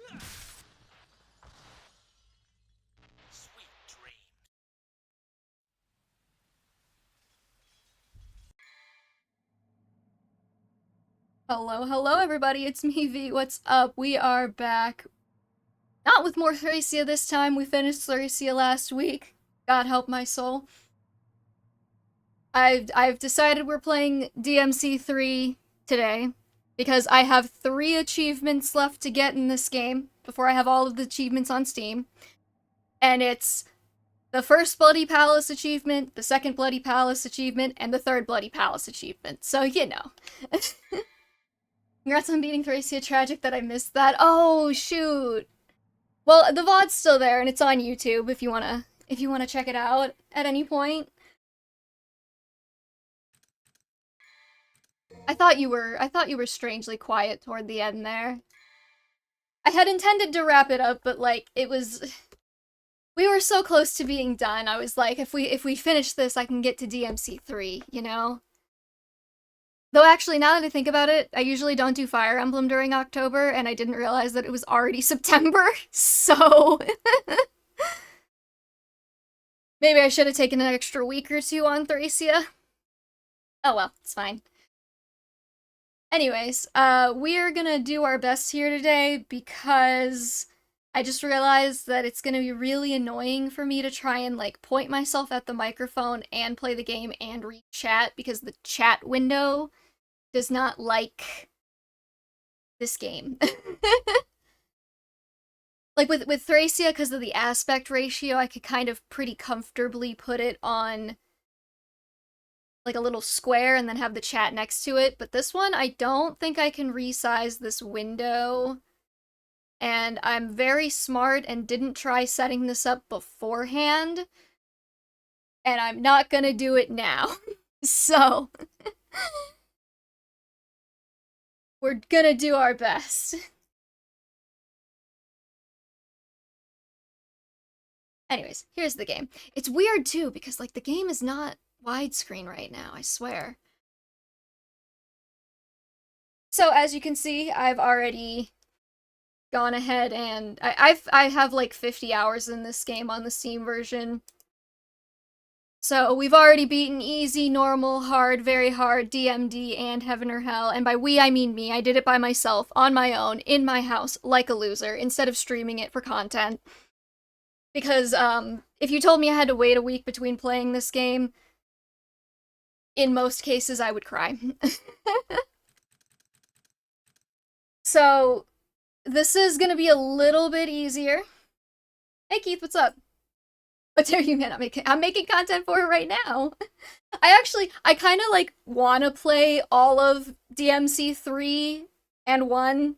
Sweet dreams. Hello, hello everybody, it's me V, what's up? We are back. Not with more Thracia this time, we finished Thracia last week. God help my soul. I've decided we're playing DMC3 today, because I have 3 achievements left to get in this game, before I have all of the achievements on Steam. And it's the first Bloody Palace achievement, the second Bloody Palace achievement, and the third Bloody Palace achievement, so you know. Congrats on beating Thracia, tragic that I missed that. Oh, shoot. Well, the VOD's still there, and it's on YouTube if you wanna check it out at any point. I thought you were strangely quiet toward the end there. I had intended to wrap it up, but like we were so close to being done. I was like, if we finish this, I can get to DMC3, you know? Though actually, now that I think about it, I usually don't do Fire Emblem during October, and I didn't realize that it was already September, so maybe I should have taken an extra week or two on Thracia. Oh well, it's fine. Anyways, we're gonna do our best here today because I just realized that it's gonna be really annoying for me to try and, like, point myself at the microphone and play the game and read chat because the chat window does not like this game. Like, with Thracia, because of the aspect ratio, I could kind of pretty comfortably put it on like a little square and then have the chat next to it, but this one I don't think I can resize this window, and I'm very smart and didn't try setting this up beforehand, and I'm not gonna do it now. So, we're gonna do our best. Anyways, here's the game. It's weird too, because like the game is not widescreen right now, I swear. So as you can see, I've already gone ahead and I have like 50 hours in this game on the Steam version. So we've already beaten easy, normal, hard, very hard, DMD, and Heaven or Hell. And by we, I mean me. I did it by myself, on my own, in my house, like a loser, instead of streaming it for content. Because, if you told me I had to wait a week between playing this game, in most cases I would cry. So, this is gonna be a little bit easier. Hey Keith, what's up? What dare you, man? I'm making content for it right now. I kind of like want to play all of DMC3 and 1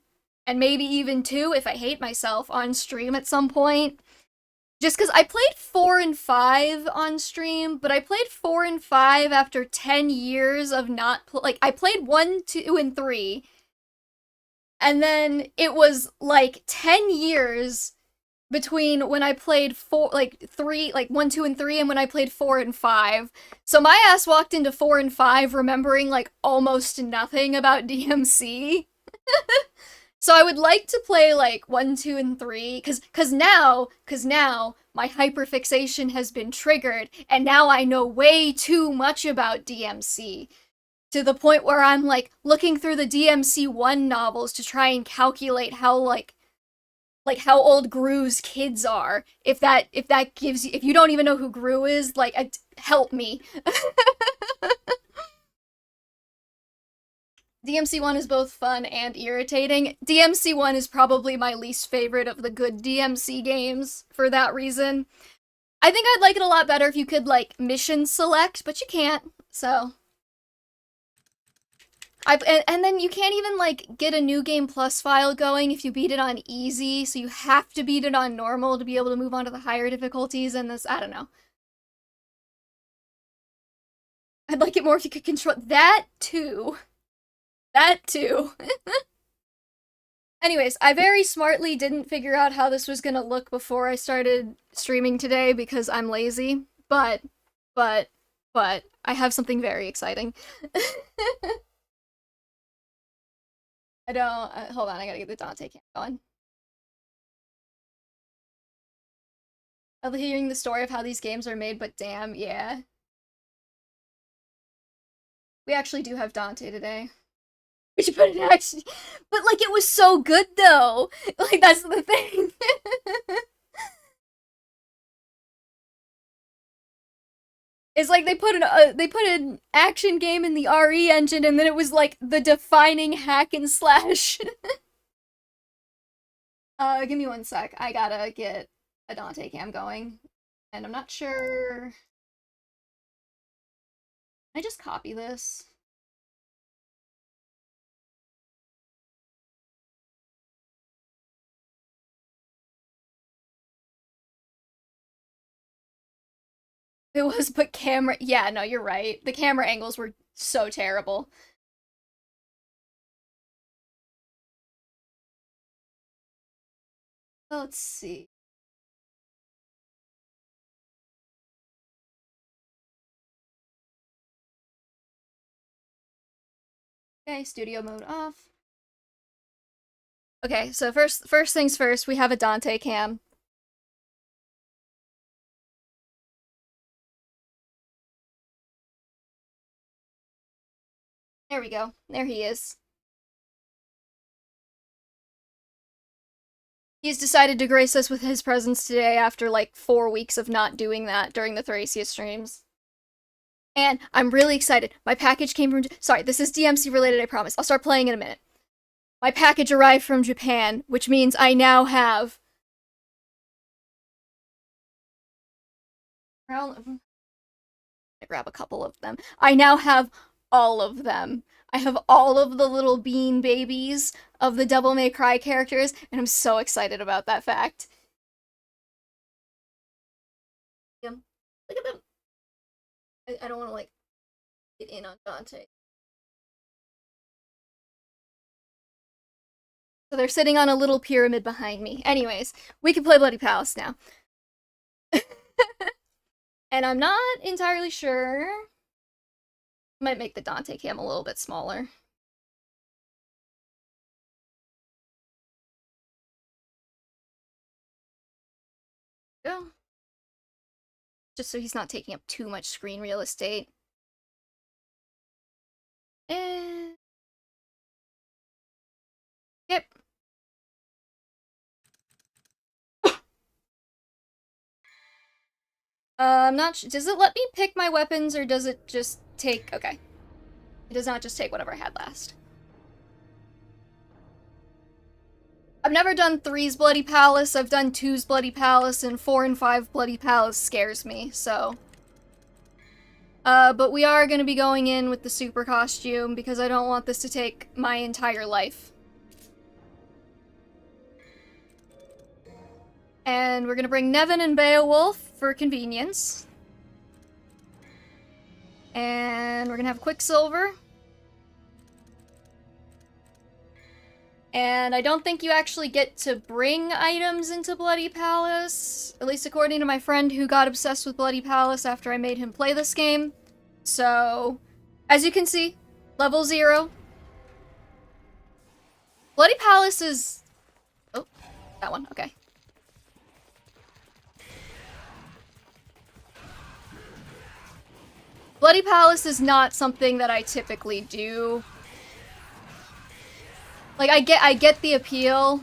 and maybe even 2 if I hate myself on stream at some point. Just because I played 4 and 5 on stream, but I played 4 and 5 after 10 years of not like I played 1, 2, and 3, and then it was like 10 years between when I played 4, like 3, like 1, 2, and 3, and when I played 4 and 5. So my ass walked into 4 and 5 remembering like almost nothing about DMC. So I would like to play like 1, 2, and 3, cause now my hyperfixation has been triggered, and now I know way too much about DMC. To the point where I'm like looking through the DMC1 novels to try and calculate how like how old Gru's kids are. If that gives you, if you don't even know who Gru is, like help me. DMC1 is both fun and irritating. DMC1 is probably my least favorite of the good DMC games for that reason. I think I'd like it a lot better if you could like mission select, but you can't. So and then you can't even like get a new game plus file going if you beat it on easy, so you have to beat it on normal to be able to move on to the higher difficulties, and this, I don't know. I'd like it more if you could control that too. That too. Anyways, I very smartly didn't figure out how this was gonna look before I started streaming today because I'm lazy, but, but, I have something very exciting. I don't, hold on, I gotta get the Dante cam going. Of hearing the story of how these games are made, but damn, yeah. We actually do have Dante today. We should put it in action. But, like, it was so good, though. Like, that's the thing. It's like they put an action game in the RE engine, and then it was like the defining hack and slash. Give me one sec. I gotta get a Dante cam going, and I'm not sure. Can I just copy this? It was, but camera. Yeah, no, you're right. The camera angles were so terrible. Let's see. Okay, studio mode off. Okay, so first things first, we have a Dante cam. There we go. There he is. He's decided to grace us with his presence today after like 4 weeks of not doing that during the Thracia streams. And I'm really excited. My package came from... Sorry, this is DMC related, I promise. I'll start playing in a minute. My package arrived from Japan, which means I now have... I'm grab a couple of them. I now have all of them. I have all of the little bean babies of the Devil May Cry characters, and I'm so excited about that fact. Look at them. I don't want to, like, get in on Dante. So they're sitting on a little pyramid behind me. Anyways, we can play Bloody Palace now. And I'm not entirely sure. Might make the Dante cam a little bit smaller. Go. Just so he's not taking up too much screen real estate. And... Yep. I'm not sure. Does it let me pick my weapons, or does it just take... Okay. It does not just take whatever I had last. I've never done 3's Bloody Palace, I've done 2's Bloody Palace, and 4 and 5 Bloody Palace scares me, so... but we are gonna be going in with the super costume, because I don't want this to take my entire life. And we're gonna bring Nevin and Beowulf for convenience. And we're gonna have Quicksilver. And I don't think you actually get to bring items into Bloody Palace, at least according to my friend who got obsessed with Bloody Palace after I made him play this game. So, as you can see, level 0. Bloody Palace is... Oh, that one, okay. Bloody Palace is not something that I typically do. Like, I get the appeal.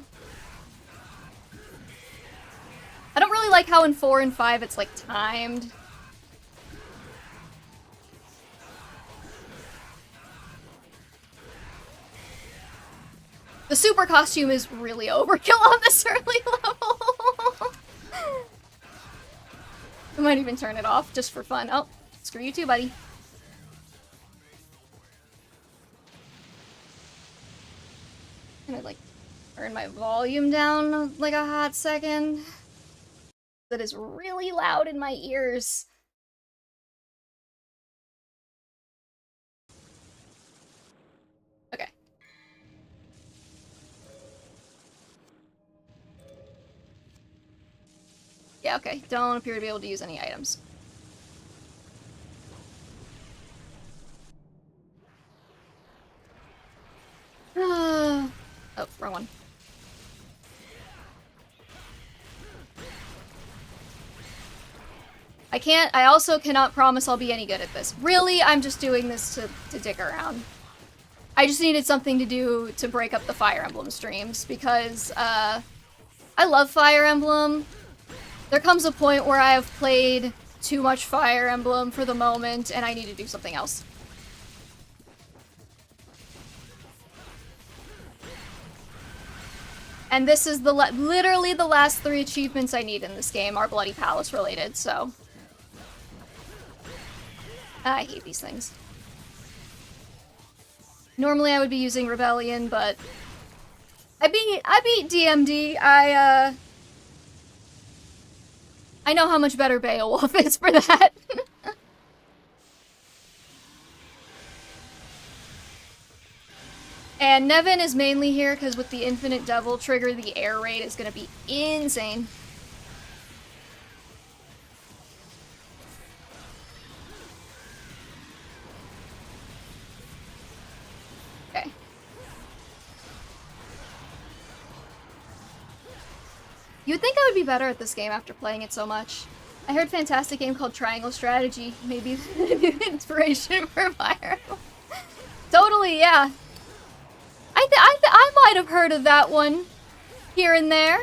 I don't really like how in 4 and 5 it's, like, timed. The super costume is really overkill on this early level. I might even turn it off just for fun. Oh, screw you too, buddy. I'm gonna, like, turn my volume down like a hot second. That is really loud in my ears. Okay. Yeah, okay. Don't appear to be able to use any items. Oh, wrong one. I also cannot promise I'll be any good at this. Really, I'm just doing this to dick around. I just needed something to do to break up the Fire Emblem streams, because, I love Fire Emblem. There comes a point where I have played too much Fire Emblem for the moment, and I need to do something else. And this is literally the last 3 achievements I need in this game are Bloody Palace related, so... I hate these things. Normally I would be using Rebellion, but... I beat DMD, I know how much better Beowulf is for that. And Nevin is mainly here because with the Infinite Devil trigger, the air raid is going to be insane. Okay. You'd think I would be better at this game after playing it so much. I heard a fantastic game called Triangle Strategy. Maybe the new inspiration for Fire. Totally, yeah. I might have heard of that one here and there.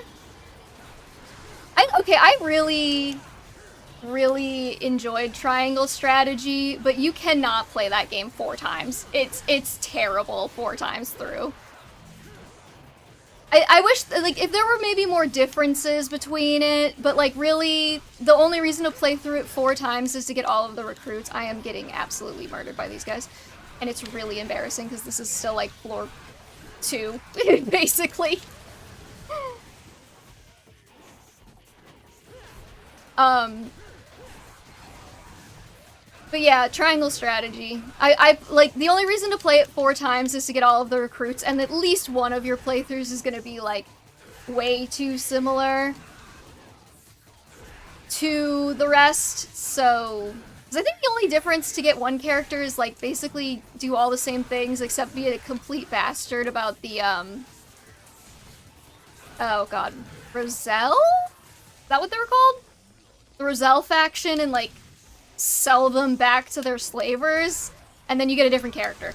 I really enjoyed Triangle Strategy, but you cannot play that game 4 times. It's terrible 4 times through. I wish, like, if there were maybe more differences between it, but, like, really, the only reason to play through it 4 times is to get all of the recruits. I am getting absolutely murdered by these guys. And it's really embarrassing, because this is still, like, floor 2, basically. But yeah, Triangle Strategy. I like, the only reason to play it 4 times is to get all of the recruits, and at least one of your playthroughs is gonna be, like, way too similar to the rest, so... Because I think the only difference to get one character is, like, basically do all the same things, except be a complete bastard about the, oh god, Roselle? Is that what they were called? The Roselle faction, and, like, sell them back to their slavers, and then you get a different character.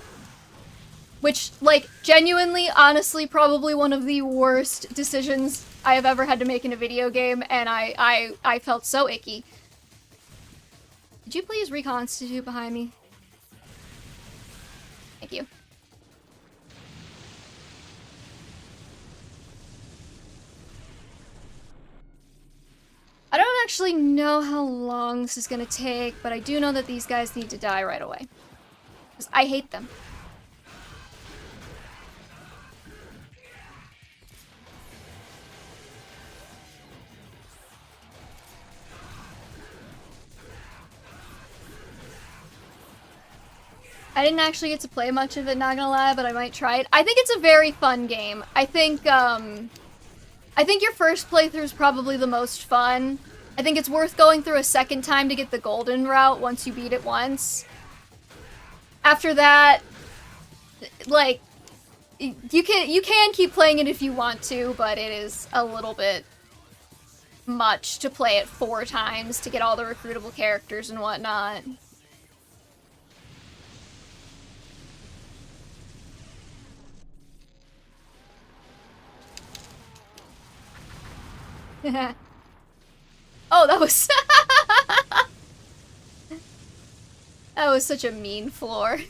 Which, like, genuinely, honestly, probably one of the worst decisions I have ever had to make in a video game, and I felt so icky. Could you please reconstitute behind me? Thank you. I don't actually know how long this is gonna take, but I do know that these guys need to die right away. Because I hate them. I didn't actually get to play much of it, not gonna lie, but I might try it. I think it's a very fun game. I think your first playthrough is probably the most fun. I think it's worth going through a second time to get the golden route once you beat it once. After that, like, you can keep playing it if you want to, but it is a little bit much to play it 4 times to get all the recruitable characters and whatnot. Oh, that was... That was such a mean floor.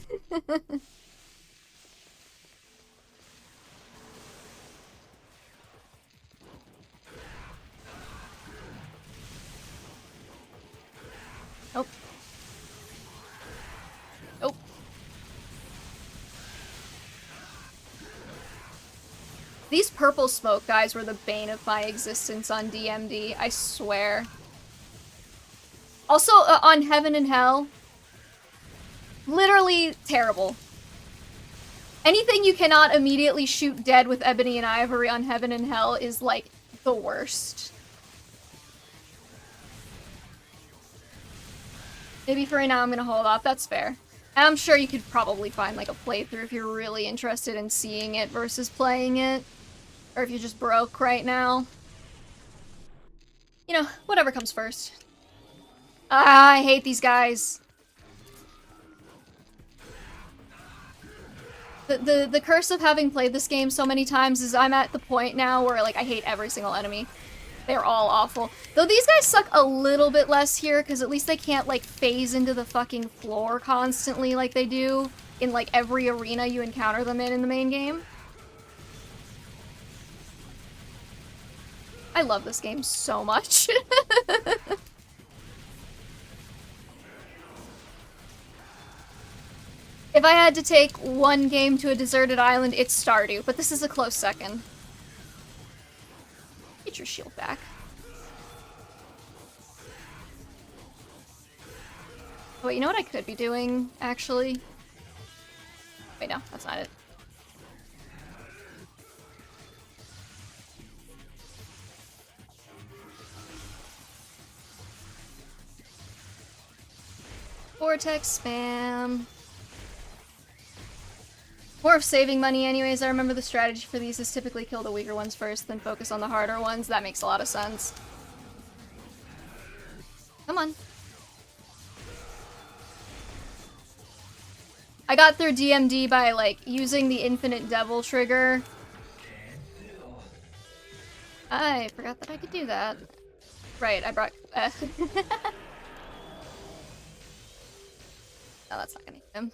Nope. Nope. These purple smoke guys were the bane of my existence on DMD, I swear. Also, on Heaven and Hell, literally terrible. Anything you cannot immediately shoot dead with Ebony and Ivory on Heaven and Hell is, like, the worst. Maybe for right now I'm gonna hold off, that's fair. And I'm sure you could probably find, like, a playthrough if you're really interested in seeing it versus playing it. Or if you're just broke right now. You know, whatever comes first. Ah, I hate these guys. The curse of having played this game so many times is I'm at the point now where, like, I hate every single enemy. They're all awful. Though these guys suck a little bit less here, because at least they can't, like, phase into the fucking floor constantly like they do in, like, every arena you encounter them in the main game. I love this game so much. If I had to take one game to a deserted island, it's Stardew, but this is a close second. Get your shield back. Oh, wait, you know what I could be doing, actually? Wait, no, that's not it. Vortex spam. More of saving money anyways. I remember the strategy for these is typically kill the weaker ones first, then focus on the harder ones. That makes a lot of sense. Come on. I got through DMD by, like, using the infinite devil trigger. I forgot that I could do that. Right, I brought... No, that's not gonna hit him.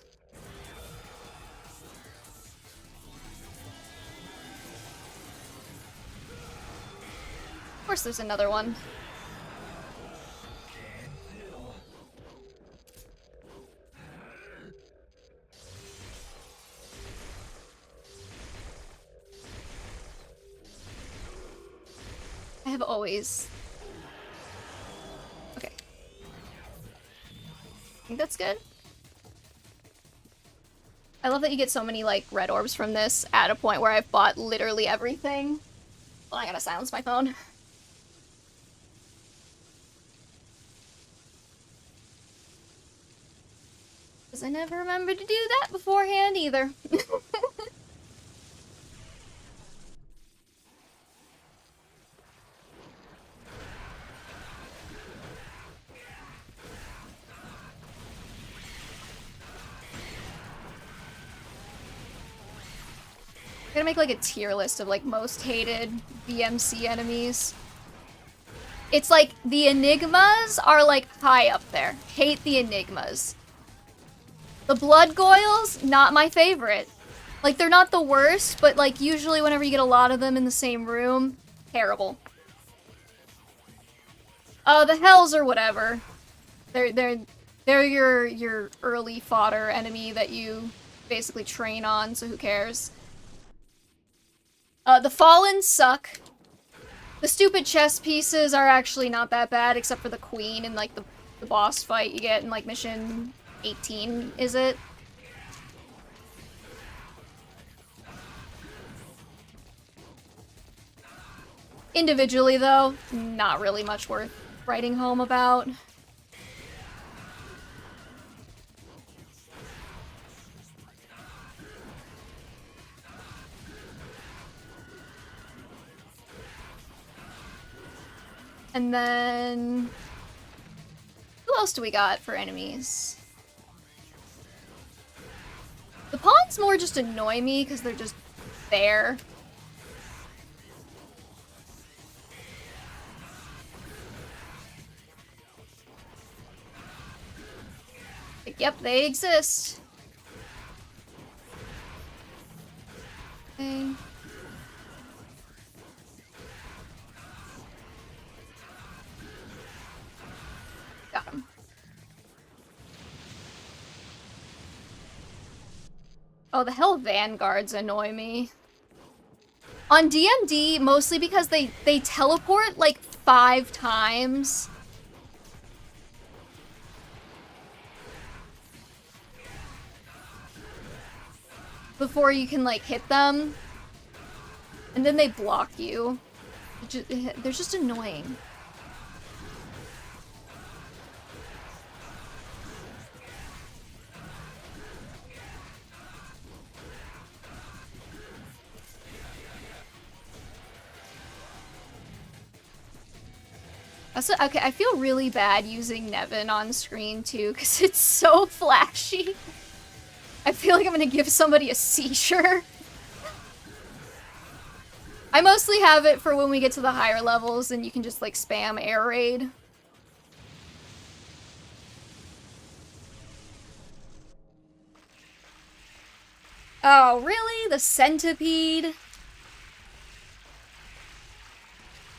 Of course there's another one. I have always... Okay. I think that's good. I love that you get so many, like, red orbs from this at a point where I've bought literally everything. Well, I gotta silence my phone. Because I never remembered to do that beforehand either. I'm gonna make, like, a tier list of, like, most hated DMC enemies. It's like, the Enigmas are, like, high up there. Hate the Enigmas. The Blood Goyles, not my favorite. Like, they're not the worst, but, like, usually whenever you get a lot of them in the same room, terrible. The Hells or whatever. They're your early fodder enemy that you basically train on, so who cares? The Fallen suck. The stupid chess pieces are actually not that bad, except for the Queen and, like, the boss fight you get in, like, mission 18, is it? Individually, though, not really much worth writing home about. And then... who else do we got for enemies? The pawns more just annoy me because they're just there. Like, yep, they exist. Okay. Got him. Oh, the hell vanguards annoy me. On DMD, mostly because they teleport like 5 times. Before you can, like, hit them. And then they block you. They're just annoying. Also, okay, I feel really bad using Nevin on screen too, because it's so flashy. I feel like I'm gonna give somebody a seizure. I mostly have it for when we get to the higher levels and you can just like spam air raid. Oh, really? The centipede?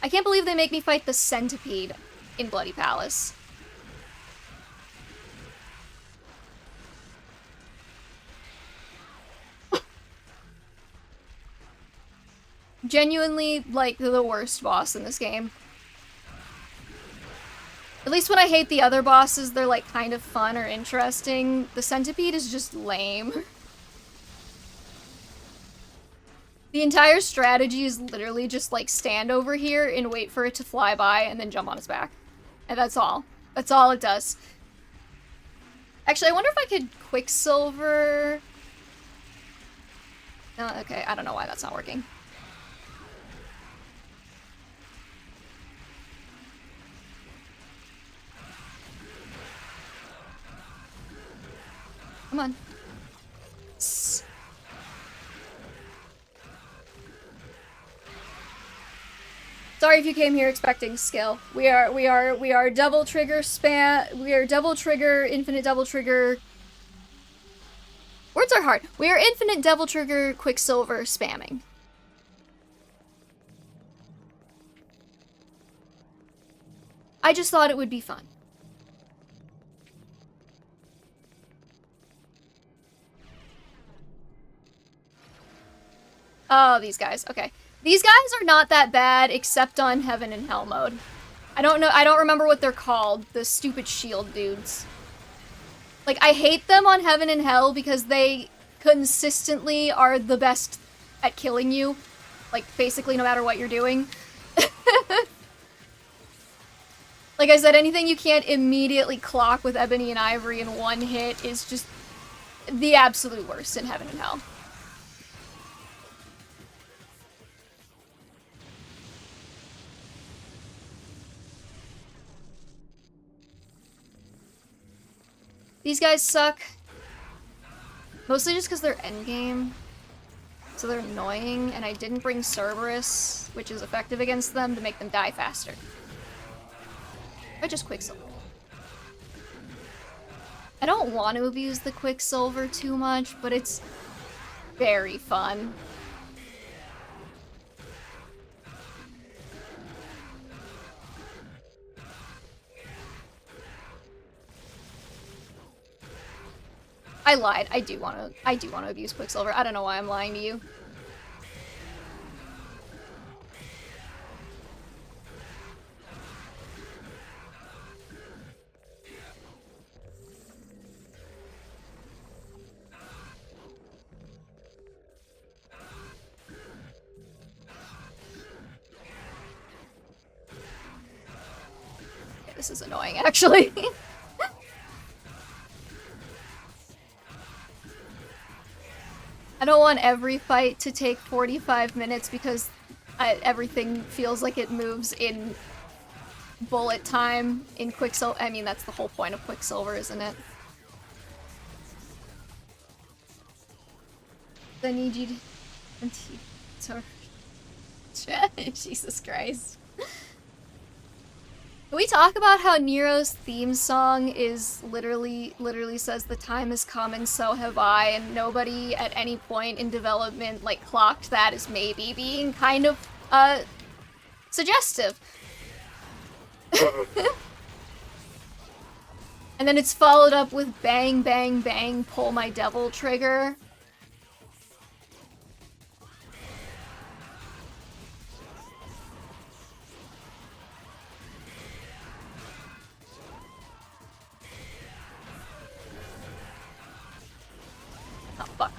I can't believe they make me fight the centipede in Bloody Palace. Genuinely, like, the worst boss in this game. At least when I hate the other bosses, they're, like, kind of fun or interesting. The centipede is just lame. The entire strategy is literally just, like, stand over here and wait for it to fly by and then jump on its back. And that's all. That's all it does. Actually, I wonder if I could Quicksilver... No, okay, I don't know why that's not working. Come on. Sorry if you came here expecting skill. We are double trigger spam. We are double trigger, infinite double trigger. Words are hard. We are infinite double trigger Quicksilver spamming. I just thought it would be fun. Oh, these guys. Okay. These guys are not that bad, except on Heaven and Hell mode. I don't know, I don't remember what they're called. The stupid shield dudes. Like, I hate them on Heaven and Hell because they consistently are the best at killing you. Like, basically no matter what you're doing. Like I said, anything you can't immediately clock with Ebony and Ivory in one hit is just the absolute worst in Heaven and Hell. These guys suck. Mostly just because they're endgame. So they're annoying, and I didn't bring Cerberus, which is effective against them, to make them die faster. I just Quicksilver. I don't want to abuse the Quicksilver too much, but it's very fun. I lied. I do want to abuse Quicksilver. I don't know why I'm lying to you. Okay, this is annoying, actually. I don't want every fight to take 45 minutes because everything feels like it moves in bullet time in Quicksilver. I mean, that's the whole point of Quicksilver, isn't it? I need you to... Jesus Christ. Can we talk about how Nero's theme song is literally says the time has come and so have I, and nobody at any point in development like clocked that as maybe being kind of suggestive. And then it's followed up with bang bang bang pull my devil trigger. Oh, fuck.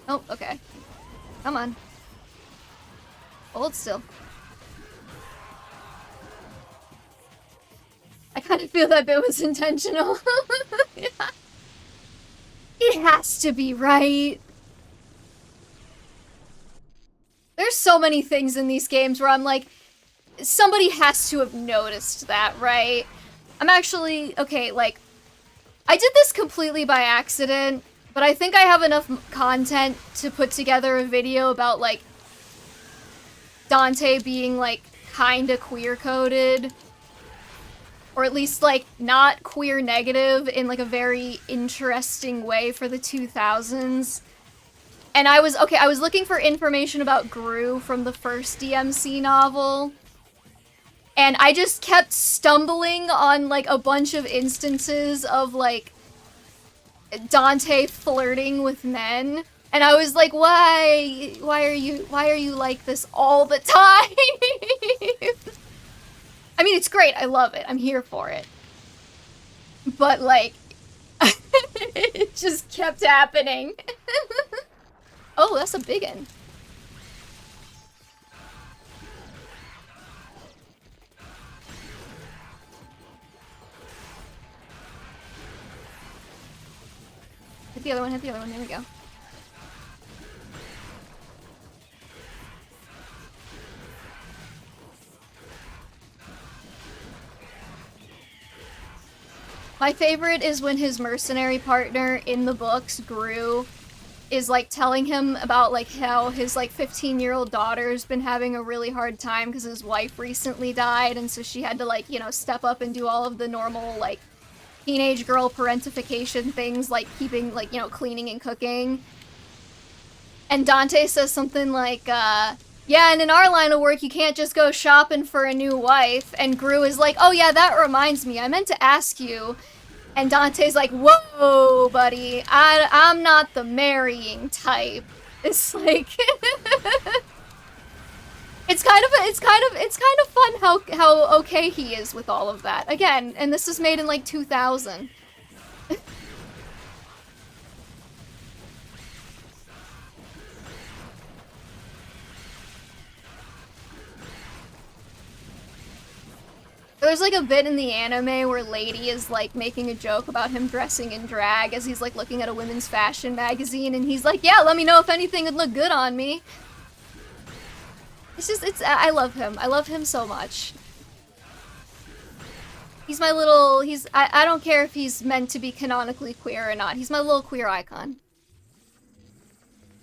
Oh, okay. Come on. Hold still. I kind of feel that bit was intentional. Yeah. It has to be, right? There's so many things in these games where I'm like, somebody has to have noticed that, right? I'm actually, okay, like, I did this completely by accident, but I think I have enough content to put together a video about, like, Dante being, like, kinda queer-coded. Or at least, like, not queer negative in, like, a very interesting way for the 2000s. And I was looking for information about Gru from the first DMC novel. And I just kept stumbling on, like, a bunch of instances of, like, Dante flirting with men. And I was like, why are you like this all the time? I mean, it's great. I love it. I'm here for it. But, like, it just kept happening. Oh, that's a big one. Hit the other one, there we go. My favorite is when his mercenary partner in the books, Gru, is, like, telling him about, like, how his, like, 15-year-old daughter's been having a really hard time because his wife recently died, and so she had to, like, you know, step up and do all of the normal, like, teenage girl parentification things, like keeping, like, you know, cleaning and cooking. And Dante says something like, yeah, and in our line of work, you can't just go shopping for a new wife. And Gru is like, oh yeah, that reminds me, I meant to ask you. And Dante's like, whoa, buddy, I'm not the marrying type. It's like, it's kind of fun how okay he is with all of that. Again, and this is made in like 2000. There's like a bit in the anime where Lady is like making a joke about him dressing in drag as he's like looking at a women's fashion magazine, and he's like, yeah, let me know if anything would look good on me. It's just, I love him. I love him so much. He's my little, I don't care if he's meant to be canonically queer or not. He's my little queer icon.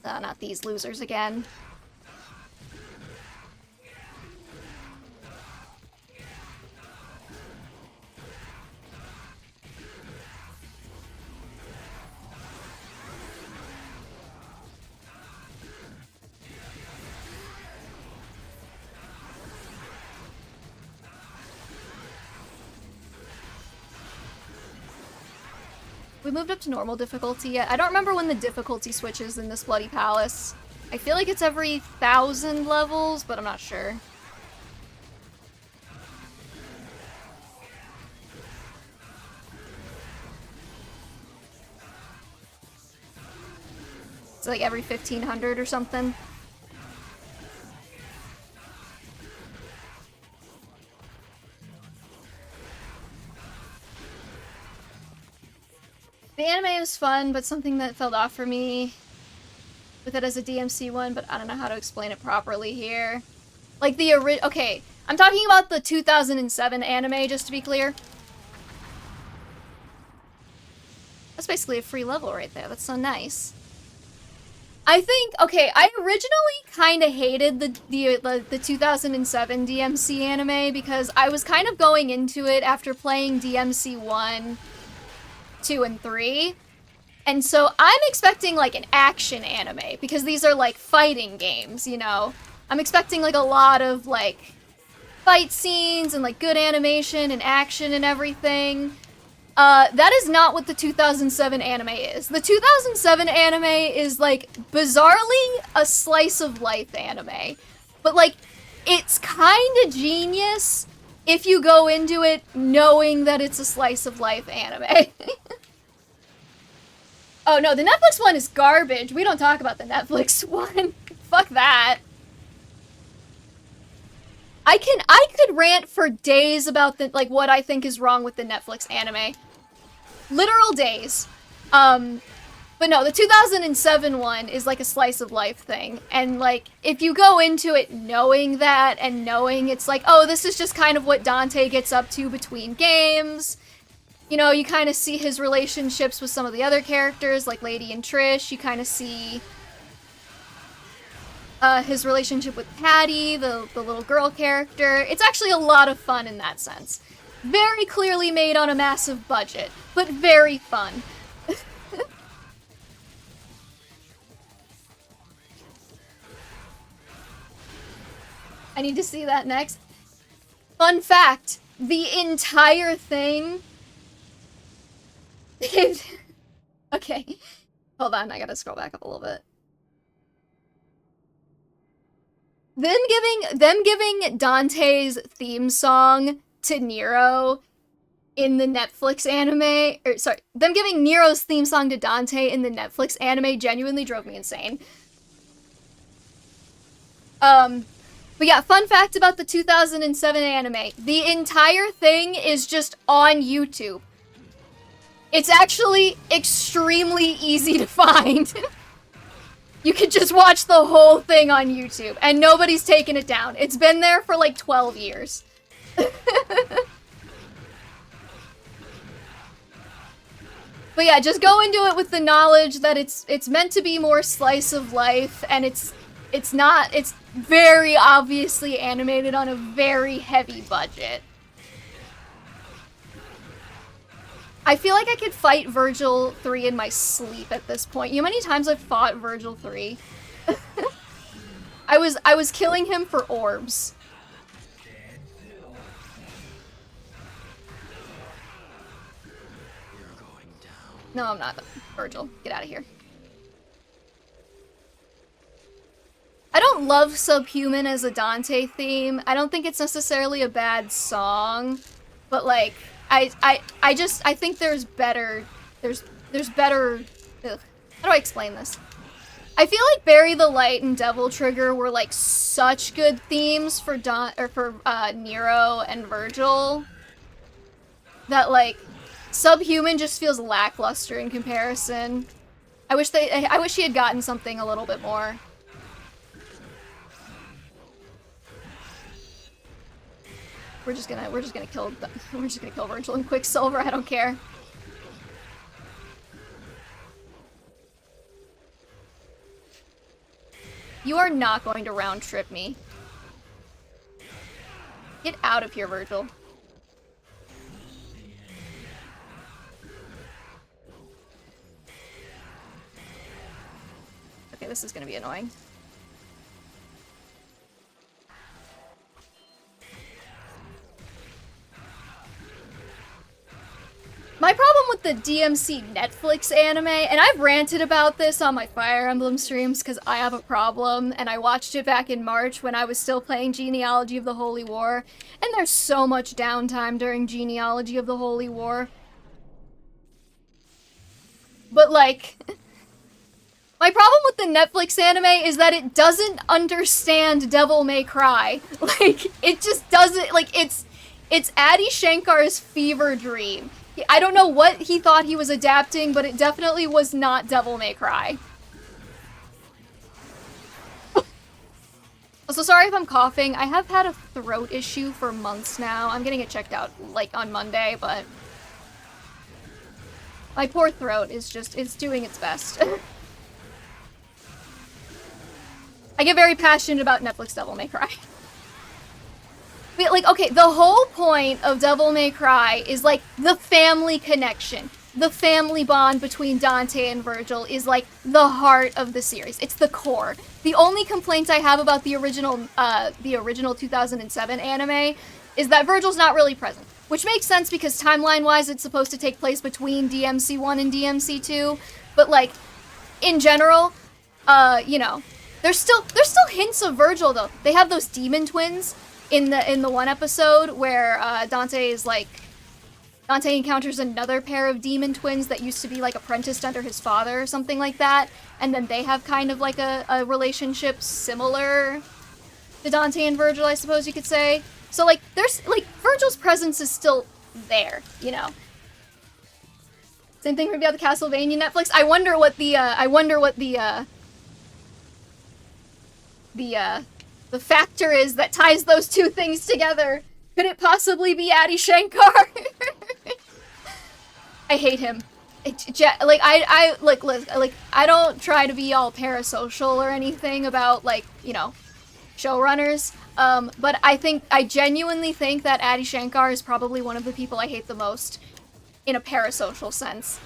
Not these losers again. We moved up to normal difficulty yet. I don't remember when the difficulty switches in this bloody palace. I feel like it's every 1,000 levels, but I'm not sure. It's like every 1,500 or something. The anime was fun, but something that fell off for me with it as a DMC one, but I don't know how to explain it properly here. Like the okay, I'm talking about the 2007 anime, just to be clear. That's basically a free level right there. That's so nice. I think, okay, I originally kind of hated the 2007 DMC anime because I was kind of going into it after playing DMC 1, 2, and 3. And so I'm expecting like an action anime because these are like fighting games, you know? I'm expecting like a lot of like fight scenes and like good animation and action and everything. That is not what the 2007 anime is. The 2007 anime is like bizarrely a slice of life anime. But like it's kind of genius if you go into it knowing that it's a slice of life anime. Oh no, the Netflix one is garbage. We don't talk about the Netflix one. Fuck that. I could rant for days about the, like, what I think is wrong with the Netflix anime. Literal days. But no, the 2007 one is like a slice of life thing. And like, if you go into it knowing that and knowing it's like, oh, this is just kind of what Dante gets up to between games. You know, you kind of see his relationships with some of the other characters, like Lady and Trish. You kind of see his relationship with Patty, the little girl character. It's actually a lot of fun in that sense. Very clearly made on a massive budget, but very fun. I need to see that next. Fun fact, the entire thing... Okay, hold on, I gotta scroll back up a little bit. Them giving Dante's theme song to Nero in the Netflix anime, or sorry, them giving Nero's theme song to Dante in the Netflix anime genuinely drove me insane. But yeah, fun fact about the 2007 anime. The entire thing is just on YouTube. It's actually extremely easy to find. You could just watch the whole thing on YouTube, and nobody's taken it down. It's been there for like 12 years. But yeah, just go into it with the knowledge that it's meant to be more slice of life, and it's very obviously animated on a very heavy budget. I feel like I could fight Virgil 3 in my sleep at this point. You know how many times I've fought Virgil 3? I was killing him for orbs. No, I'm not. Virgil, get out of here. I don't love Subhuman as a Dante theme. I don't think it's necessarily a bad song, but like I think there's better. There's better. Ugh. How do I explain this? I feel like Bury the Light and Devil Trigger were like such good themes for Nero and Virgil that like Subhuman just feels lackluster in comparison. I wish he had gotten something a little bit more. We're just gonna kill Virgil and Quicksilver. I don't care. You are not going to round trip me. Get out of here, Virgil. Okay, this is gonna be annoying. My problem with the DMC Netflix anime, and I've ranted about this on my Fire Emblem streams because I have a problem, and I watched it back in March when I was still playing Genealogy of the Holy War, and there's so much downtime during Genealogy of the Holy War. But like, my problem with the Netflix anime is that it doesn't understand Devil May Cry. Like, it just doesn't, like, it's Adi Shankar's fever dream. I don't know what he thought he was adapting, but it definitely was not Devil May Cry. Also, sorry if I'm coughing. I have had a throat issue for months now. I'm getting it checked out, like, on Monday, but my poor throat is just, it's doing its best. I get very passionate about Netflix Devil May Cry. But, like, okay, the whole point of Devil May Cry is, like, the family connection. The family bond between Dante and Virgil is, like, the heart of the series. It's the core. The only complaint I have about the original 2007 anime is that Virgil's not really present. Which makes sense because timeline-wise it's supposed to take place between DMC1 and DMC2. But, like, in general, you know, there's still hints of Virgil, though. They have those demon twins in the one episode where Dante encounters another pair of demon twins that used to be like apprenticed under his father or something like that, and then they have kind of like a relationship similar to Dante and Virgil, I suppose you could say. So, like, there's, like, Virgil's presence is still there, you know? Same thing maybe about the Castlevania Netflix. I wonder what the factor is that ties those two things together. Could it possibly be Adi Shankar? I hate him. I don't try to be all parasocial or anything about, like, you know, showrunners. But I genuinely think that Adi Shankar is probably one of the people I hate the most in a parasocial sense.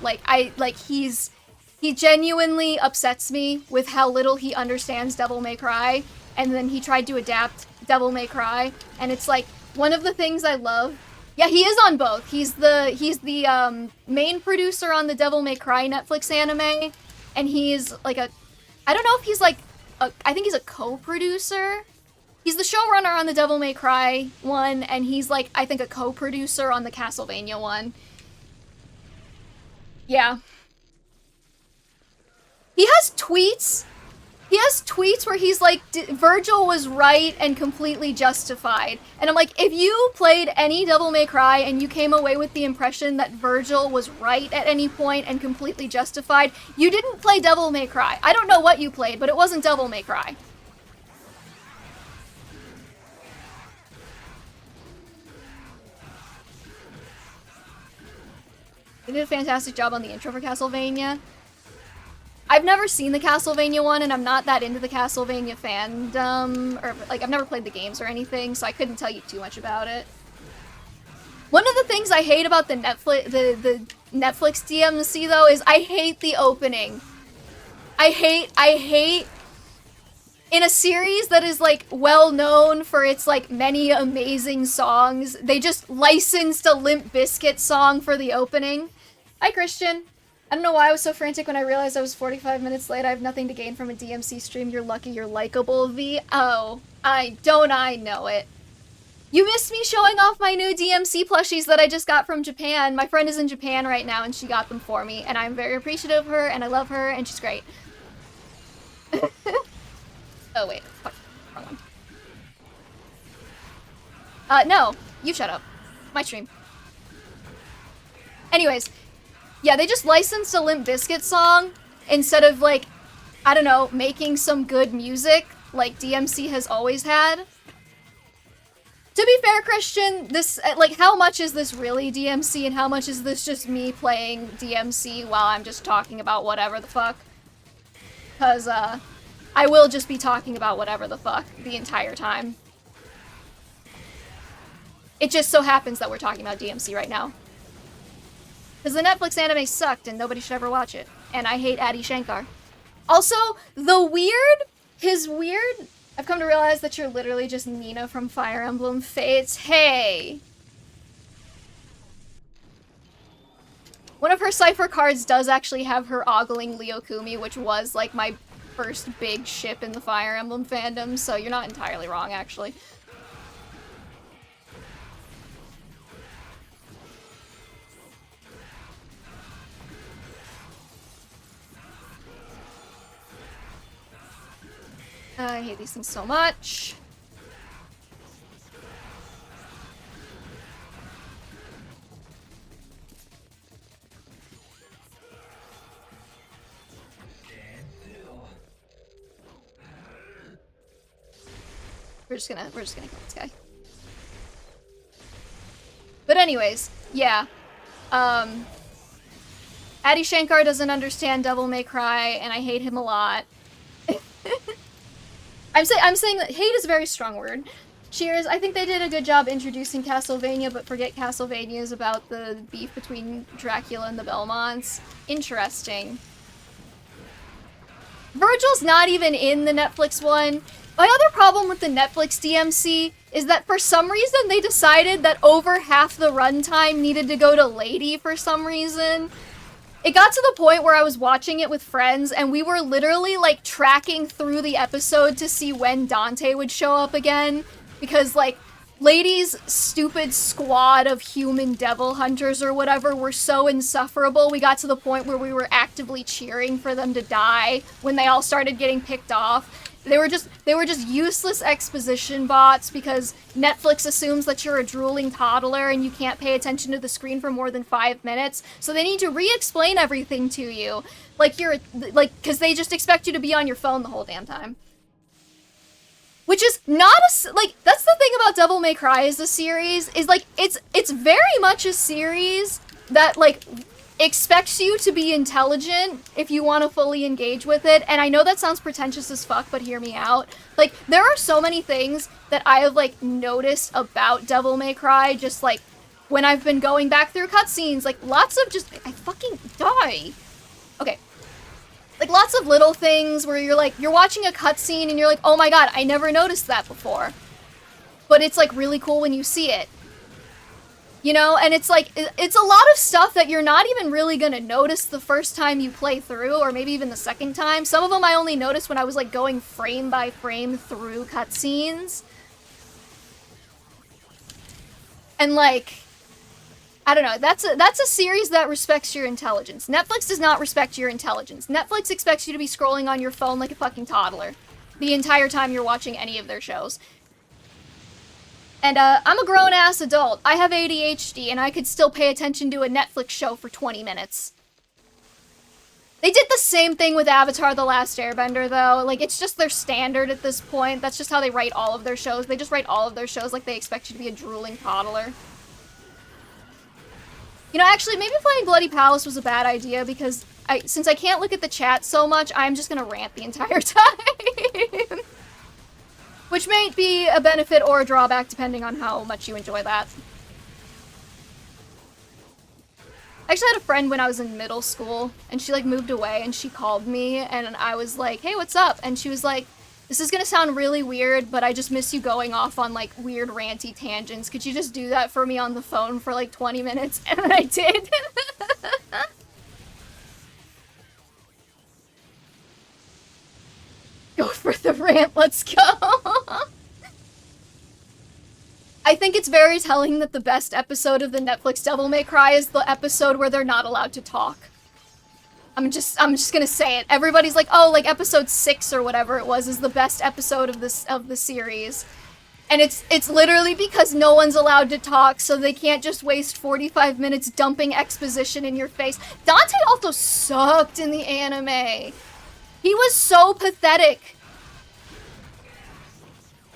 He genuinely upsets me with how little he understands Devil May Cry, and then he tried to adapt Devil May Cry, and it's like one of the things I love. Yeah, he is on both. He's the main producer on the Devil May Cry Netflix anime, and he's like I don't know if he's like I think he's a co-producer. He's the showrunner on the Devil May Cry one, and he's like, I think, a co-producer on the Castlevania one. Yeah. He has tweets where he's like, Virgil was right and completely justified. And I'm like, if you played any Devil May Cry and you came away with the impression that Virgil was right at any point and completely justified, you didn't play Devil May Cry. I don't know what you played, but it wasn't Devil May Cry. They did a fantastic job on the intro for Castlevania. I've never seen the Castlevania one, and I'm not that into the Castlevania fandom, or, like, I've never played the games or anything, so I couldn't tell you too much about it. One of the things I hate about the Netflix DMC, though, is I hate the opening. I hate, in a series that is, like, well known for its, like, many amazing songs, they just licensed a Limp Bizkit song for the opening. Hi, Christian. I don't know why I was so frantic when I realized I was 45 minutes late. I have nothing to gain from a DMC stream. You're lucky you're likable, V. Oh, I know it. You missed me showing off my new DMC plushies that I just got from Japan. My friend is in Japan right now, and she got them for me, and I'm very appreciative of her, and I love her, and she's great. Oh, wait. Fuck. Wrong one. No. You shut up. My stream. Anyways. Yeah, they just licensed a Limp Bizkit song instead of, like, I don't know, making some good music like DMC has always had. To be fair, Christian, this, like, how much is this really DMC and how much is this just me playing DMC while I'm just talking about whatever the fuck? Because, I will just be talking about whatever the fuck the entire time. It just so happens that we're talking about DMC right now. Because the Netflix anime sucked and nobody should ever watch it. And I hate Adi Shankar. Also, his weird... I've come to realize that you're literally just Nina from Fire Emblem Fates. Hey! One of her cipher cards does actually have her ogling Lyokumi, which was, like, my first big ship in the Fire Emblem fandom, so you're not entirely wrong, actually. I hate these things so much. We're just gonna kill this guy. But anyways, yeah. Adi Shankar doesn't understand Devil May Cry, and I hate him a lot. I'm saying that hate is a very strong word. Cheers, I think they did a good job introducing Castlevania, but forget Castlevania is about the beef between Dracula and the Belmonts. Interesting. Virgil's not even in the Netflix one. My other problem with the Netflix DMC is that for some reason they decided that over half the runtime needed to go to Lady for some reason. It got to the point where I was watching it with friends and we were literally like tracking through the episode to see when Dante would show up again. Because like Lady's stupid squad of human devil hunters or whatever were so insufferable, we got to the point where we were actively cheering for them to die when they all started getting picked off. They were just useless exposition bots because Netflix assumes that you're a drooling toddler and you can't pay attention to the screen for more than 5 minutes, so they need to re-explain everything to you. Because they just expect you to be on your phone the whole damn time. Which is not that's the thing about Devil May Cry as a series, is, it's very much a series that, expects you to be intelligent if you want to fully engage with it, and I know that sounds pretentious as fuck, but hear me out. There are so many things that I have, noticed about Devil May Cry, just, when I've been going back through cutscenes, lots of just- I fucking die! Okay. Lots of little things where you're watching a cutscene and you're like, oh my god, I never noticed that before. But it's, really cool when you see it. You know? And it's a lot of stuff that you're not even really gonna notice the first time you play through, or maybe even the second time. Some of them I only noticed when I was, going frame by frame through cutscenes. And, I don't know, that's a series that respects your intelligence. Netflix does not respect your intelligence. Netflix expects you to be scrolling on your phone like a fucking toddler the entire time you're watching any of their shows. And, I'm a grown-ass adult. I have ADHD, and I could still pay attention to a Netflix show for 20 minutes. They did the same thing with Avatar: The Last Airbender, though. It's just their standard at this point. That's just how they write all of their shows. They just write all of their shows like they expect you to be a drooling toddler. You know, actually, maybe playing Bloody Palace was a bad idea, because since I can't look at the chat so much, I'm just gonna rant the entire time. Which may be a benefit or a drawback, depending on how much you enjoy that. I actually had a friend when I was in middle school, and she, moved away, and she called me, and I was like, hey, what's up? And she was like, this is gonna sound really weird, but I just miss you going off on, weird ranty tangents. Could you just do that for me on the phone for, 20 minutes? And then I did. Go for the rant, let's go! I think it's very telling that the best episode of the Netflix Devil May Cry is the episode where they're not allowed to talk. I'm just gonna say it. Everybody's like, oh, episode 6 or whatever it was is the best episode of the series. And it's literally because no one's allowed to talk, so they can't just waste 45 minutes dumping exposition in your face. Dante also sucked in the anime. He was so pathetic.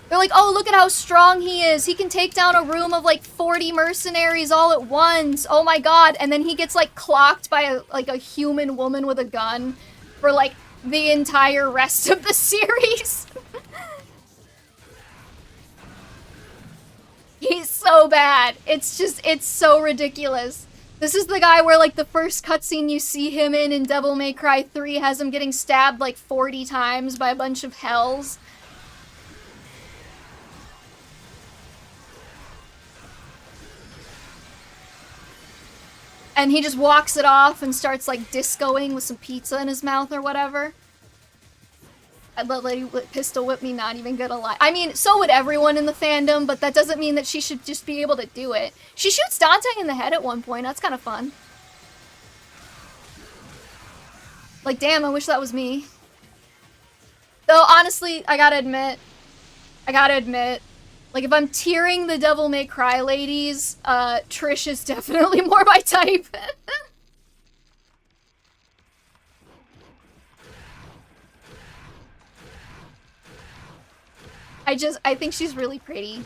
They're like, oh, look at how strong he is. He can take down a room of 40 mercenaries all at once. Oh my god. And then he gets clocked by a human woman with a gun for the entire rest of the series. He's so bad. It's so ridiculous. This is the guy where the first cutscene you see him in Devil May Cry 3 has him getting stabbed 40 times by a bunch of hells. And he just walks it off and starts, discoing with some pizza in his mouth or whatever. I'd let Lady Pistol Whip me, not even gonna lie. I mean, so would everyone in the fandom, but that doesn't mean that she should just be able to do it. She shoots Dante in the head at one point. That's kind of fun. Damn, I wish that was me. Though, honestly, I gotta admit, if I'm tiering the Devil May Cry ladies, Trish is definitely more my type. I think she's really pretty.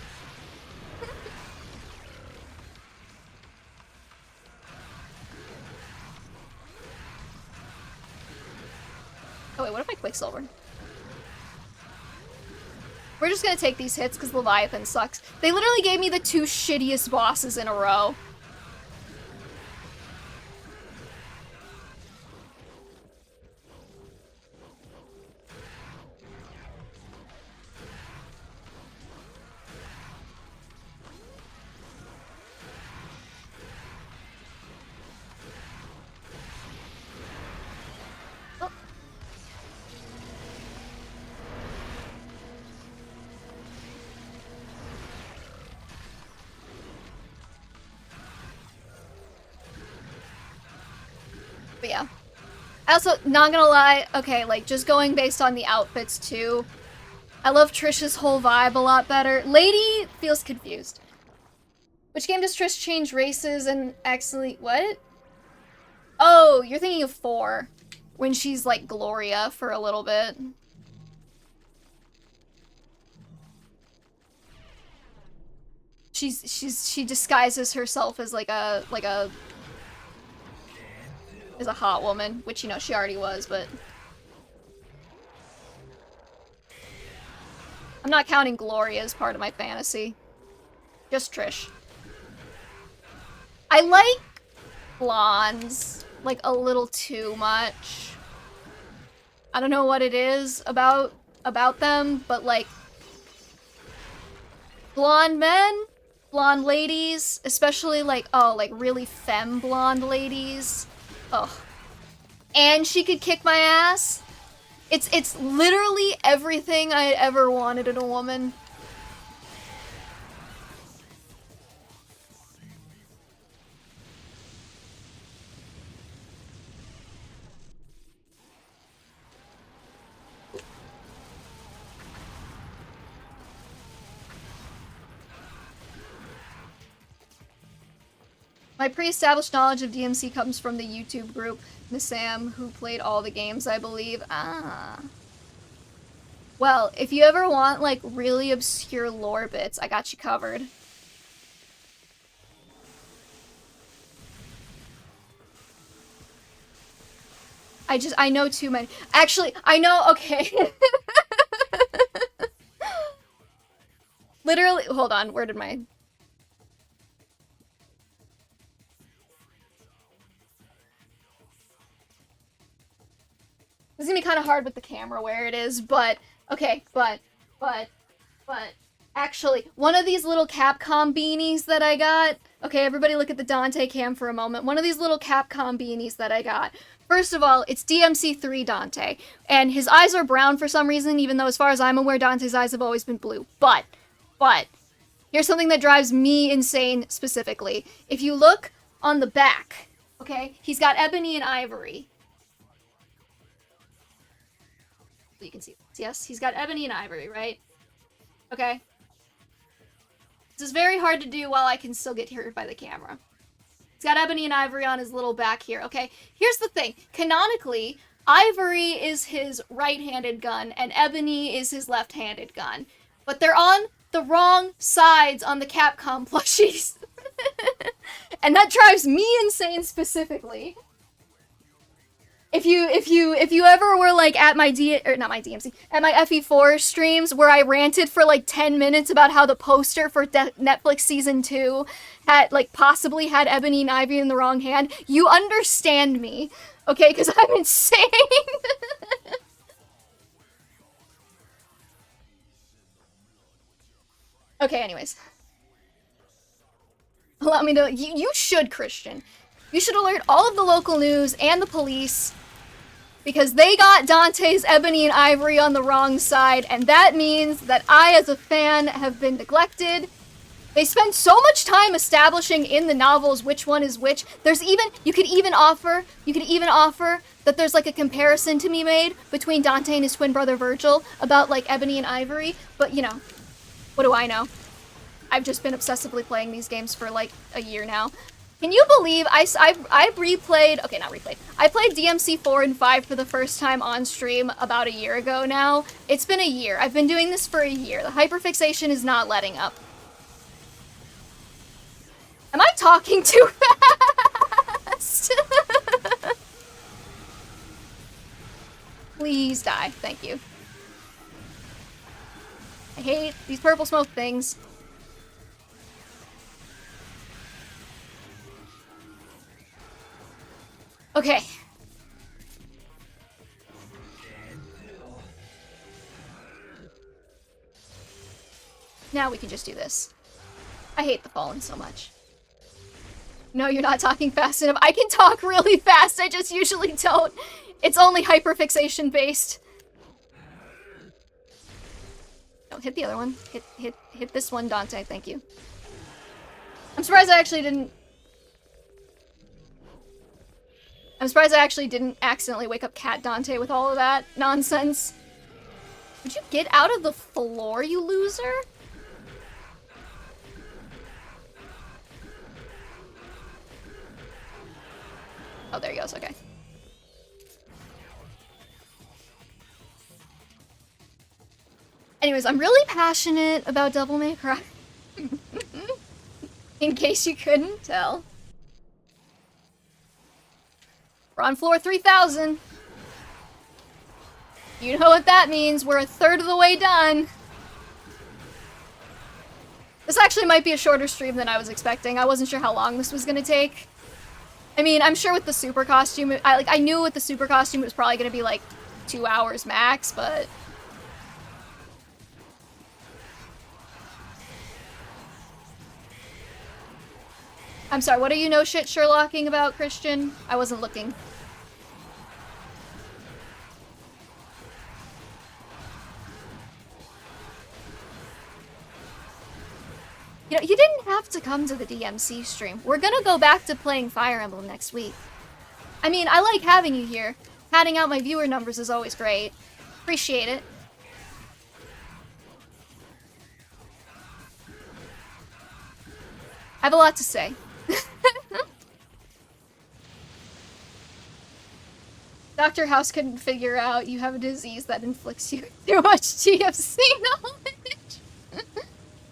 Oh wait, what if I Quicksilver? We're just gonna take these hits because Leviathan sucks. They literally gave me the 2 shittiest bosses in a row. But yeah. I also, not gonna lie, okay, like, just going based on the outfits, too. I love Trish's whole vibe a lot better. Lady feels confused. Which game does Trish change races and actually... What? Oh, you're thinking of 4. When she's, like, Gloria for a little bit. She disguises herself as, like a as a hot woman, which, you know, she already was, but... I'm not counting Gloria as part of my fantasy. Just Trish. I like blondes, like, a little too much. I don't know what it is about them, but, like, blonde men, blonde ladies, especially, like, oh, like, really femme blonde ladies. Ugh. And she could kick my ass. It's literally everything I ever wanted in a woman. My pre-established knowledge of DMC comes from the YouTube group Sam, who played all the games, I believe. Ah. Well, if you ever want, like, really obscure lore bits, I got you covered. I know too many. Actually, I know, okay. Literally, hold on, where did my... This is gonna be kind of hard with the camera where it is, but, okay, but, actually, one of these little Capcom beanies that I got, okay, everybody look at the Dante cam for a moment, one of these little Capcom beanies that I got, first of all, it's DMC3 Dante, and his eyes are brown for some reason, even though as far as I'm aware, Dante's eyes have always been blue, but, here's something that drives me insane specifically. If you look on the back, okay, he's got ebony and ivory. You can see this. Yes, he's got ebony and ivory, right? Okay. This is very hard to do while I can still get hurt by the camera. He's got ebony and ivory on his little back here, okay? Here's the thing. Canonically, ivory is his right-handed gun, and ebony is his left-handed gun. But they're on the wrong sides on the Capcom plushies. And that drives me insane specifically. If you ever were, like, at my not my DMC, at my FE4 streams where I ranted for, like, 10 minutes about how the poster for Netflix Season 2 had, like, possibly had ebony and ivory in the wrong hand, you understand me, okay? Because I'm insane. Okay, anyways. Allow me to, you should, Christian. You should alert all of the local news and the police, because they got Dante's ebony and ivory on the wrong side, and that means that I, as a fan, have been neglected. They spend so much time establishing in the novels which one is which. There's even, you could even offer that there's, like, a comparison to be made between Dante and his twin brother Virgil about, like, ebony and ivory, but, you know, what do I know? I've just been obsessively playing these games for, like, a year now. Can you believe I replayed, okay, not replayed, I played DMC 4 and 5 for the first time on stream about a year ago now. It's been a year. I've been doing this for a year. The hyperfixation is not letting up. Am I talking too fast? Please die. Thank you. I hate these purple smoke things. Okay. Now we can just do this. I hate the Fallen so much. No, you're not talking fast enough. I can talk really fast, I just usually don't. It's only hyperfixation based. No, hit the other one. Hit this one, Dante, thank you. I'm surprised I actually didn't... I'm surprised I actually didn't accidentally wake up Cat Dante with all of that nonsense. Would you get out of the floor, you loser? Oh, there he goes, okay. Anyways, I'm really passionate about Devil May Cry. In case you couldn't tell. We're on floor 3000. You know what that means. We're a third of the way done. This actually might be a shorter stream than I was expecting. I wasn't sure how long this was gonna take. I mean, I'm sure with the super costume, I knew with the super costume it was probably gonna be like 2 hours max, but... I'm sorry, what are you no shit Sherlocking about, Christian? I wasn't looking. You know, you didn't have to come to the DMC stream. We're gonna go back to playing Fire Emblem next week. I mean, I like having you here. Padding out my viewer numbers is always great. Appreciate it. I have a lot to say. Dr. House couldn't figure out you have a disease that inflicts you too much TFC knowledge.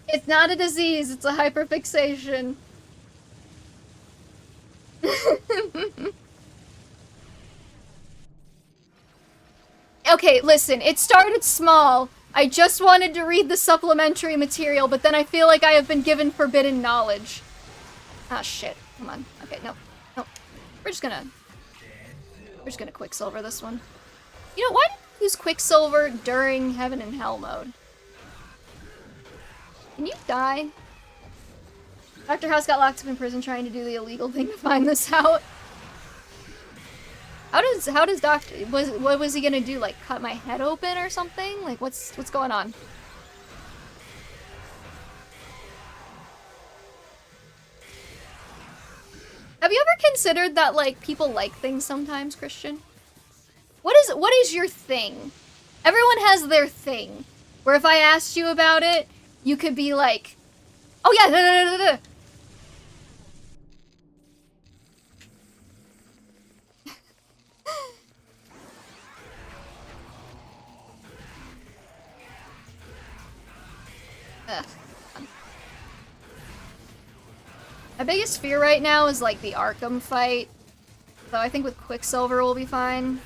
It's not a disease, it's a hyperfixation. Okay, listen, it started small. I just wanted to read the supplementary material, but then I feel like I have been given forbidden knowledge. Ah, shit. Come on. Okay, no. No. We're just gonna Quicksilver this one. You know, why did I use Quicksilver during Heaven and Hell mode? Can you die? Dr. House got locked up in prison trying to do the illegal thing to find this out. How does Doctor... What was he gonna do? Like, cut my head open or something? Like, what's going on? Have you ever considered that, like, people like things sometimes, Christian? What is your thing? Everyone has their thing. Where if I asked you about it, you could be like, oh yeah, da, da, da, da, da. Ugh. My biggest fear right now is like the Arkham fight. So I think with Quicksilver we'll be fine.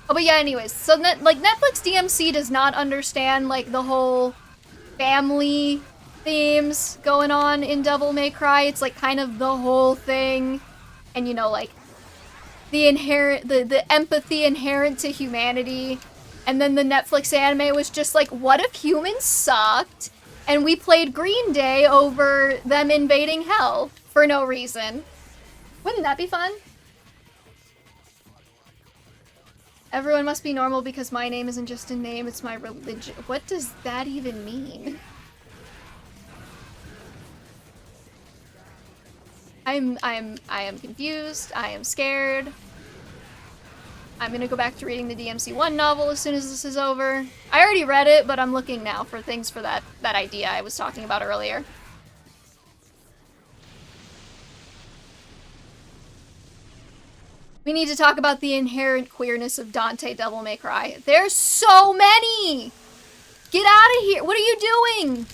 Oh, but yeah, anyways, so like Netflix DMC does not understand like the whole family themes going on in Devil May Cry. It's like kind of the whole thing, and you know, like the empathy inherent to humanity. And then the Netflix anime was just like, what if humans sucked and we played Green Day over them invading hell for no reason? Wouldn't that be fun? Everyone must be normal because my name isn't just a name, it's my religion. What does that even mean? I am confused. I am scared. I'm gonna go back to reading the DMC1 novel as soon as this is over. I already read it, but I'm looking now for things for that idea I was talking about earlier. We need to talk about the inherent queerness of Dante Devil May Cry. There's so many! Get out of here! What are you doing?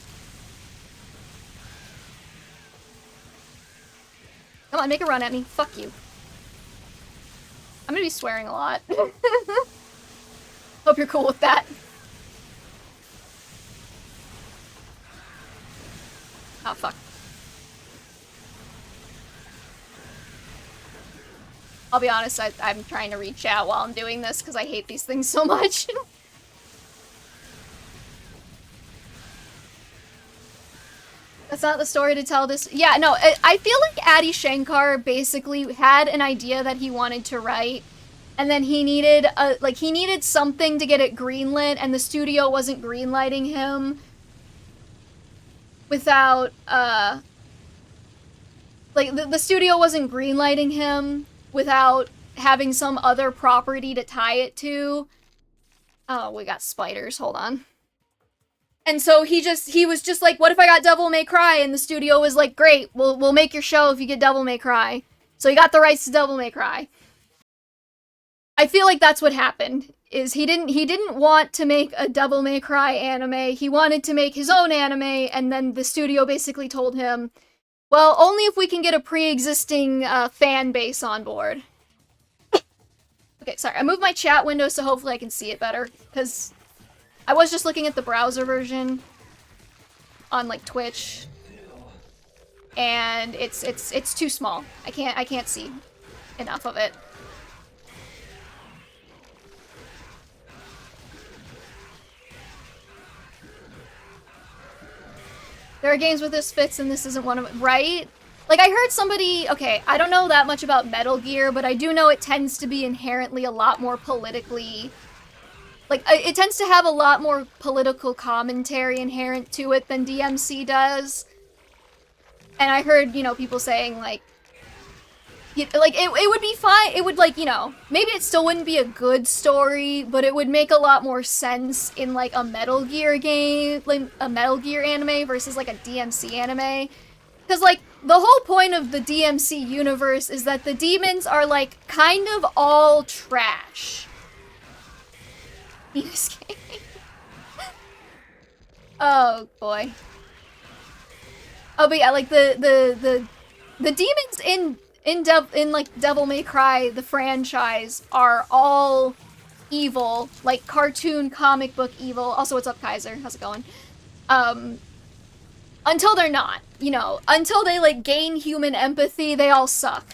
Come on, make a run at me. Fuck you. I'm gonna be swearing a lot. Hope you're cool with that. Oh, fuck. I'll be honest, I'm trying to read chat while I'm doing this because I hate these things so much. That's not the story to tell this. Yeah, no, I feel like Adi Shankar basically had an idea that he wanted to write, and then he needed he needed something to get it greenlit, and the studio wasn't greenlighting him without like, the studio wasn't greenlighting him without having some other property to tie it to. Oh, we got spiders, hold on. And so he was just like, what if I got Devil May Cry? And the studio was like, great, we'll make your show if you get Devil May Cry. So he got the rights to Devil May Cry. I feel like that's what happened, is he didn't want to make a Devil May Cry anime, he wanted to make his own anime, and then the studio basically told him, well, only if we can get a pre-existing fan base on board. Okay, sorry, I moved my chat window so hopefully I can see it better, because I was just looking at the browser version on, like, Twitch, and it's too small. I can't see enough of it. There are games with this fits and this isn't one of them, right? Like, I heard somebody, okay, I don't know that much about Metal Gear, but I do know it tends to be inherently a lot more politically, like, it tends to have a lot more political commentary inherent to it than DMC does. And I heard, you know, people saying, like, it would be fine, it would, like, you know, maybe it still wouldn't be a good story, but it would make a lot more sense in, like, a Metal Gear game, like, a Metal Gear anime versus, like, a DMC anime. Because, like, the whole point of the DMC universe is that the demons are, like, kind of all trash. Oh, boy. Oh, but yeah, like, the demons in like Devil May Cry, the franchise, are all evil, like cartoon comic book evil. Also, what's up, Kaiser? How's it going? Until they're not, you know, until they like gain human empathy, they all suck.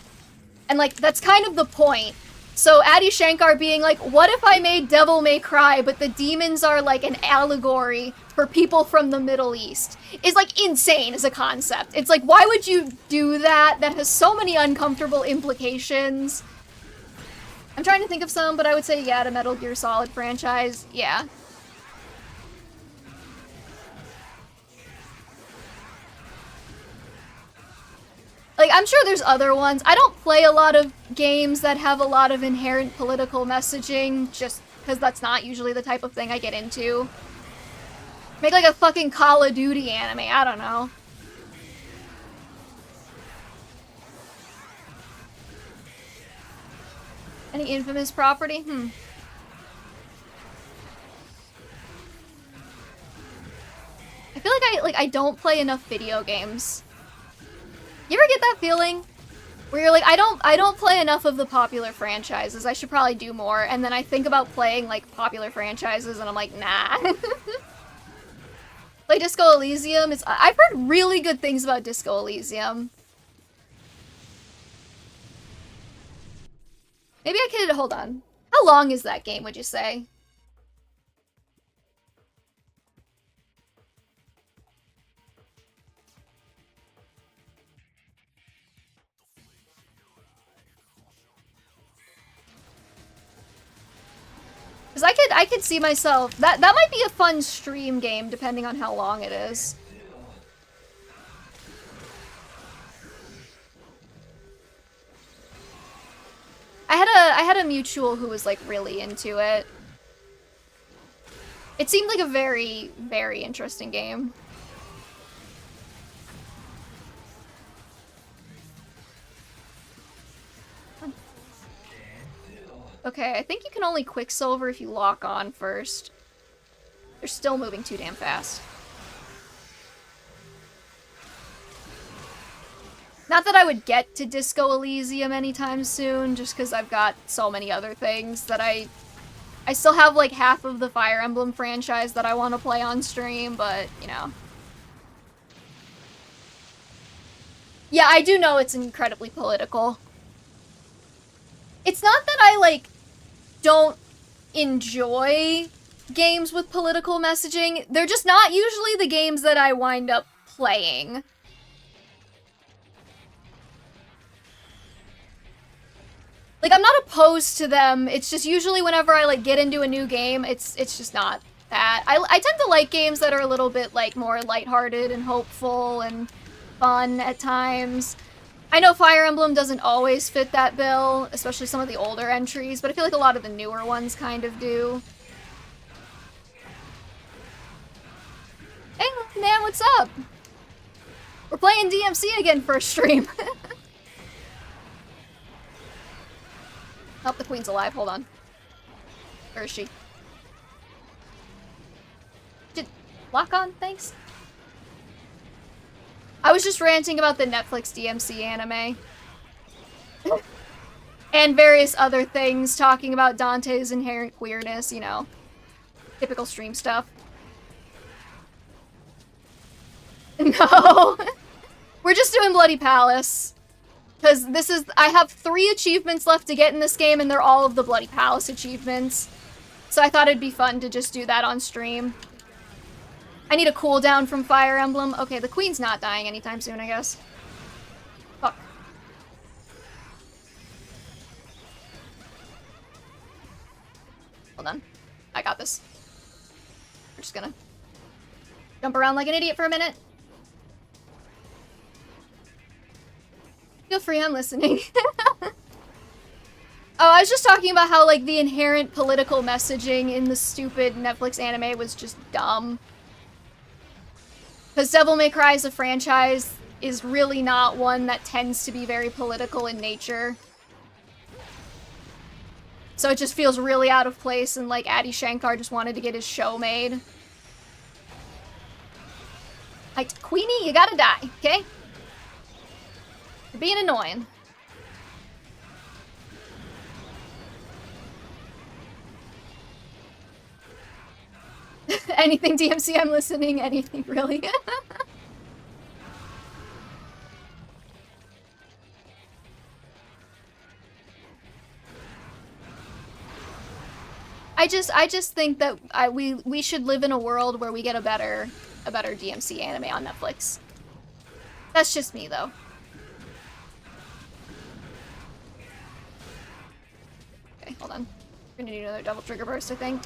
And like, that's kind of the point. So Adi Shankar being like, what if I made Devil May Cry, but the demons are like an allegory for people from the Middle East, is like insane as a concept. It's like, why would you do that? That has so many uncomfortable implications. I'm trying to think of some, but I would say, yeah, the Metal Gear Solid franchise, yeah. Like, I'm sure there's other ones. I don't play a lot of games that have a lot of inherent political messaging, just because that's not usually the type of thing I get into. Make like a fucking Call of Duty anime, I don't know. Any infamous property? I feel like I don't play enough video games. You ever get that feeling? Where you're like, I don't play enough of the popular franchises, I should probably do more, and then I think about playing, like, popular franchises, and I'm like, nah. Play Disco Elysium, I've heard really good things about Disco Elysium. Maybe I could, hold on. How long is that game, would you say? Because I could see myself, that might be a fun stream game, depending on how long it is. I had a mutual who was like really into it. It seemed like a very, very interesting game. Okay, I think you can only Quicksilver if you lock on first. They're still moving too damn fast. Not that I would get to Disco Elysium anytime soon, just because I've got so many other things that I still have like half of the Fire Emblem franchise that I want to play on stream, but, you know. Yeah, I do know it's incredibly political. It's not that I, like, don't enjoy games with political messaging. They're just not usually the games that I wind up playing. Like, I'm not opposed to them, it's just usually whenever I, like, get into a new game, it's just not that. I tend to like games that are a little bit, like, more lighthearted and hopeful and fun at times. I know Fire Emblem doesn't always fit that bill, especially some of the older entries, but I feel like a lot of the newer ones kind of do. Hey, man, what's up? We're playing DMC again for a stream. Oh, the queen's alive. Hold on. Where is she? Did lock on? Thanks. I was just ranting about the Netflix DMC anime. And various other things, talking about Dante's inherent queerness, you know. Typical stream stuff. No. We're just doing Bloody Palace. Because this is... I have 3 achievements left to get in this game, and they're all of the Bloody Palace achievements. So I thought it'd be fun to just do that on stream. I need a cooldown from Fire Emblem. Okay, the queen's not dying anytime soon, I guess. Fuck. Hold on. I got this. We're just gonna jump around like an idiot for a minute. Feel free, I'm listening. Oh, I was just talking about how, like, the inherent political messaging in the stupid Netflix anime was just dumb. Because Devil May Cry as a franchise is really not one that tends to be very political in nature. So it just feels really out of place, and, like, Adi Shankar just wanted to get his show made. Like, Queenie, you gotta die, okay? You're being annoying. Anything DMC, I'm listening. Anything, really. I just think that we should live in a world where we get a better DMC anime on Netflix. That's just me, though. Okay, hold on. We're gonna need another double trigger burst, I think.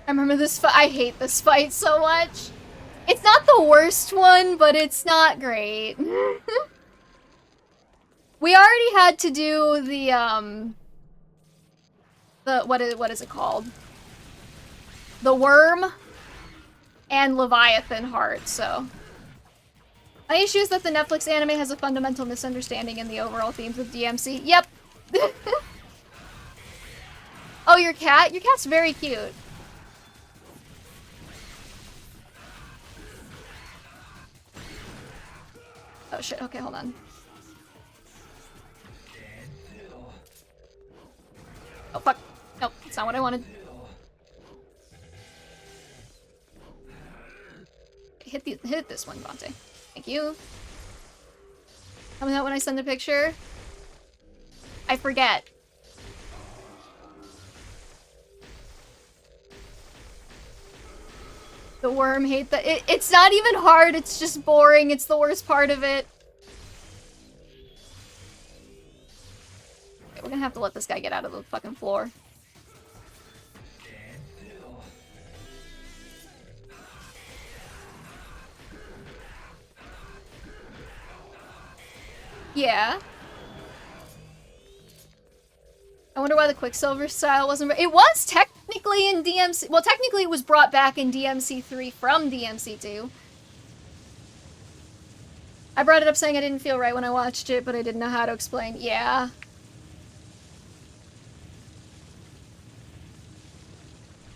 I remember this fight. I hate this fight so much. It's not the worst one, but it's not great. We already had to do the what is it called? The Worm and Leviathan Heart, so. My issue is that the Netflix anime has a fundamental misunderstanding in the overall themes of DMC. Yep. Oh, your cat? Your cat's very cute. Oh shit, okay, hold on. Oh fuck. Nope, that's not what I wanted. Hit this one, Vontae. Thank you. Tell me that when I send a picture. I forget. The worm hate the- it's not even hard, it's just boring, it's the worst part of it. Okay, we're gonna have to let this guy get out of the fucking floor. Yeah. I wonder why the Quicksilver style wasn't- It was technically in DMC- well, technically it was brought back in DMC3 from DMC2. I brought it up saying I didn't feel right when I watched it, but I didn't know how to explain. Yeah.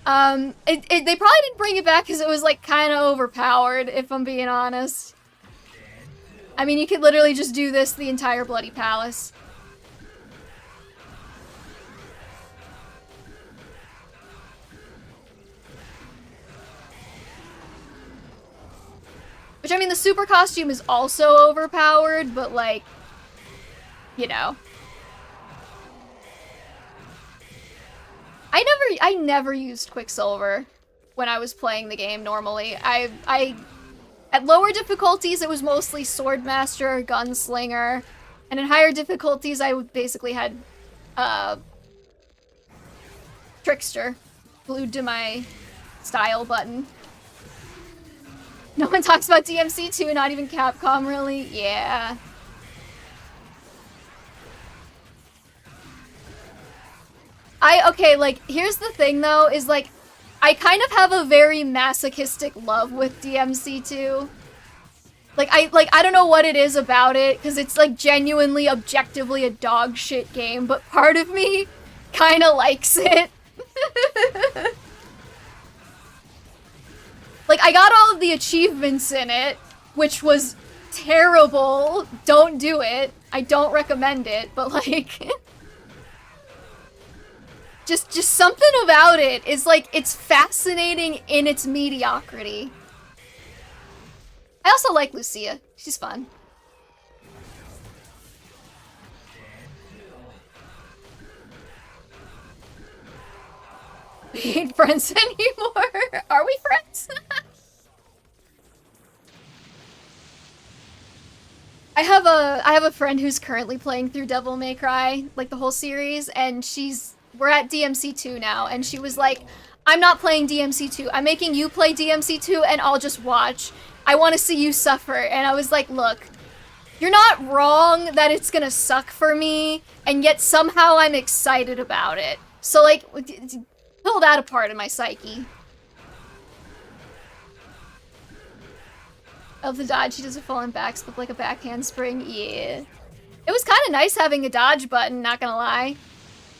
They probably didn't bring it back because it was, like, kind of overpowered, if I'm being honest. I mean, you could literally just do this the entire Bloody Palace. Which, I mean, the super costume is also overpowered, but, like, you know. I never used Quicksilver when I was playing the game normally. At lower difficulties, it was mostly Swordmaster, Gunslinger, and in higher difficulties, I basically had Trickster glued to my style button. No one talks about DMC2, not even Capcom, really? Yeah. Okay, like, here's the thing, though, is, like, I kind of have a very masochistic love with DMC2. Like, I don't know what it is about it, because it's, like, genuinely, objectively a dog shit game, but part of me kind of likes it. Like, I got all of the achievements in it, which was terrible. Don't do it. I don't recommend it, but, like... just something about it is, like, it's fascinating in its mediocrity. I also like Lucia. She's fun. We ain't friends anymore. Are we friends? I have a friend who's currently playing through Devil May Cry, like the whole series, and we're at DMC2 now, and she was like, I'm not playing DMC2. I'm making you play DMC2 and I'll just watch. I want to see you suffer. And I was like, look, you're not wrong that it's gonna suck for me, and yet somehow I'm excited about it. So, like, pull that apart in my psyche. Of the dodge, she does a full-on backslip like a back handspring. Yeah. It was kind of nice having a dodge button, not gonna lie.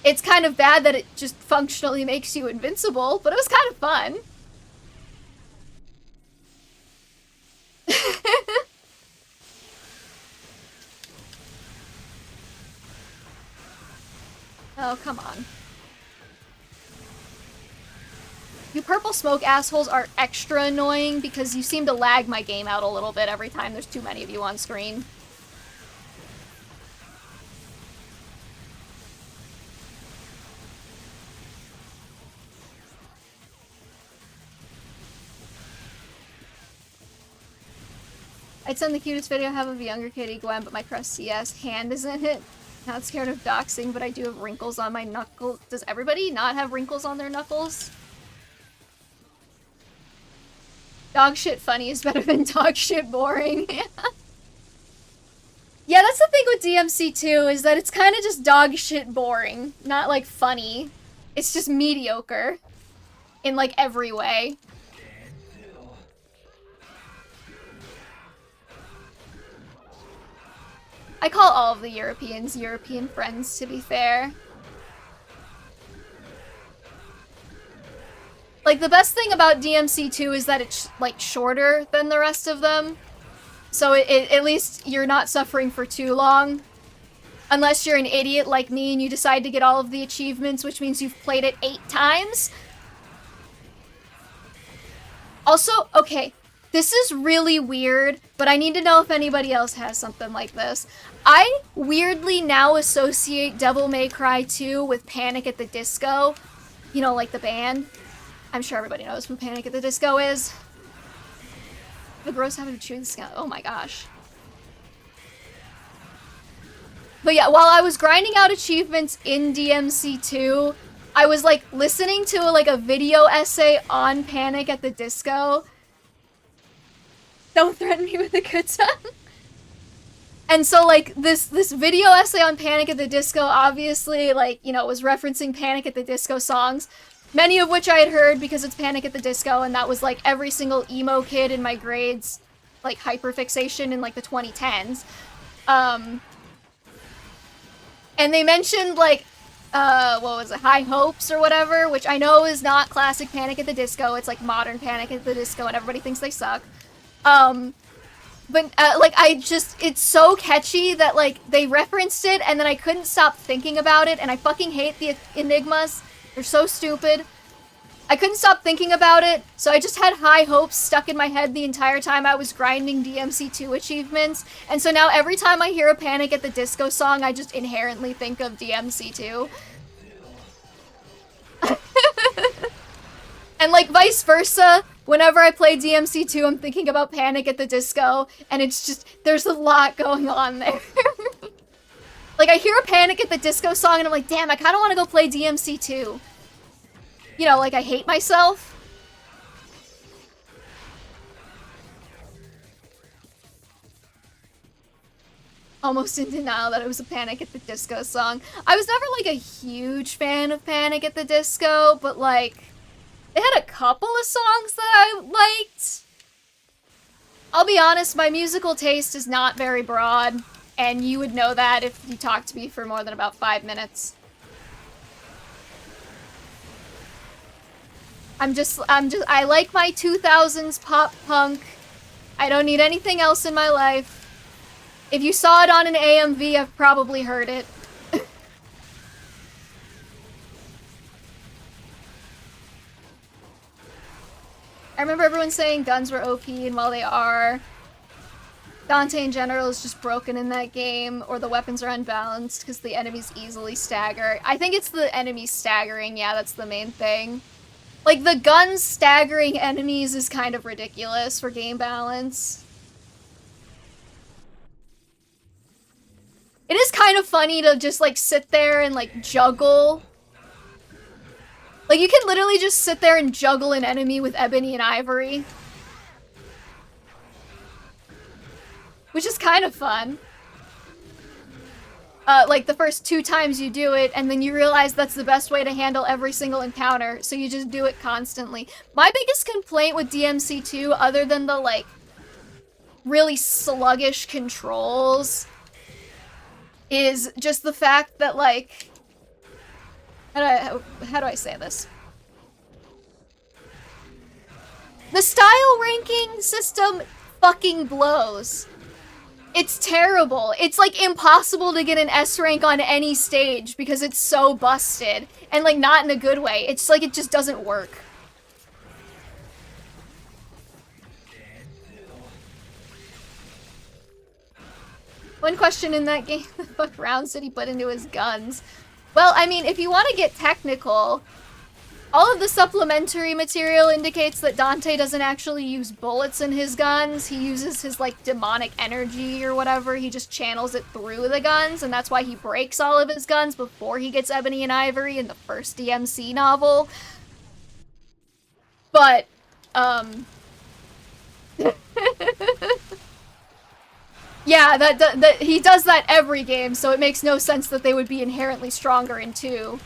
It's kind of bad that it just functionally makes you invincible, but it was kind of fun. Oh, come on. You purple smoke assholes are extra annoying because you seem to lag my game out a little bit every time there's too many of you on screen. I'd send the cutest video I have of a younger kitty Gwen, but my crust CS hand is in it. Not scared of doxing, but I do have wrinkles on my knuckles. Does everybody not have wrinkles on their knuckles? Dog shit funny is better than dog shit boring. Yeah, that's the thing with DMC2, is that it's kind of just dog shit boring. Not, like, funny. It's just mediocre. In, like, every way. I call all of the Europeans European friends, to be fair. Like, the best thing about DMC2 is that it's, like, shorter than the rest of them. So at least you're not suffering for too long. Unless you're an idiot like me and you decide to get all of the achievements, which means you've played it 8 times. Also, okay, this is really weird, but I need to know if anybody else has something like this. I weirdly now associate Devil May Cry 2 with Panic at the Disco. You know, like the band. I'm sure everybody knows who Panic at the Disco is. The gross habit of chewing skin. Oh my gosh. But yeah, while I was grinding out achievements in DMC2, I was like listening to like a video essay on Panic at the Disco. Don't threaten me with a good time. And so like this video essay on Panic at the Disco obviously like, you know, was referencing Panic at the Disco songs. Many of which I had heard because it's Panic at the Disco, and that was like every single emo kid in my grades, like hyperfixation in like the 2010s. And they mentioned like, what was it, High Hopes or whatever, which I know is not classic Panic at the Disco, it's like modern Panic at the Disco and everybody thinks they suck. But like it's so catchy that like they referenced it and then I couldn't stop thinking about it, and I fucking hate the enigmas. They're so stupid. I couldn't stop thinking about it, so I just had High Hopes stuck in my head the entire time I was grinding DMC2 achievements, and so now every time I hear a Panic at the Disco song, I just inherently think of DMC2. And like vice versa, whenever I play DMC2, I'm thinking about Panic at the Disco, and it's just, there's a lot going on there. Like, I hear a Panic at the Disco song and I'm like, damn, I kind of want to go play DMC2. You know, like, I hate myself. Almost in denial that it was a Panic at the Disco song. I was never, like, a huge fan of Panic at the Disco, but, like, they had a couple of songs that I liked. I'll be honest, my musical taste is not very broad, and you would know that if you talked to me for more than about 5 minutes. I like my 2000s pop punk. I don't need anything else in my life. If you saw it on an AMV, I've probably heard it. I remember everyone saying guns were OP, and while they are, Dante in general is just broken in that game, or the weapons are unbalanced because the enemies easily stagger. I think it's the enemies staggering, yeah, that's the main thing. Like, the guns staggering enemies is kind of ridiculous for game balance. It is kind of funny to just, like, sit there and, like, juggle. Like, you can literally just sit there and juggle an enemy with ebony and ivory. Which is kind of fun. Like, the first 2 times you do it, and then you realize that's the best way to handle every single encounter, so you just do it constantly. My biggest complaint with DMC2, other than the, like, really sluggish controls, is just the fact that, like, how do I say this? The style ranking system fucking blows. It's terrible. It's, like, impossible to get an S rank on any stage because it's so busted. And, like, not in a good way. It's like it just doesn't work. One question in that game, what rounds did he put into his guns? Well, I mean, if you want to get technical, all of the supplementary material indicates that Dante doesn't actually use bullets in his guns. He uses his, like, demonic energy or whatever. He just channels it through the guns, and that's why he breaks all of his guns before he gets ebony and ivory in the first DMC novel. But, yeah, that he does that every game, so it makes no sense that they would be inherently stronger in 2.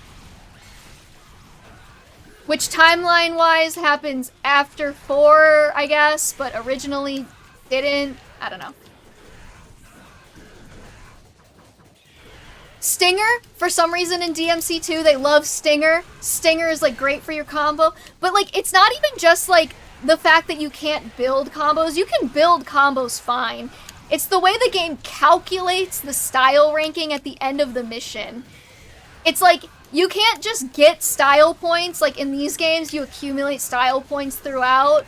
Which timeline-wise happens after 4, I guess, but originally didn't. I don't know. Stinger, for some reason in DMC2, they love Stinger. Stinger is, like, great for your combo. But, like, it's not even just, like, the fact that you can't build combos. You can build combos fine. It's the way the game calculates the style ranking at the end of the mission. It's like, you can't just get style points, like in these games, you accumulate style points throughout.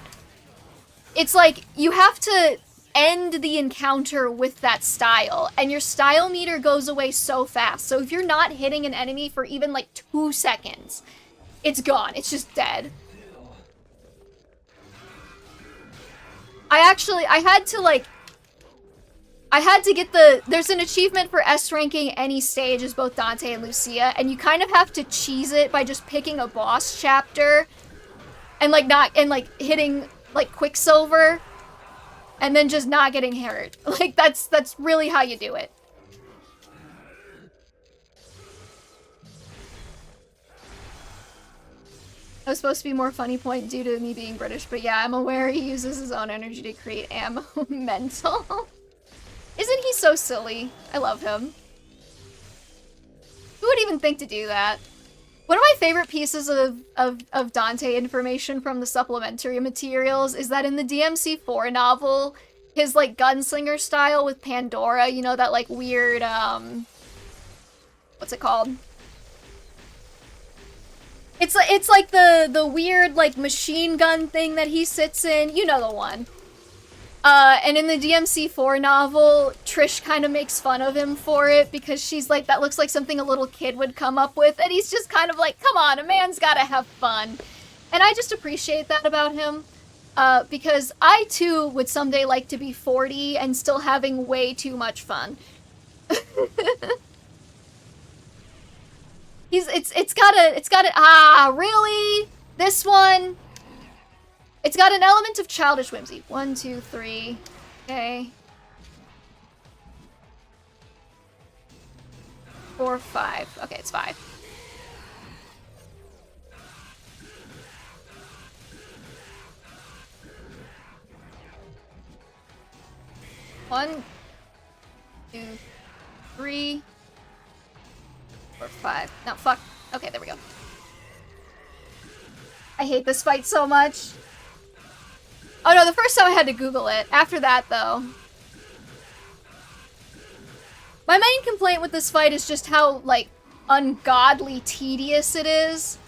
It's like, you have to end the encounter with that style, and your style meter goes away so fast. So if you're not hitting an enemy for even like 2 seconds, it's gone, it's just dead. I had to get there's an achievement for S ranking any stage as both Dante and Lucia, and you kind of have to cheese it by just picking a boss chapter and hitting like Quicksilver and then just not getting hurt. Like that's really how you do it. That was supposed to be more funny point due to me being British, but yeah, I'm aware he uses his own energy to create ammo. Mental. Isn't he so silly? I love him. Who would even think to do that? One of my favorite pieces of Dante information from the supplementary materials is that in the DMC4 novel, his, like, gunslinger style with Pandora, you know, that, like, weird, what's it called? It's like the weird, like, machine gun thing that he sits in. You know the one. And in the DMC4 novel, Trish kind of makes fun of him for it because she's like, that looks like something a little kid would come up with. And he's just kind of like, come on, a man's gotta have fun. And I just appreciate that about him. Because I too would someday like to be 40 and still having way too much fun. It's got a, really? This one? It's got an element of childish whimsy. 1, 2, 3. Okay. 4, 5. Okay, it's 5. One, 2, 3, 4, 5. No, fuck. Okay, there we go. I hate this fight so much. Oh no, the first time I had to Google it. After that, though. My main complaint with this fight is just how, like, ungodly tedious it is.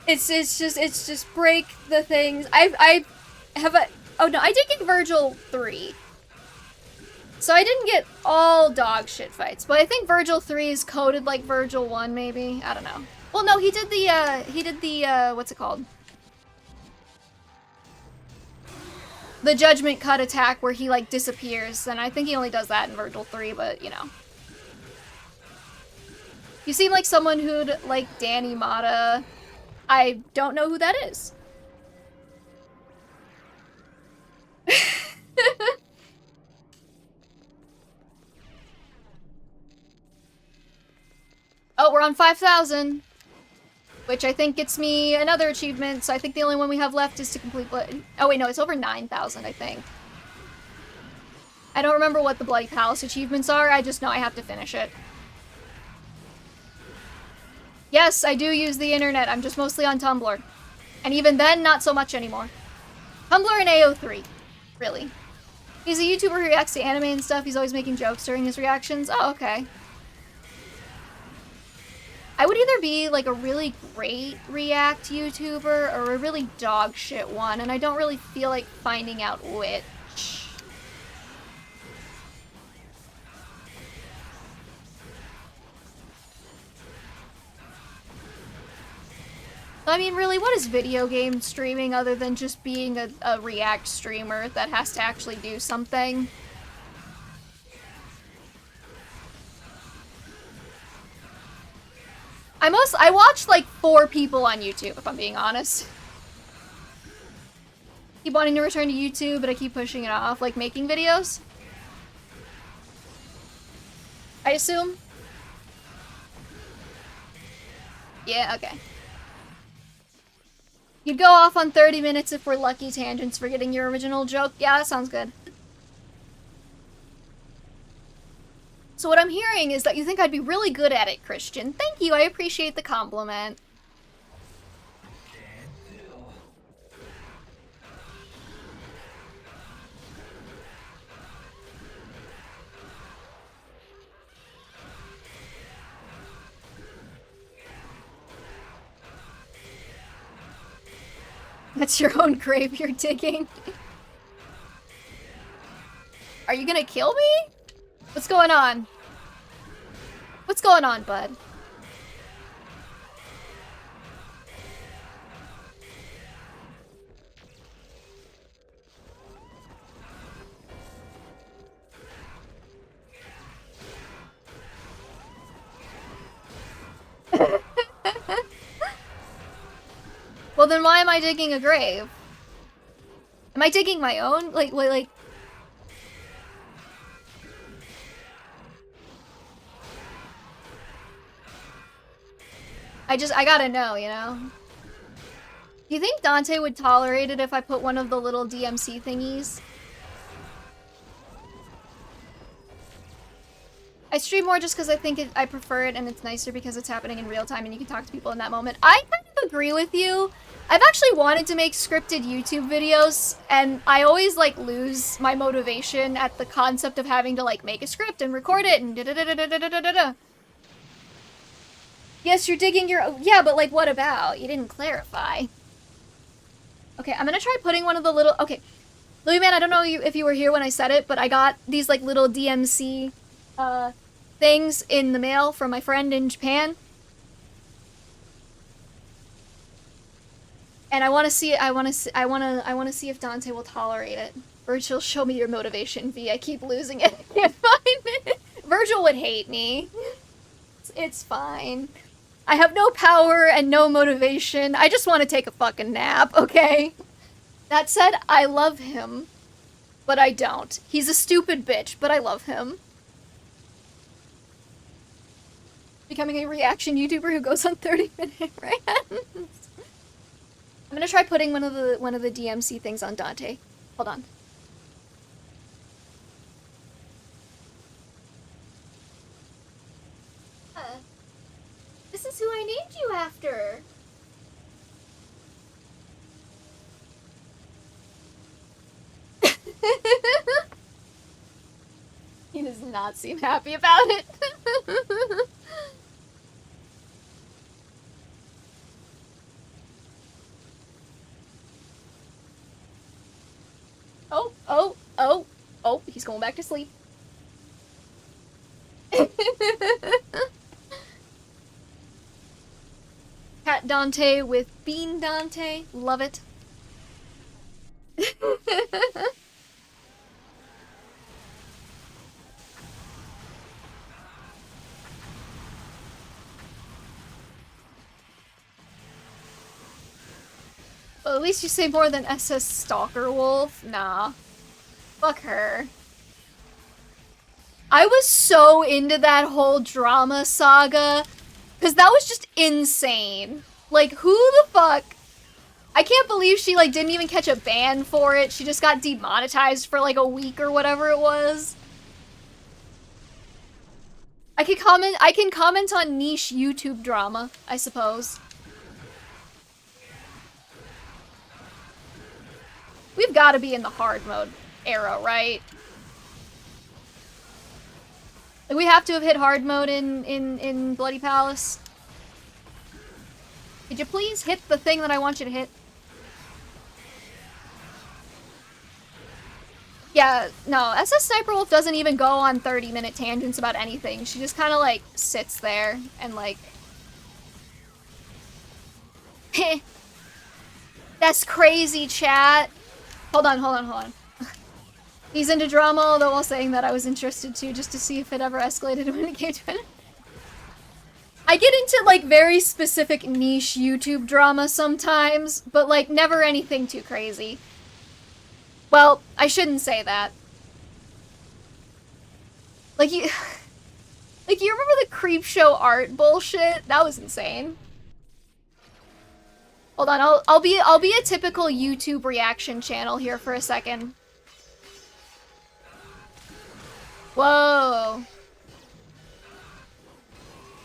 It's just break the things. I have a, oh no, I did get Virgil 3. So I didn't get all dog shit fights, but I think Virgil 3 is coded like Virgil 1, maybe? I don't know. Well, no, he did the, what's it called? The Judgment Cut attack where he, like, disappears, and I think he only does that in Virgil 3, but, you know. You seem like someone who'd like Danny Mata. I don't know who that is. Oh, we're on 5,000. Which I think gets me another achievement, so I think the only one we have left is to complete Blood. Oh wait, no, it's over 9,000, I think. I don't remember what the Bloody Palace achievements are, I just know I have to finish it. Yes, I do use the internet, I'm just mostly on Tumblr. And even then, not so much anymore. Tumblr and AO3, really. He's a YouTuber who reacts to anime and stuff, he's always making jokes during his reactions. Oh, okay. I would either be like a really great React YouTuber or a really dog shit one, and I don't really feel like finding out which. I mean, really, what is video game streaming other than just being a React streamer that has to actually do something? I watch like 4 people on YouTube, if I'm being honest. Keep wanting to return to YouTube, but I keep pushing it off, like making videos. I assume? Yeah, okay. You'd go off on 30 minutes if we're lucky tangents for getting your original joke. Yeah, that sounds good. So what I'm hearing is that you think I'd be really good at it, Christian. Thank you, I appreciate the compliment. That's your own grave you're digging. Are you gonna kill me? What's going on? What's going on, bud? Well, then why am I digging a grave? Am I digging my own? Like... I gotta know, you know? Do you think Dante would tolerate it if I put one of the little DMC thingies? I stream more just because I think I prefer it and it's nicer because it's happening in real time and you can talk to people in that moment. I kind of agree with you. I've actually wanted to make scripted YouTube videos and I always like lose my motivation at the concept of having to like make a script and record it and da-da-da-da-da-da-da-da. Yes, you're digging your... Yeah, but like, what about? You didn't clarify. Okay, I'm gonna try putting one of the little... Okay, Louis Man, I don't know if you were here when I said it, but I got these like little DMC things in the mail from my friend in Japan. And I want to see if Dante will tolerate it. Virgil, show me your motivation, V. I keep losing it. I can't find it. Virgil would hate me. It's fine. I have no power and no motivation. I just want to take a fucking nap, okay? That said, I love him. But I don't. He's a stupid bitch, but I love him. Becoming a reaction YouTuber who goes on 30-minute rants. I'm gonna try putting one of the DMC things on Dante. Hold on. This is who I named you after. He does not seem happy about it. Oh, he's going back to sleep. Cat Dante with Bean Dante. Love it. Well, at least you say more than SS Stalker Wolf. Nah. Fuck her. I was so into that whole drama saga, because that was just insane. Like, who the fuck? I can't believe she, like, didn't even catch a ban for it. She just got demonetized for, like, a week or whatever it was. I can comment on niche YouTube drama, I suppose. We've got to be in the hard mode era, right? Like, we have to have hit hard mode in Bloody Palace. Could you please hit the thing that I want you to hit? Yeah, no, SS Sniper Wolf doesn't even go on 30-minute tangents about anything. She just kind of, like, sits there and, like... That's crazy, chat. Hold on. He's into drama, although while saying that I was interested too, just to see if it ever escalated when it came to it. I get into, like, very specific niche YouTube drama sometimes, but, like, never anything too crazy. Well, I shouldn't say that. Like, you remember the creep show art bullshit? That was insane. Hold on, I'll be a typical YouTube reaction channel here for a second. Whoa.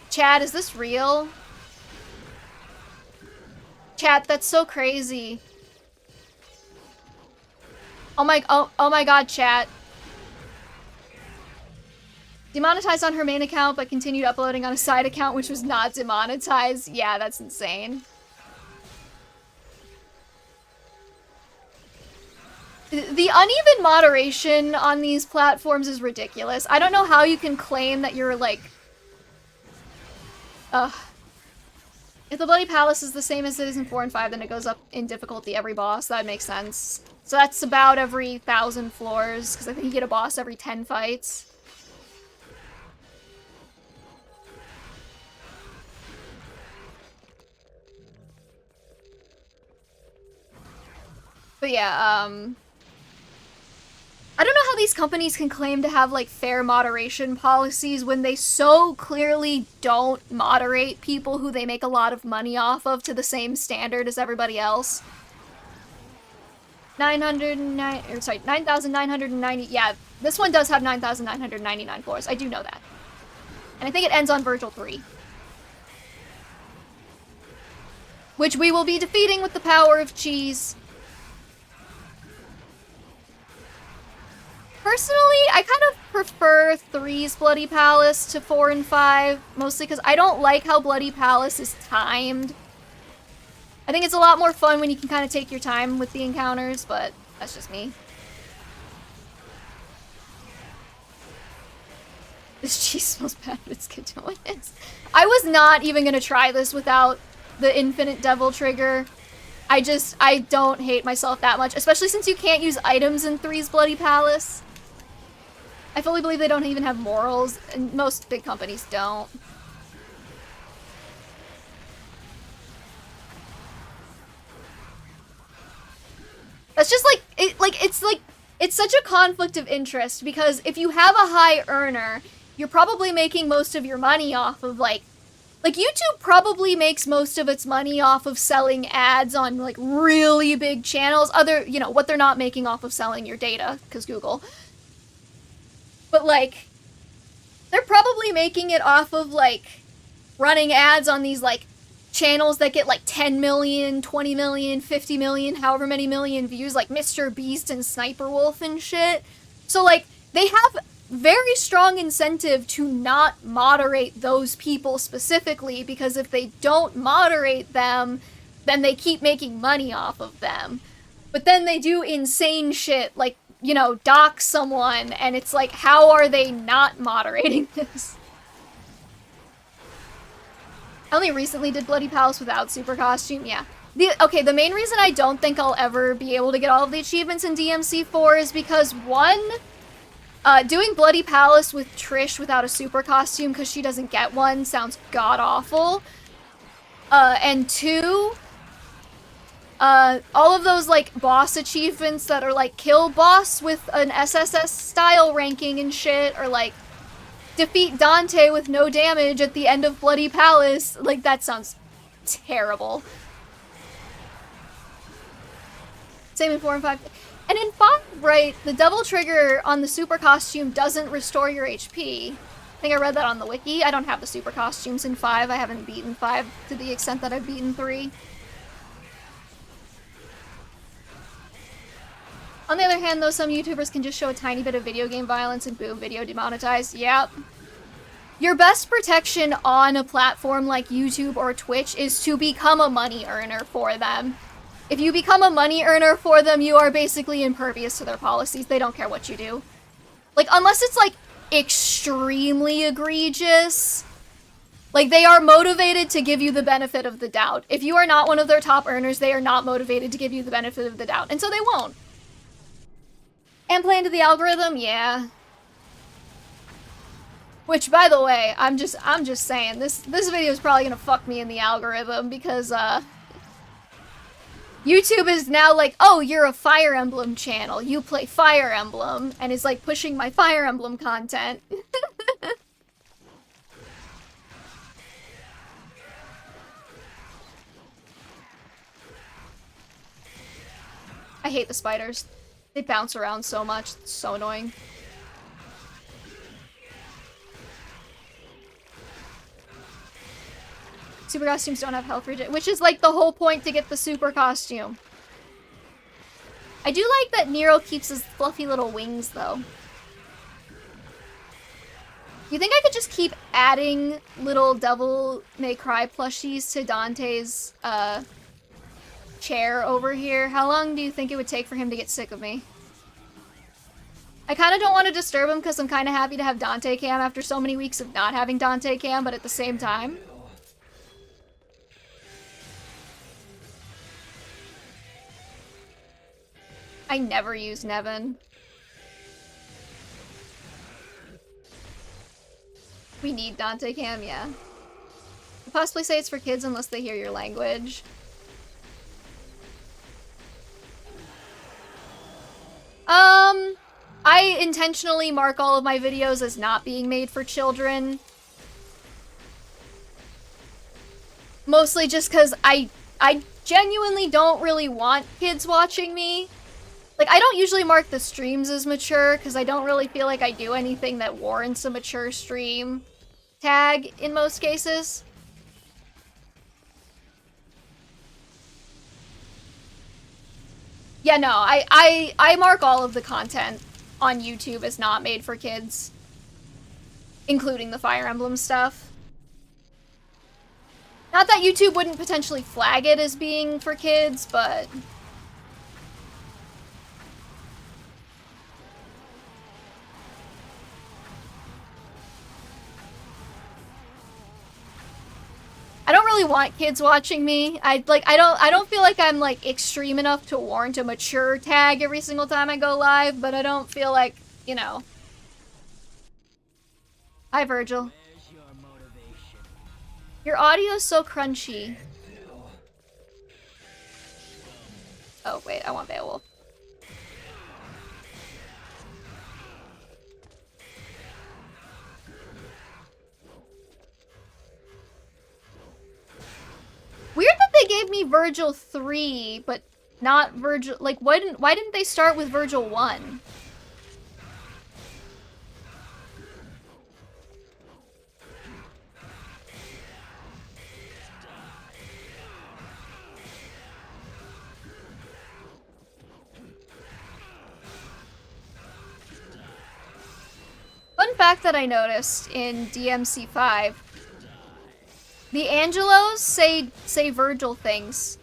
Chat, is this real? Chat, that's so crazy. Oh my god, chat. Demonetized on her main account, but continued uploading on a side account, which was not demonetized. Yeah, that's insane. The uneven moderation on these platforms is ridiculous. I don't know how you can claim that you're, like... If the Bloody Palace is the same as it is in 4 and 5, then it goes up in difficulty every boss. That makes sense. So that's about every 1,000 floors, because I think you get a boss every 10 fights. But yeah, I don't know how these companies can claim to have, like, fair moderation policies when they so clearly don't moderate people who they make a lot of money off of to the same standard as everybody else. 9,990, yeah, this one does have 9,999 floors, I do know that. And I think it ends on Virgil 3. Which we will be defeating with the power of cheese. Personally, I kind of prefer 3's Bloody Palace to 4 and 5, mostly because I don't like how Bloody Palace is timed. I think it's a lot more fun when you can kind of take your time with the encounters, but that's just me. This cheese smells bad, but it's good to it. I was not even going to try this without the Infinite Devil trigger. I don't hate myself that much, especially since you can't use items in 3's Bloody Palace. I fully believe they don't even have morals, and most big companies don't. That's just it's such a conflict of interest, because if you have a high earner, you're probably making most of your money off of like YouTube probably makes most of its money off of selling ads on like really big channels, other, you know, what they're not making off of selling your data, because Google. But like, they're probably making it off of like running ads on these like channels that get like 10 million, 20 million, 50 million, however many million views, like Mr. Beast and Sniper Wolf and shit. So like, they have very strong incentive to not moderate those people specifically, because if they don't moderate them, then they keep making money off of them. But then they do insane shit like, you know, dox someone, and it's like, how are they not moderating this? I only recently did Bloody Palace without super costume, yeah. The main reason I don't think I'll ever be able to get all of the achievements in DMC4 is because, one, doing Bloody Palace with Trish without a super costume because she doesn't get one sounds god-awful. And two, all of those, like, boss achievements that are, like, kill boss with an SSS style ranking and shit, or, like, defeat Dante with no damage at the end of Bloody Palace, like, that sounds terrible. Same in 4 and 5. And in 5, right, the double trigger on the super costume doesn't restore your HP. I think I read that on the wiki. I don't have the super costumes in 5. I haven't beaten 5 to the extent that I've beaten 3. On the other hand, though, some YouTubers can just show a tiny bit of video game violence and boom, video demonetized. Yep. Your best protection on a platform like YouTube or Twitch is to become a money earner for them. If you become a money earner for them, you are basically impervious to their policies. They don't care what you do. Like, unless it's, like, extremely egregious. Like, they are motivated to give you the benefit of the doubt. If you are not one of their top earners, they are not motivated to give you the benefit of the doubt. And so they won't. And play into the algorithm? Yeah. Which, by the way, I'm just saying, this video is probably gonna fuck me in the algorithm, because, YouTube is now like, oh, you're a Fire Emblem channel, you play Fire Emblem, and is like pushing my Fire Emblem content. I hate the spiders. They bounce around so much, it's so annoying. Super costumes don't have health regen, which is like the whole point to get the super costume. I do like that Nero keeps his fluffy little wings, though. You think I could just keep adding little Devil May Cry plushies to Dante's, chair over here? How long do you think it would take for him to get sick of me? I kind of don't want to disturb him because I'm kind of happy to have Dante Cam after so many weeks of not having Dante Cam, but at the same time... I never use Nevin. We need Dante Cam, yeah. I'll possibly say it's for kids unless they hear your language. I intentionally mark all of my videos as not being made for children. Mostly just because I genuinely don't really want kids watching me. Like, I don't usually mark the streams as mature, because I don't really feel like I do anything that warrants a mature stream tag in most cases. Yeah, no, I mark all of the content on YouTube as not made for kids, including the Fire Emblem stuff. Not that YouTube wouldn't potentially flag it as being for kids, but... I don't really want kids watching me. I don't feel like I'm like extreme enough to warrant a mature tag every single time I go live, but I don't feel like, you know. Hi, Virgil. Your audio's so crunchy. Oh, wait, I want Beowulf. Weird that they gave me Virgil 3, but not Virgil. Like, why didn't they start with Virgil 1? Fun fact that I noticed in DMC3, the Angelos say Virgil things.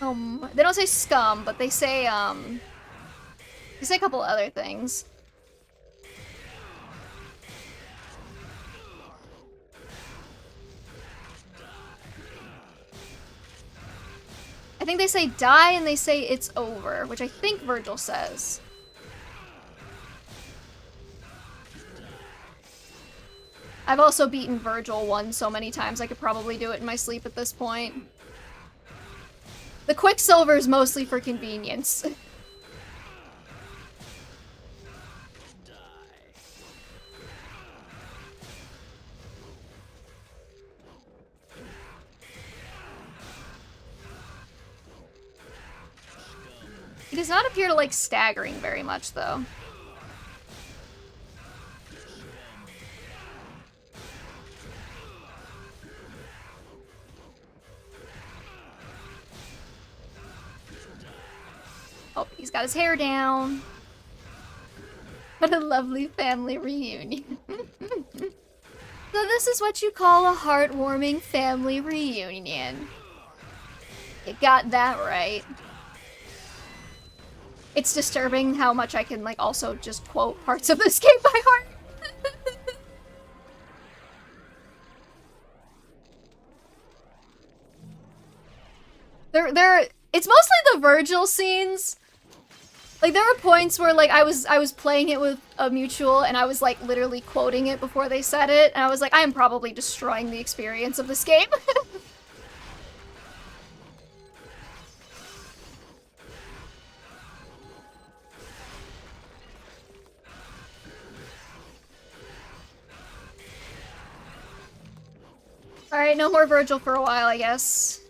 They don't say scum, but they say a couple other things. I think they say die and they say it's over, which I think Virgil says. I've also beaten Virgil 1 so many times I could probably do it in my sleep at this point. The Quicksilver is mostly for convenience. He does not appear to like staggering very much, though. Oh, he's got his hair down. What a lovely family reunion. So this is what you call a heartwarming family reunion. You got that right. It's disturbing how much I can, like, also just quote parts of this game by heart. It's mostly the Virgil scenes. Like, there were points where, like, I was playing it with a mutual and I was, like, literally quoting it before they said it, and I was like, I am probably destroying the experience of this game. Alright, no more Virgil for a while, I guess.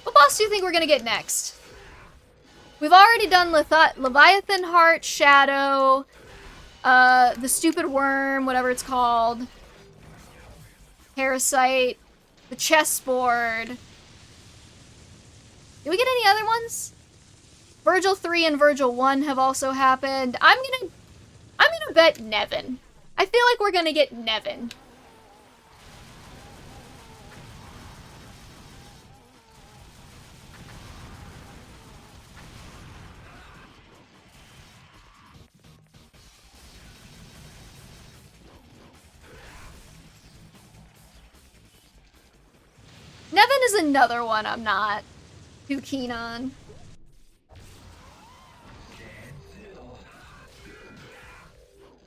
What boss do you think we're gonna get next? We've already done Leviathan Heart, Shadow, the Stupid Worm, whatever it's called, Parasite, the Chessboard. Did we get any other ones? Virgil 3 and Virgil 1 have also happened. I'm gonna bet Nevin. I feel like we're gonna get Nevin. Nevin is another one I'm not too keen on.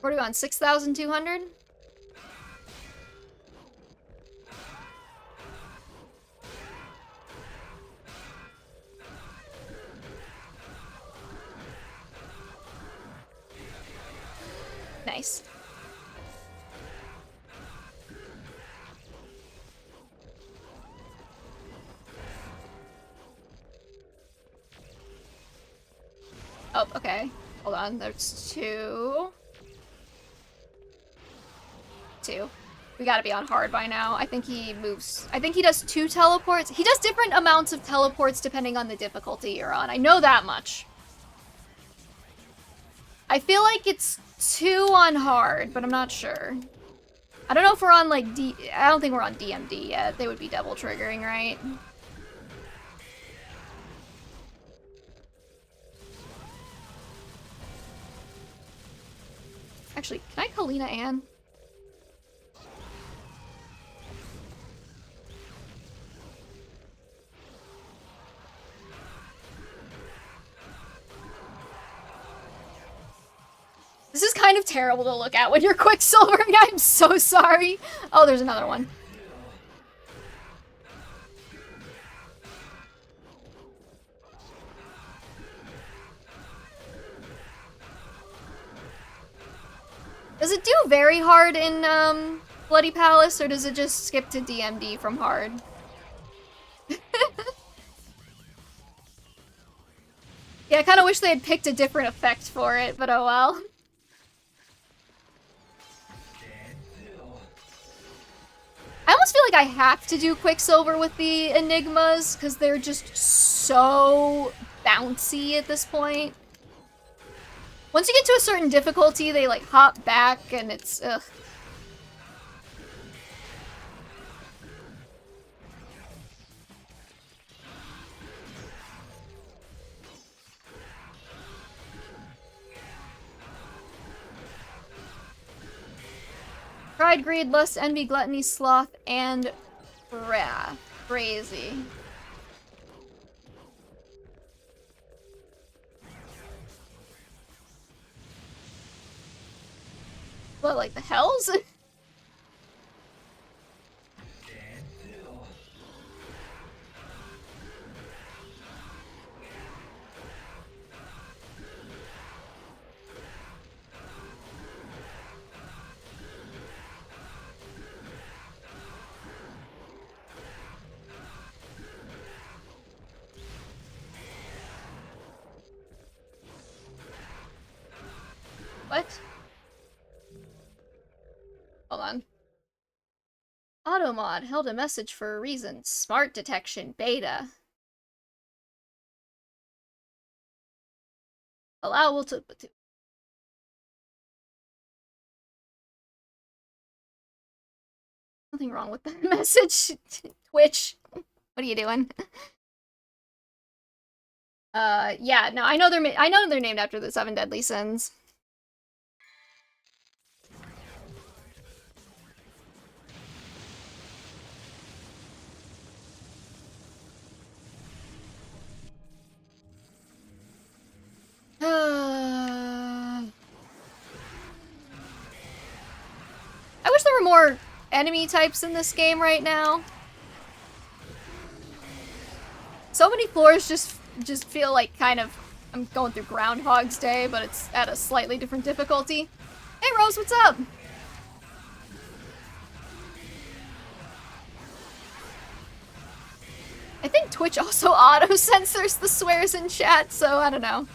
What are we on, 6,200? Nice. Oh, okay. Hold on, there's two. We gotta be on hard by now. I think he moves. I think he does 2 teleports. He does different amounts of teleports depending on the difficulty you're on. I know that much. I feel like it's 2 on hard, but I'm not sure. I don't know if we're on like I don't think we're on DMD yet. They would be double triggering, right? Actually, can I Kalina Ann? This is kind of terrible to look at when you're Quicksilvering. I'm so sorry. Oh, there's another one. Does it do very hard in Bloody Palace, or does it just skip to DMD from hard? Yeah, I kind of wish they had picked a different effect for it, but oh well. I almost feel like I have to do Quicksilver with the Enigmas, because they're just so bouncy at this point. Once you get to a certain difficulty, they like hop back, and it's ugh. Pride, greed, lust, envy, gluttony, sloth, and wrath. Crazy. What, like the hells? What? Hold on. Automod held a message for a reason. Smart detection beta. Allowable to... Nothing wrong with that message. Twitch. What are you doing? Yeah, no, I know they're named after the Seven Deadly Sins. I wish there were more enemy types in this game right now. So many floors just feel like kind of I'm going through Groundhog's Day, but it's at a slightly different difficulty. Hey Rose, what's up? I think Twitch also auto-censors the swears in chat, so I don't know.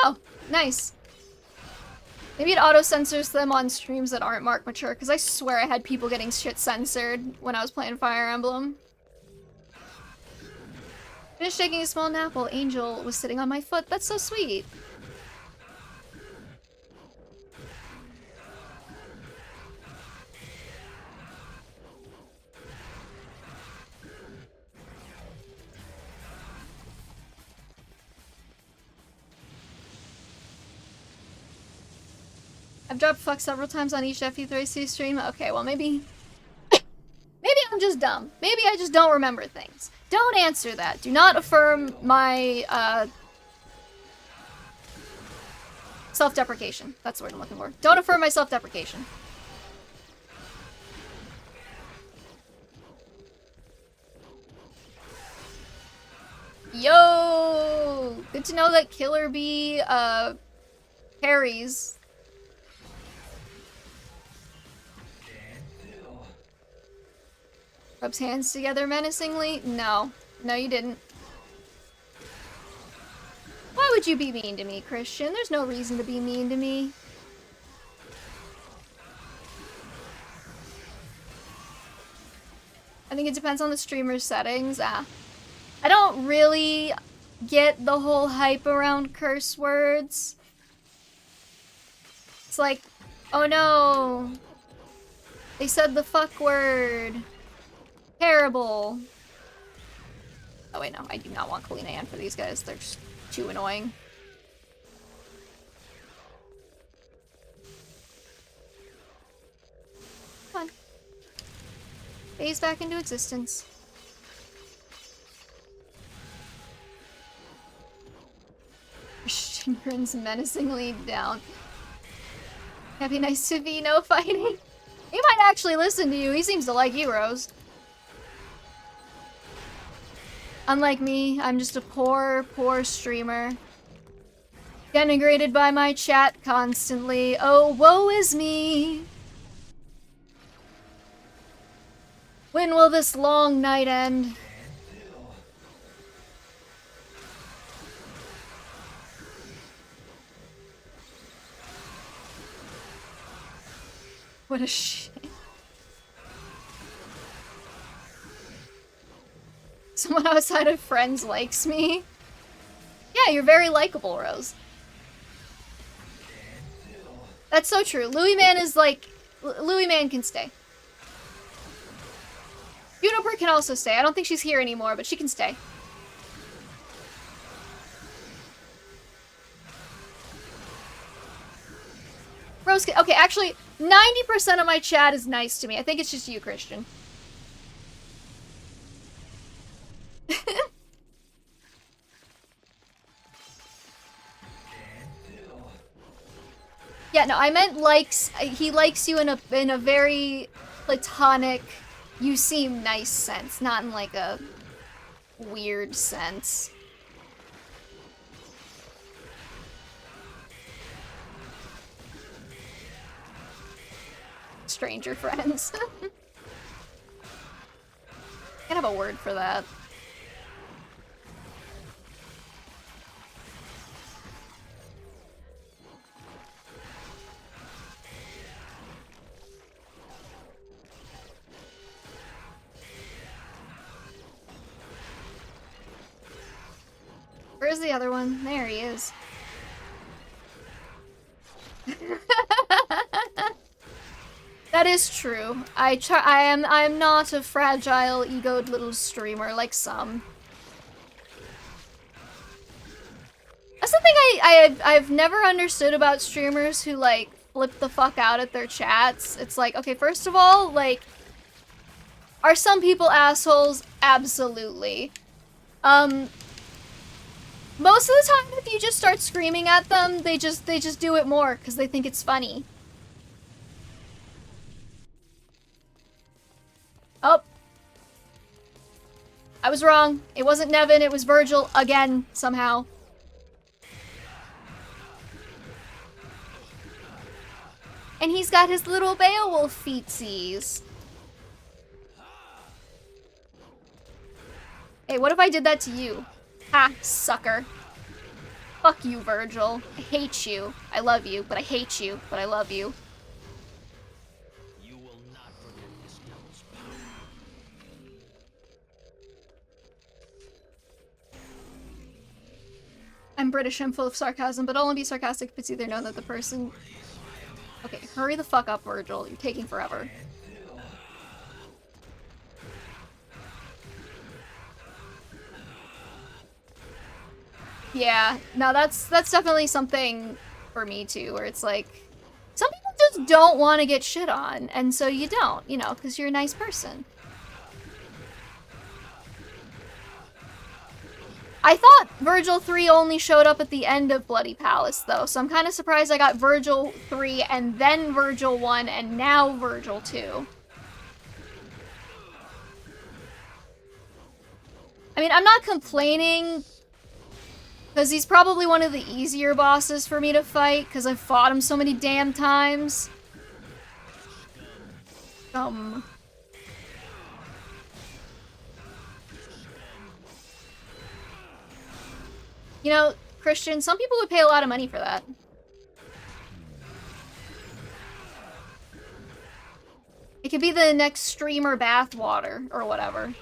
Oh, nice. Maybe it auto-censors them on streams that aren't marked mature, because I swear I had people getting shit censored when I was playing Fire Emblem. Finished shaking a small nap while Angel was sitting on my foot. That's so sweet. I've dropped fuck several times on each FE3C stream. Okay, well maybe... maybe I'm just dumb. Maybe I just don't remember things. Don't answer that. Do not affirm my, self-deprecation. That's the word I'm looking for. Don't affirm my self-deprecation. Yo! Good to know that Killer Bee, parries. Rubs hands together menacingly? No. No, you didn't. Why would you be mean to me, Christian? There's no reason to be mean to me. I think it depends on the streamer's settings. I don't really get the whole hype around curse words. It's like, oh no, they said the fuck word. Terrible. Oh wait, no, I do not want Kalina Ann for these guys. They're just too annoying. Come on. Phase back into existence. Christian grins menacingly down. That'd be nice to be no fighting. He might actually listen to you. He seems to like you, Rose. Unlike me, I'm just a poor, poor streamer. Denigrated by my chat constantly. Oh, woe is me. When will this long night end? What a shit. Someone outside of friends likes me. Yeah, you're very likable, Rose. That's so true. Louis Man is like... Louis Man can stay. Juniper can also stay. I don't think she's here anymore, but she can stay. Rose can... Okay, actually, 90% of my chat is nice to me. I think it's just you, Christian. Yeah, no, I meant likes. He likes you in a very platonic, you seem nice sense, not in like a weird sense. Stranger friends. I have a word for that. Where's the other one? There he is. That is true. I'm not a fragile, egoed little streamer like some. That's the thing I've never understood about streamers who like flip the fuck out at their chats. It's like, okay, first of all, like, are some people assholes? Absolutely. Most of the time, if you just start screaming at them, they just do it more because they think it's funny. Oh. I was wrong. It wasn't Nevin, it was Virgil again, somehow. And he's got his little Beowulf feetsies. Hey, what if I did that to you? Ha, sucker. Fuck you, Virgil. I hate you. I love you, but I hate you, but I love you. You will not forget this devil's power. I'm British, I'm full of sarcasm, but I'll only be sarcastic if it's either known that the person... Okay, hurry the fuck up, Virgil. You're taking forever. Yeah, no, that's definitely something for me too, where it's like, some people just don't want to get shit on, and so you don't, you know, because you're a nice person. I thought Virgil 3 only showed up at the end of Bloody Palace, though, so I'm kind of surprised I got Virgil 3 and then Virgil 1 and now Virgil 2. I mean, I'm not complaining, because he's probably one of the easier bosses for me to fight, because I've fought him so many damn times. You know, Christian, some people would pay a lot of money for that. It could be the next streamer bathwater, or whatever.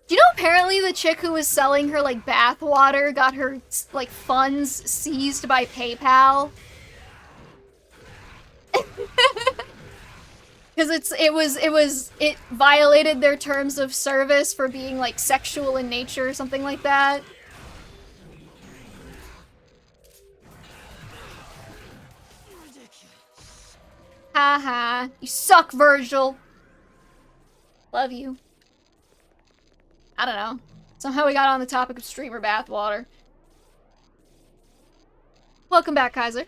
Do you know apparently the chick who was selling her, like, bathwater got her, like, funds seized by PayPal? Because it violated their terms of service for being, like, sexual in nature or something like that. Haha. You suck, Virgil. Love you. I don't know. Somehow we got on the topic of streamer bathwater. Welcome back, Kaiser.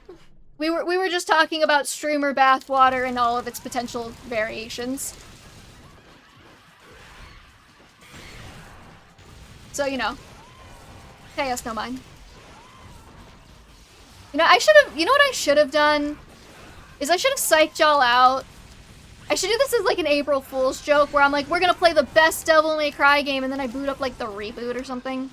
We were just talking about streamer bathwater and all of its potential variations. So, you know. Chaos no mind. You know, you know what I should have done? Is I should have psyched y'all out. I should do this as like an April Fool's joke where I'm like, we're gonna play the best Devil May Cry game, and then I boot up like the reboot or something.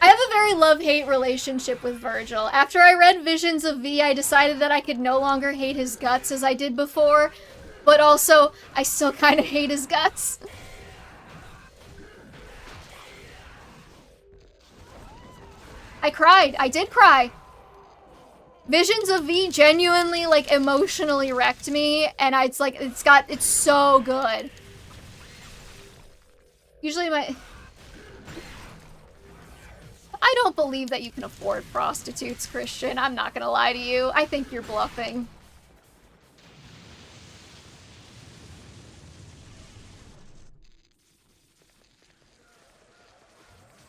I have a very love-hate relationship with Virgil. After I read Visions of V, I decided that I could no longer hate his guts as I did before, but also, I still kind of hate his guts. I cried. I did cry. Visions of V genuinely, like, emotionally wrecked me, and it's so good. Usually I don't believe that you can afford prostitutes, Christian. I'm not gonna lie to you. I think you're bluffing.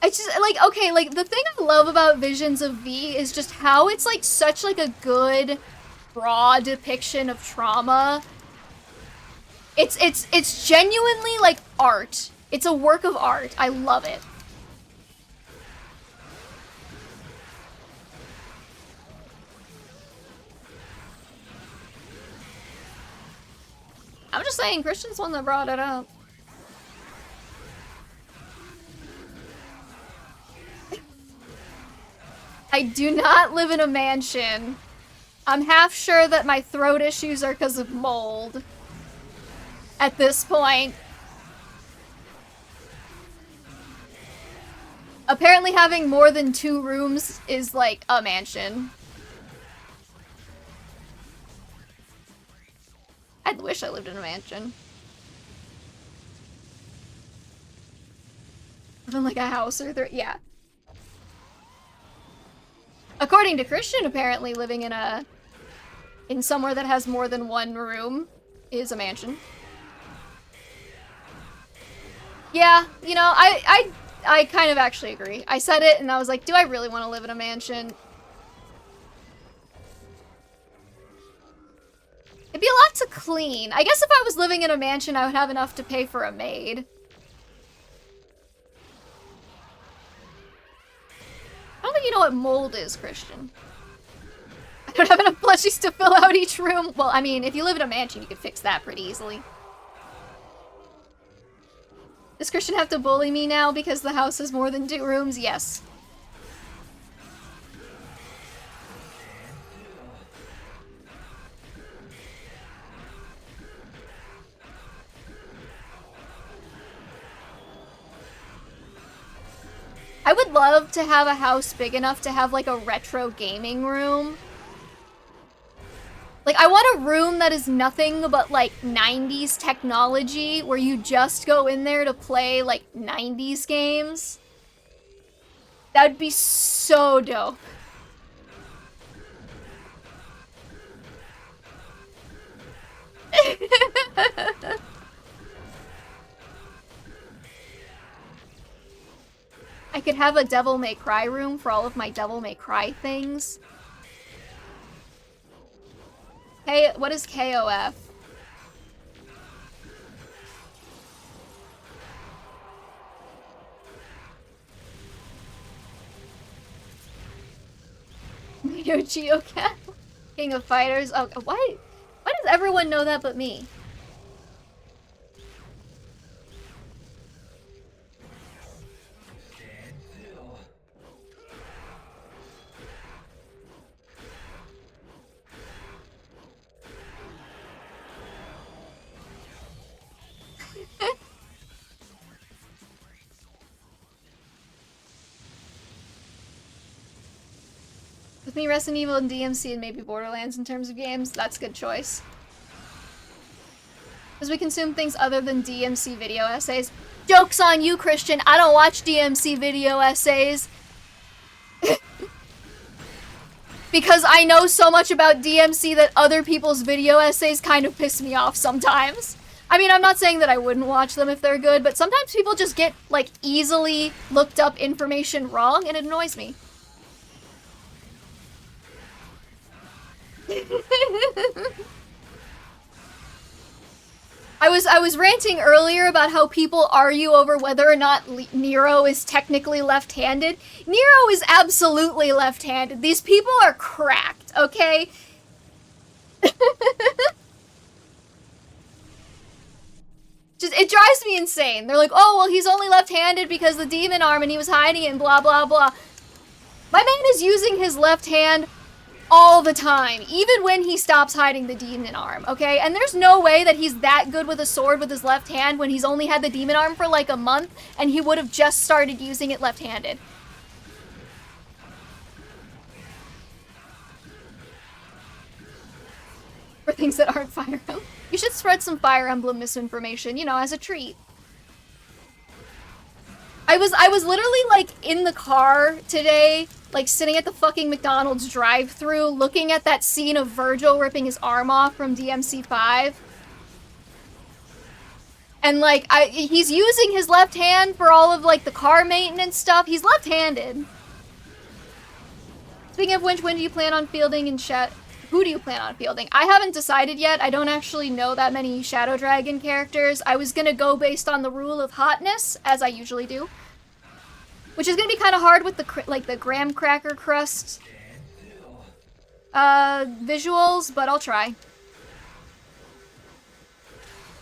It's just, like, okay, like, the thing I love about Visions of V is just how it's, like, such, like, a good, raw depiction of trauma. It's genuinely, like, art. It's a work of art. I love it. I'm just saying, Christian's the one that brought it up. I do not live in a mansion. I'm half sure that my throat issues are because of mold. At this point. Apparently having more than 2 rooms is like a mansion. I wish I lived in a mansion. Living like a house or 3, yeah. According to Christian, apparently living in somewhere that has more than 1 room is a mansion. Yeah, you know, I kind of actually agree. I said it and I was like, do I really want to live in a mansion? It'd be a lot to clean. I guess if I was living in a mansion, I would have enough to pay for a maid. I don't think you know what mold is, Christian. I don't have enough plushies to fill out each room. Well, I mean, if you live in a mansion, you could fix that pretty easily. Does Christian have to bully me now because the house has more than 2 rooms? Yes. I would love to have a house big enough to have, like, a retro gaming room. Like, I want a room that is nothing but, like, 90s technology, where you just go in there to play, like, 90s games. That would be so dope. I could have a Devil May Cry room for all of my Devil May Cry things. Hey, what is KOF? Yochioka? King of Fighters? Oh, why does everyone know that but me? With me, Resident Evil and DMC and maybe Borderlands in terms of games, that's a good choice. Because we consume things other than DMC video essays. Joke's on you, Christian. I don't watch DMC video essays. Because I know so much about DMC that other people's video essays kind of piss me off sometimes. I mean, I'm not saying that I wouldn't watch them if they're good, but sometimes people just get, like, easily looked up information wrong, and it annoys me. I was ranting earlier about how people argue over whether or not Nero is technically left-handed. Nero is absolutely left-handed. These people are cracked, okay? Just, it drives me insane. They're like, oh, well, he's only left-handed because the demon arm and he was hiding it and blah, blah, blah. My man is using his left hand all the time, even when he stops hiding the demon arm, okay? And there's no way that he's that good with a sword with his left hand when he's only had the demon arm for like a month and he would have just started using it left-handed. For things that aren't Fire Emblem. You should spread some Fire Emblem misinformation, you know, as a treat. I was literally, like, in the car today, like, sitting at the fucking McDonald's drive-thru, looking at that scene of Virgil ripping his arm off from DMC3. And, like, he's using his left hand for all of, like, the car maintenance stuff. He's left-handed. Speaking of which, when do you plan on fielding in who do you plan on fielding? I haven't decided yet. I don't actually know that many Shadow Dragon characters. I was gonna go based on the rule of hotness, as I usually do. Which is gonna be kind of hard with the graham cracker crust visuals, but I'll try.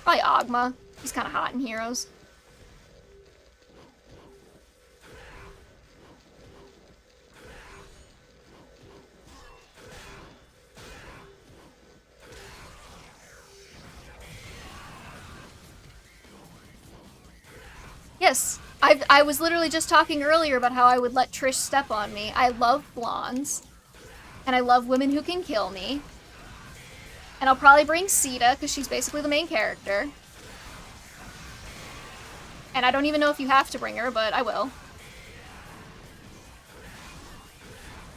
Probably Ogma. He's kind of hot in Heroes. Yes, I was literally just talking earlier about how I would let Trish step on me. I love blondes. And I love women who can kill me. And I'll probably bring Sita, because she's basically the main character. And I don't even know if you have to bring her, but I will.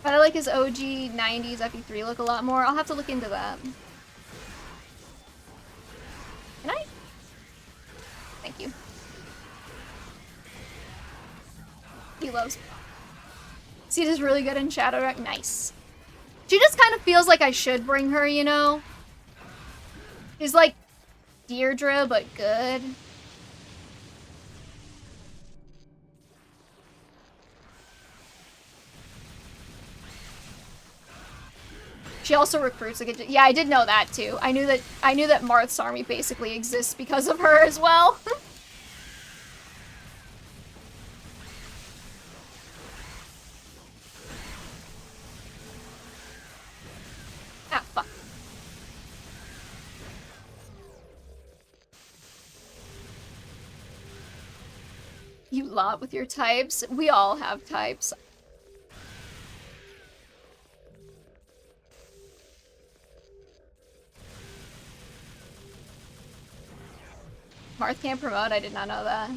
But I like his OG 90s FE3 look a lot more. I'll have to look into that. Can I? Thank you. He loves. Sita's really good in Shadow Dragon. Nice. She just kind of feels like I should bring her, you know? She's like Deirdre, but good. She also recruits a good. Yeah, I did know that too. I knew that Marth's army basically exists because of her as well. Ah, fuck. You lot with your types. We all have types. Marth can't promote? I did not know that.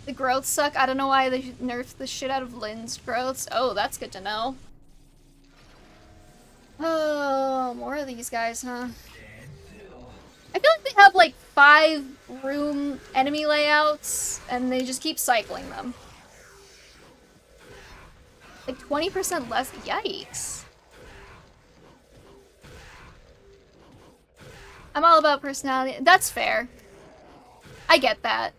The growths suck. I don't know why they nerfed the shit out of Lynn's growths. Oh, that's good to know. Oh, more of these guys, huh? I feel like they have like 5-room enemy layouts, and they just keep cycling them. Like 20% less? Yikes. I'm all about personality. That's fair. I get that.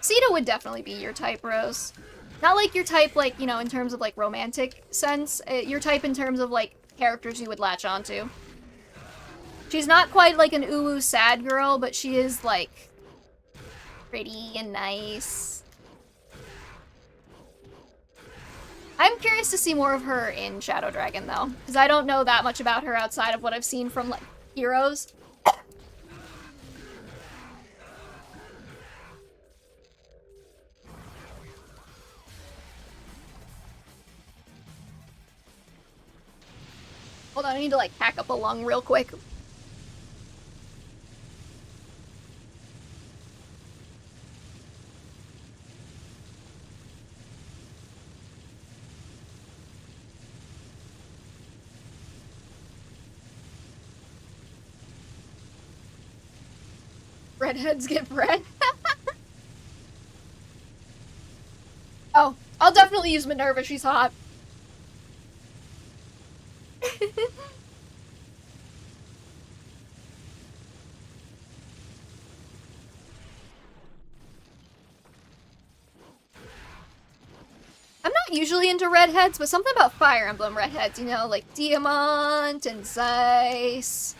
Sita would definitely be your type, Rose. Not like your type, like, you know, in terms of, like, romantic sense. Your type in terms of, like, characters you would latch onto. She's not quite like an uwu sad girl, but she is, like, pretty and nice. I'm curious to see more of her in Shadow Dragon, though. Because I don't know that much about her outside of what I've seen from, like, Heroes. Hold on, I need to, like, hack up a lung real quick. Redheads get bread. Oh, I'll definitely use Minerva, she's hot. I'm not usually into redheads, but something about Fire Emblem redheads, you know, like Diamant and Zeiss.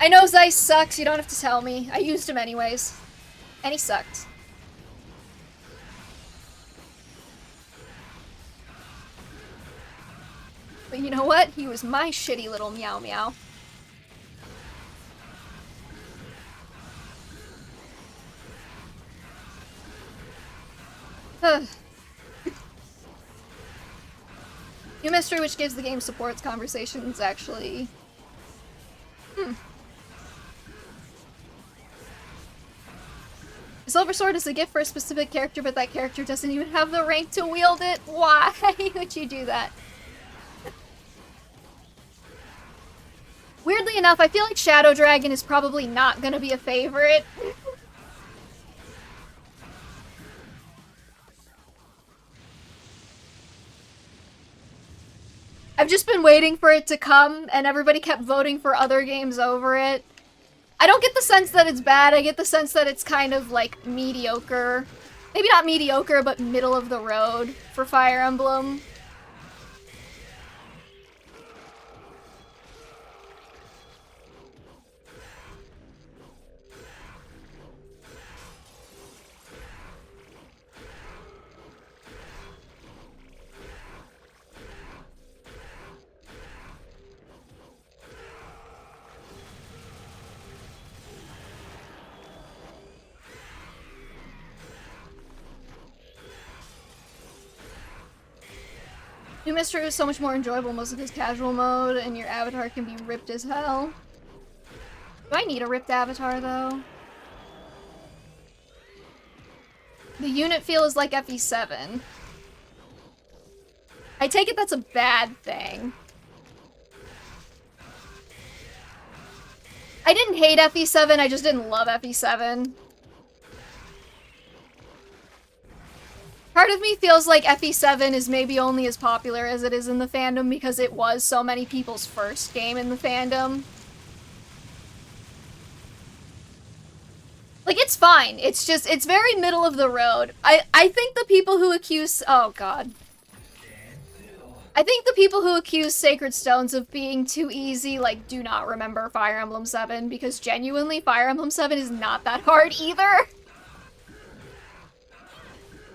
I know Zeiss sucks, you don't have to tell me. I used him anyways. And he sucked. But you know what? He was my shitty little meow meow. New mystery which gives the game supports conversations, actually. Silver Sword is a gift for a specific character, but that character doesn't even have the rank to wield it. Why would you do that? Weirdly enough, I feel like Shadow Dragon is probably not gonna be a favorite. I've just been waiting for it to come, and everybody kept voting for other games over it. I don't get the sense that it's bad, I get the sense that it's kind of, like, mediocre. Maybe not mediocre, but middle of the road for Fire Emblem. New Mystery was so much more enjoyable, most of his casual mode, and your avatar can be ripped as hell. Do I need a ripped avatar, though? The unit feel is like FE7. I take it that's a bad thing. I didn't hate FE7, I just didn't love FE7. Part of me feels like FE7 is maybe only as popular as it is in the fandom because it was so many people's first game in the fandom. Like, it's fine. It's just, it's very middle of the road. I think the people who accuse... Oh, God. I think the people who accuse Sacred Stones of being too easy, like, do not remember Fire Emblem 7, because genuinely, Fire Emblem 7 is not that hard either.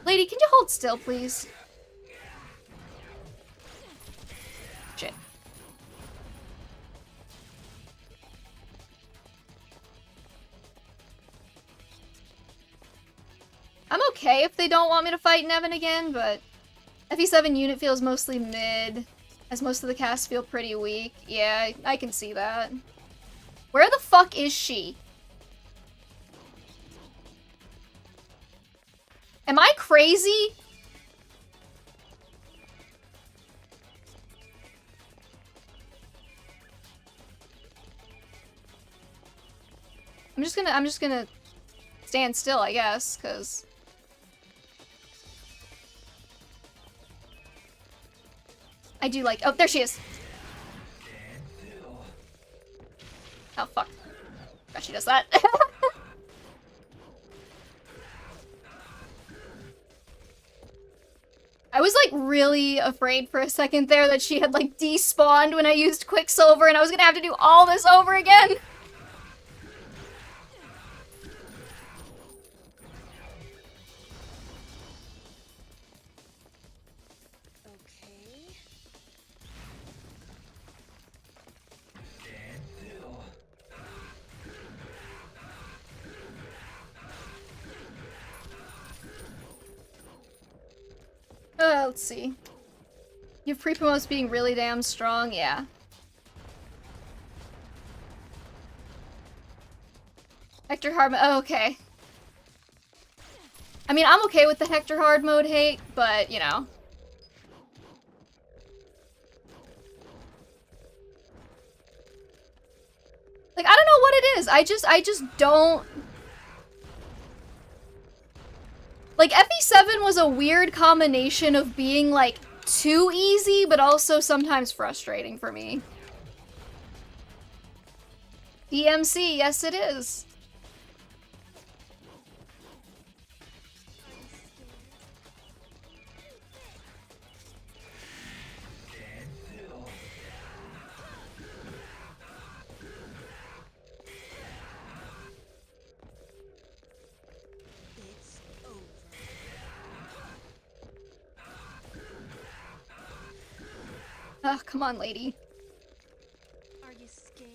Lady, can you hold still, please? Shit. I'm okay if they don't want me to fight Nevin again, but FE7 unit feels mostly mid, as most of the cast feel pretty weak. Yeah, I can see that. Where the fuck is she? Am I crazy? I'm just gonna stand still, I guess, cause I do like, oh, there she is. Oh, fuck. God, she does that. I was, like, really afraid for a second there that she had, like, despawned when I used Quicksilver and I was gonna have to do all this over again. Let's see. You have pre-promotes being really damn strong, yeah. Hector hard mode. Oh, okay. I mean, I'm okay with the Hector hard mode hate, but, you know. Like, I don't know what it is. I just don't... Like, FE7 was a weird combination of being, like, too easy, but also sometimes frustrating for me. DMC, yes it is. Ugh, come on, lady. Are you scared?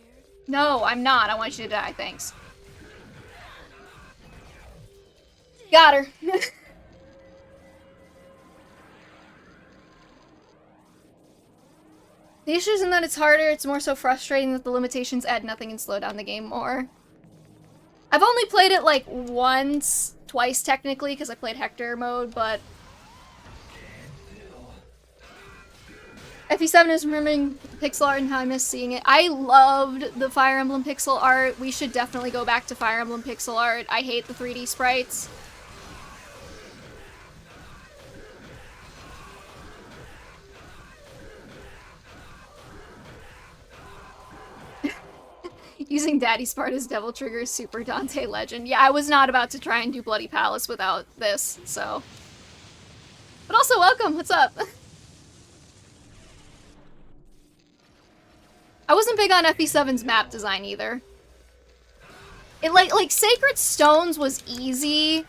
No, I'm not. I want you to die, thanks. Got her. The issue isn't that it's harder, it's more so frustrating that the limitations add nothing and slow down the game more. I've only played it like once, twice technically, because I played Hector mode, but FE7 is remembering pixel art and how I miss seeing it. I loved the Fire Emblem pixel art. We should definitely go back to Fire Emblem pixel art. I hate the 3D sprites. Using Daddy Sparta's Devil Trigger is super Dante Legend. Yeah, I was not about to try and do Bloody Palace without this, so. But also, welcome, what's up? I wasn't big on FE7's map design either. It like Sacred Stones was easy.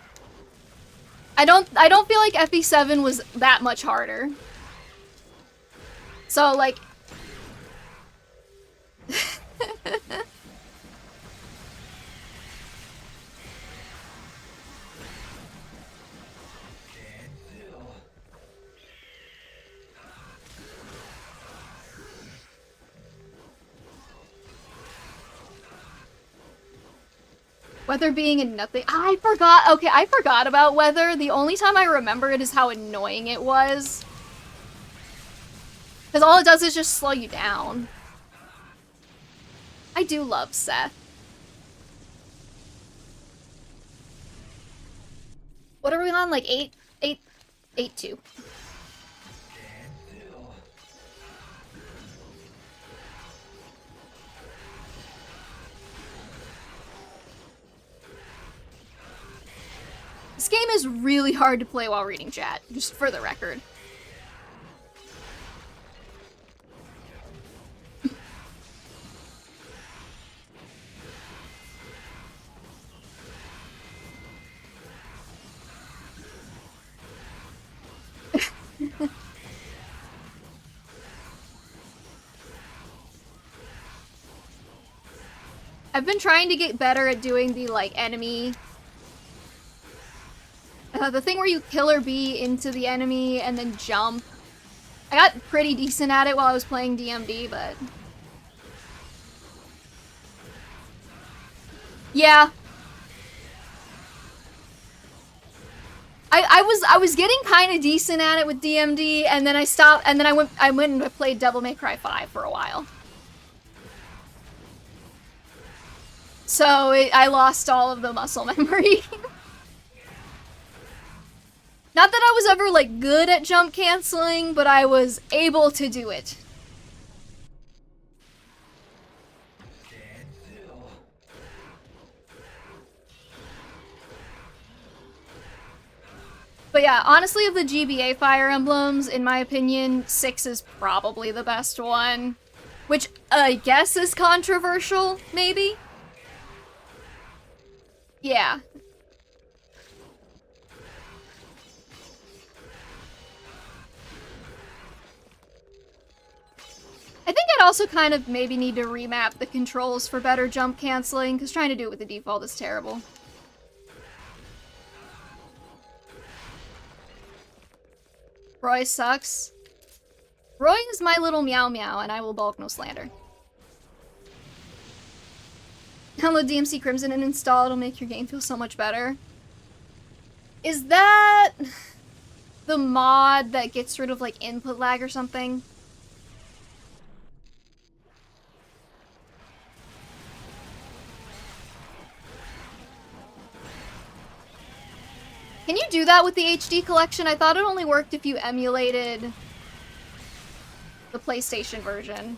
I don't feel like FE7 was that much harder. So like Weather being a nothing. I forgot. Okay, I forgot about weather. The only time I remember it is how annoying it was. Because all it does is just slow you down. I do love Seth. What are we on? Like 8-2. This game is really hard to play while reading chat, just for the record. I've been trying to get better at doing the, like, enemy... the thing where you killer bee into the enemy and then jump. I got pretty decent at it while I was playing DMD, but... Yeah. I was getting kind of decent at it with DMD, and then I stopped, and then I went and played Devil May Cry 5 for a while. So I lost all of the muscle memory. Not that I was ever, like, good at jump canceling, but I was able to do it. But yeah, honestly, of the GBA Fire Emblems, in my opinion, 6 is probably the best one. Which I guess is controversial, maybe? Yeah. I think I'd also kind of maybe need to remap the controls for better jump canceling, because trying to do it with the default is terrible. Roy sucks. Roy is my little meow meow, and I will balk no slander. Download DMC Crimson and install, it'll make your game feel so much better. Is that the mod that gets rid of, like, input lag or something? Can you do that with the HD collection? I thought it only worked if you emulated the PlayStation version.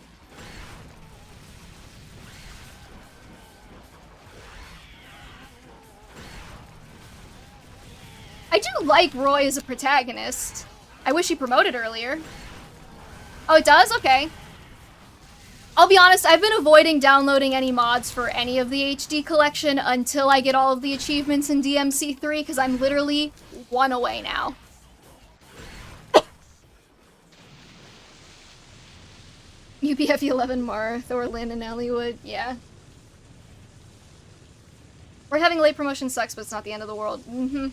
I do like Roy as a protagonist. I wish he promoted earlier. Oh, it does? Okay. I'll be honest, I've been avoiding downloading any mods for any of the HD collection until I get all of the achievements in DMC3, because I'm literally one away now. UPF 11 Mar, Thorlin, and Elliewood, yeah. We're having late promotion sucks, but it's not the end of the world. Mm-hmm.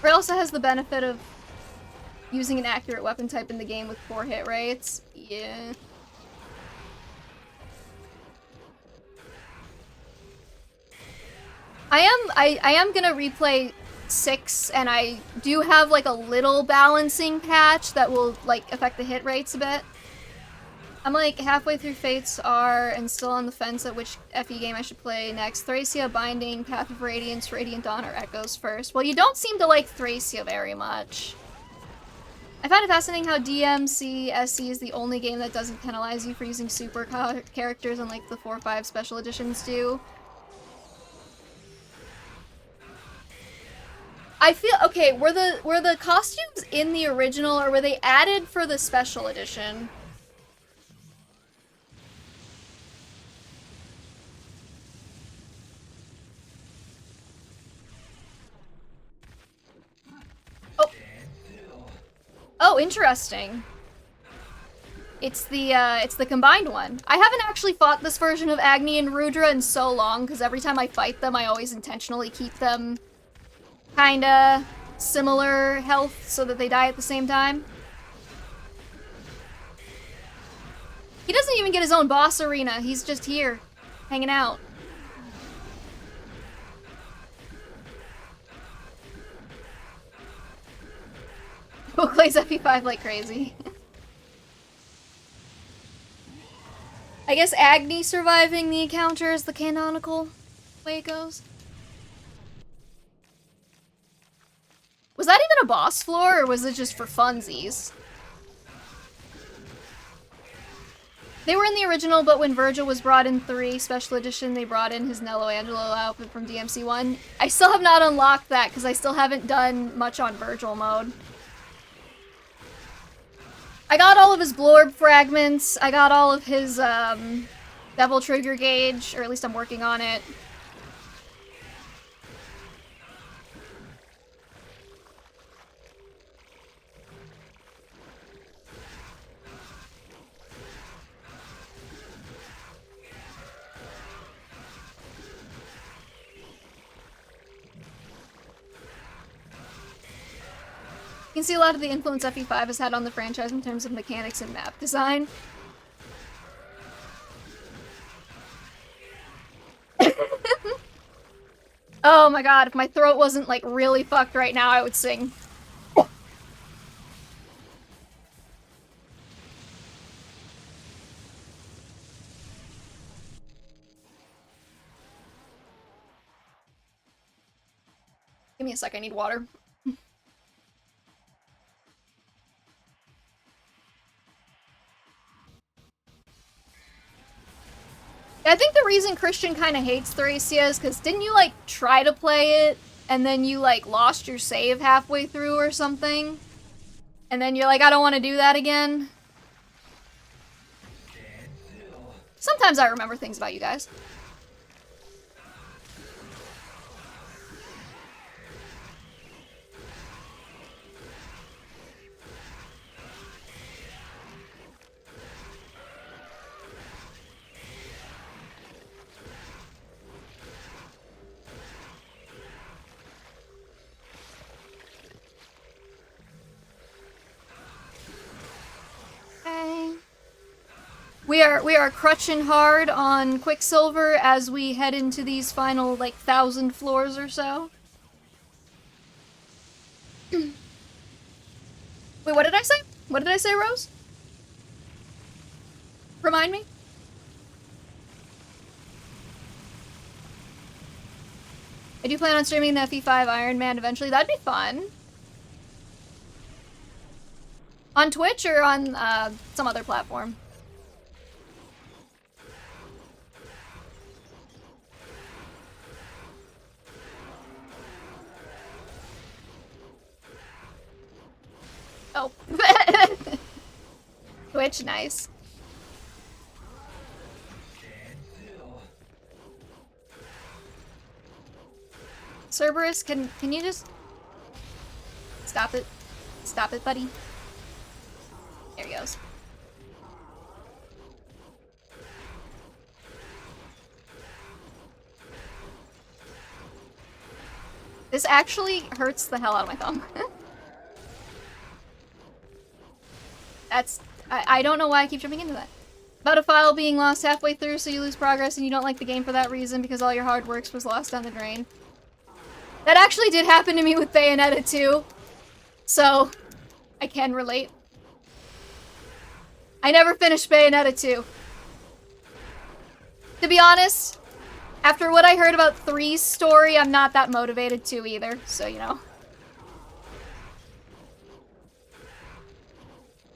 It also has the benefit of using an accurate weapon type in the game with 4 hit rates. Yeah. I am gonna replay 6, and I do have like a little balancing patch that will like affect the hit rates a bit. I'm like halfway through Fates R and still on the fence at which FE game I should play next. Thracia, Binding, Path of Radiance, Radiant Dawn, or Echoes first. Well, you don't seem to like Thracia very much. I find it fascinating how DMC SC is the only game that doesn't penalize you for using super characters unlike the 4-5 special editions do. I feel okay, were the costumes in the original or were they added for the special edition? Oh, interesting. It's the combined one. I haven't actually fought this version of Agni and Rudra in so long, because every time I fight them, I always intentionally keep them kinda similar health so that they die at the same time. He doesn't even get his own boss arena. He's just here, hanging out. Who plays FE5 like crazy? I guess Agni surviving the encounter is the canonical way it goes. Was that even a boss floor, or was it just for funsies? They were in the original, but when Virgil was brought in 3 special edition, they brought in his Nello Angelo outfit from DMC1. I still have not unlocked that, because I still haven't done much on Virgil mode. I got all of his Blorb fragments, I got all of his, Devil Trigger Gauge, or at least I'm working on it. You can see a lot of the influence FE5 has had on the franchise in terms of mechanics and map design. Oh my god, if my throat wasn't like really fucked right now, I would sing. Give me a sec, I need water. I think the reason Christian kind of hates Thracia is because didn't you, like, try to play it, and then you, like, lost your save halfway through or something? And then you're like, I don't want to do that again? Sometimes I remember things about you guys. We are crutching hard on Quicksilver as we head into these final, like, 1,000 floors or so. Wait, what did I say? What did I say, Rose? Remind me? I do plan on streaming the FE5 Iron Man eventually. That'd be fun. On Twitch or on some other platform? Oh. Twitch, nice. Cerberus, can you just stop it? Stop it, buddy. There he goes. This actually hurts the hell out of my thumb. I don't know why I keep jumping into that. About a file being lost halfway through so you lose progress and you don't like the game for that reason because all your hard work was lost down the drain. That actually did happen to me with Bayonetta 2, so I can relate. I never finished Bayonetta 2. To be honest, after what I heard about 3's story, I'm not that motivated to either, so you know.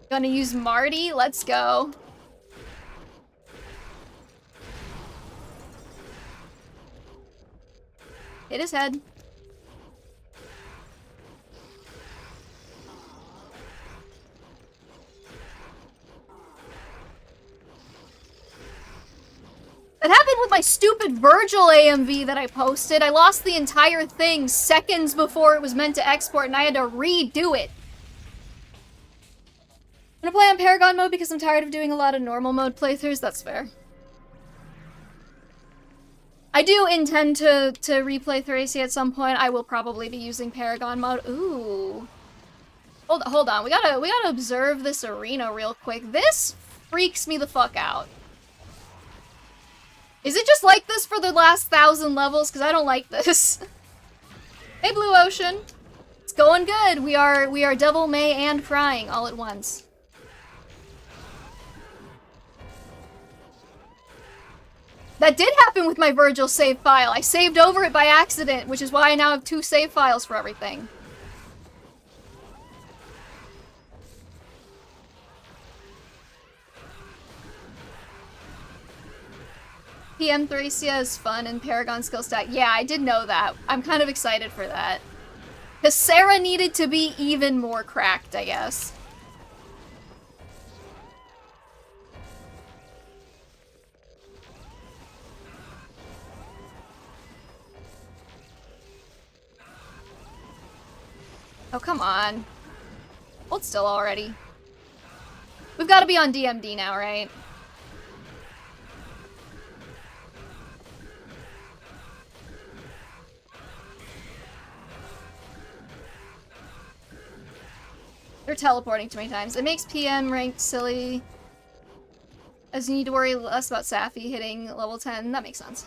Gonna use Marty? Let's go. Hit his head. That happened with my stupid Virgil AMV that I posted. I lost the entire thing seconds before it was meant to export and I had to redo it. I'm gonna play on Paragon mode because I'm tired of doing a lot of normal mode playthroughs. That's fair. I do intend to replay Thracia at some point. I will probably be using Paragon mode. Ooh. Hold on. We gotta observe this arena real quick. This freaks me the fuck out. Is it just like this for the last 1,000 levels? Because I don't like this. Hey, Blue Ocean. It's going good. We are Devil May and crying all at once. That did happen with my Virgil save file. I saved over it by accident, which is why I now have 2 save files for everything. PM Thracia is fun and Paragon skill stack. Yeah, I did know that. I'm kind of excited for that. Because Sarah needed to be even more cracked, I guess. Oh, come on. Hold still already. We've got to be on DMD now, right? They're teleporting too many times. It makes PM ranked silly, as you need to worry less about Safi hitting level 10. That makes sense.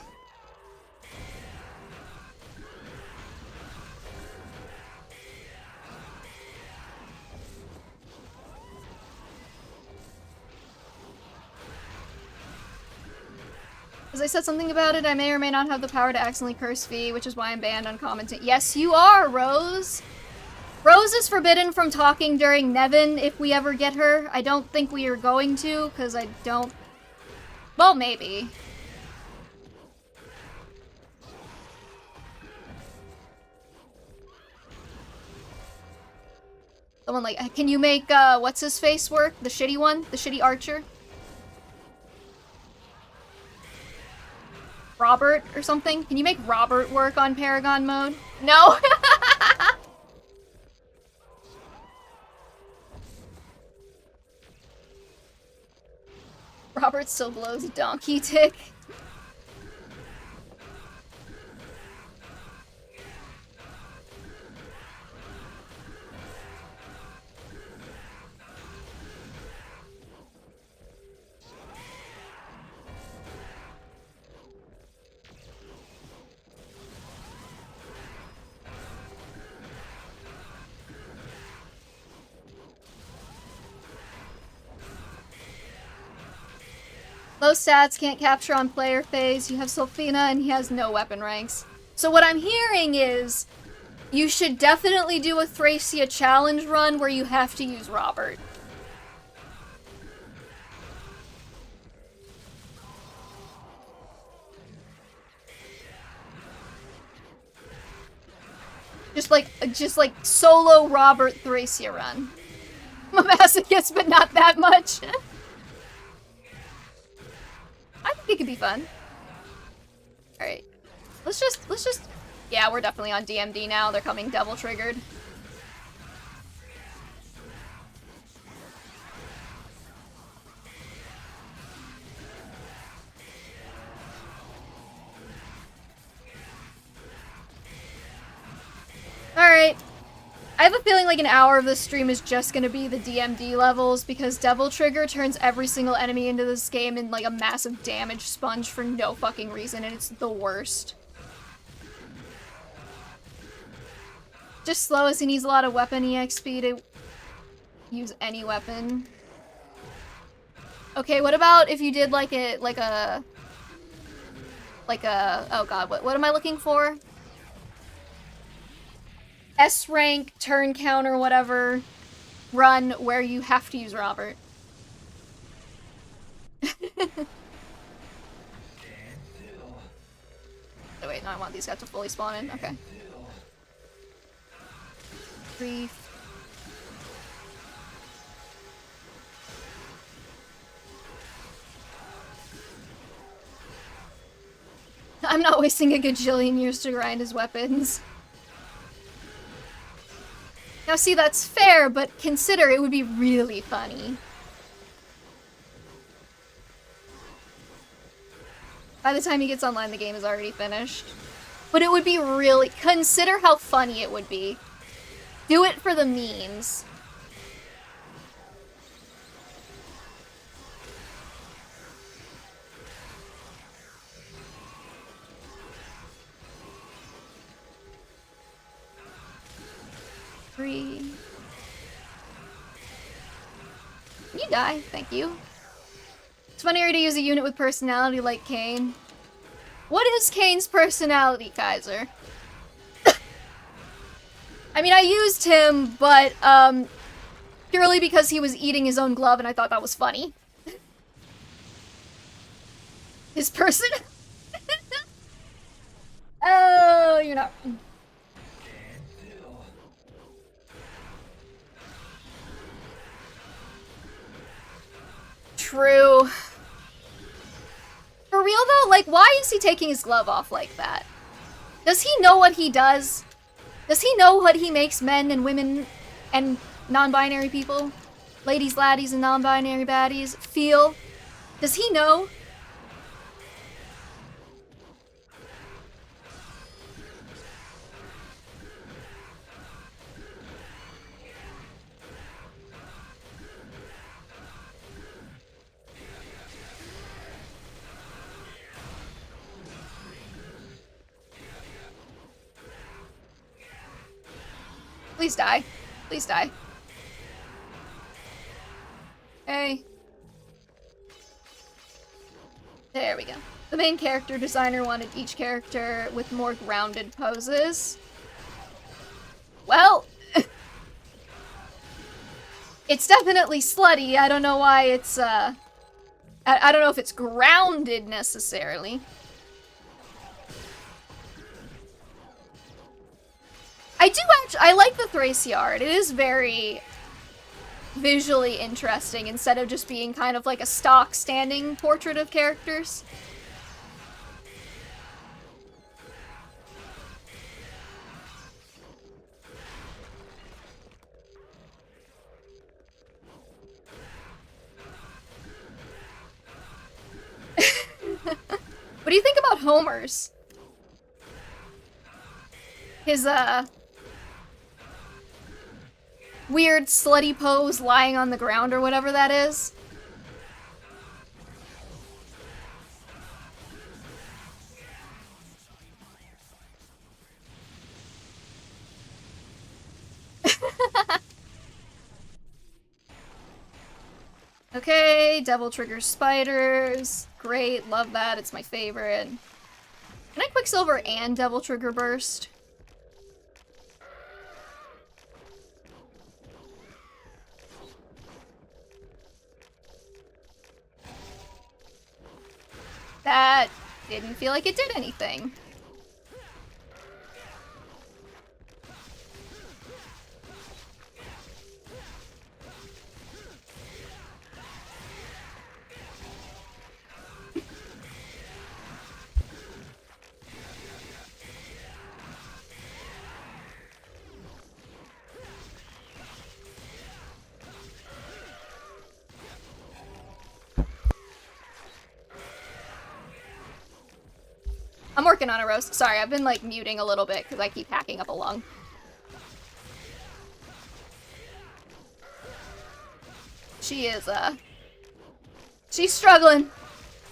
As I said something about it, I may or may not have the power to accidentally curse V, which is why I'm banned on commenting. Yes, you are, Rose! Rose is forbidden from talking during Nevin if we ever get her. I don't think we are going to, because I don't... Well, maybe. Someone like, can you make, what's-his-face work? The shitty one? The shitty archer? Robert or something? Can you make Robert work on Paragon mode? No? Robert still blows a donkey tick. Low stats, can't capture on player phase. You have Sylphina, and he has no weapon ranks. So what I'm hearing is, you should definitely do a Thracia challenge run where you have to use Robert. Just like solo Robert Thracia run. I'm a masochist, but not that much. I think it could be fun. Alright. Let's just... Yeah, we're definitely on DMD now. They're coming devil triggered. Alright. I have a feeling like an hour of this stream is just gonna be the DMD levels, because Devil Trigger turns every single enemy into this game in like a massive damage sponge for no fucking reason, and it's the worst. Just slow as he needs a lot of weapon EXP to use any weapon. Okay, what about if you did like a oh god, what am I looking for? S rank, turn counter, whatever, run where you have to use Robert. Oh wait, no, I want these guys to fully spawn in. Okay. 3. I'm not wasting a gajillion years to grind his weapons. Now see, that's fair, but consider it would be really funny. By the time he gets online, the game is already finished. But it would be really... Consider how funny it would be. Do it for the memes. You die, thank you. It's funnier to use a unit with personality like Kane. What is Kane's personality, Kaiser? I mean, I used him, but, purely because he was eating his own glove and I thought that was funny. His person? Oh, you're not... True. For real though, like, why is he taking his glove off like that? Does he know what he does? Does he know what he makes men and women and non-binary people, ladies, laddies, and non-binary baddies feel? Does he know? Please die. Please die. Hey. There we go. The main character designer wanted each character with more grounded poses. Well, it's definitely slutty. I don't know why it's, I don't know if it's grounded necessarily. I like the Thracia art. It is very visually interesting instead of just being kind of like a stock standing portrait of characters. What do you think about Homer's? His, weird slutty pose lying on the ground or whatever that is. Okay, Devil Trigger Spiders. Great, love that, it's my favorite. Can I Quicksilver and Devil Trigger Burst? That didn't feel like it did anything. I'm working on a roast. Sorry, I've been like muting a little bit because I keep hacking up a lung. She is, she's struggling.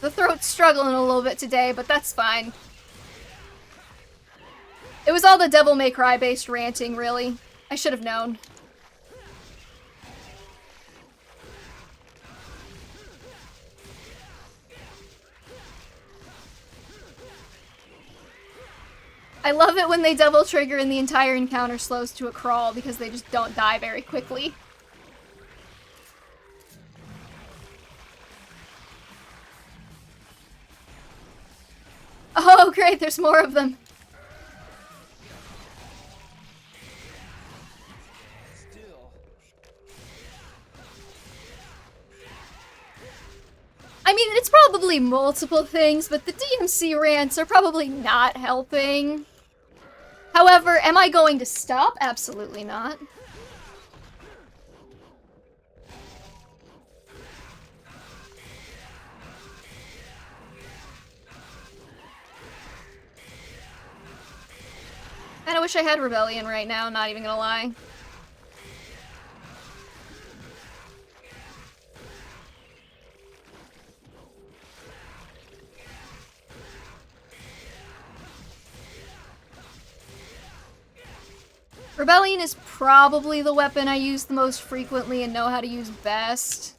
The throat's struggling a little bit today, but that's fine. It was all the Devil May Cry based ranting, really. I should have known. I love it when they double trigger and the entire encounter slows to a crawl because they just don't die very quickly. Oh, great, there's more of them. I mean, it's probably multiple things, but the DMC rants are probably not helping. However, am I going to stop? Absolutely not. Kinda wish I had Rebellion right now, not even gonna lie. Rebellion is probably the weapon I use the most frequently and know how to use best.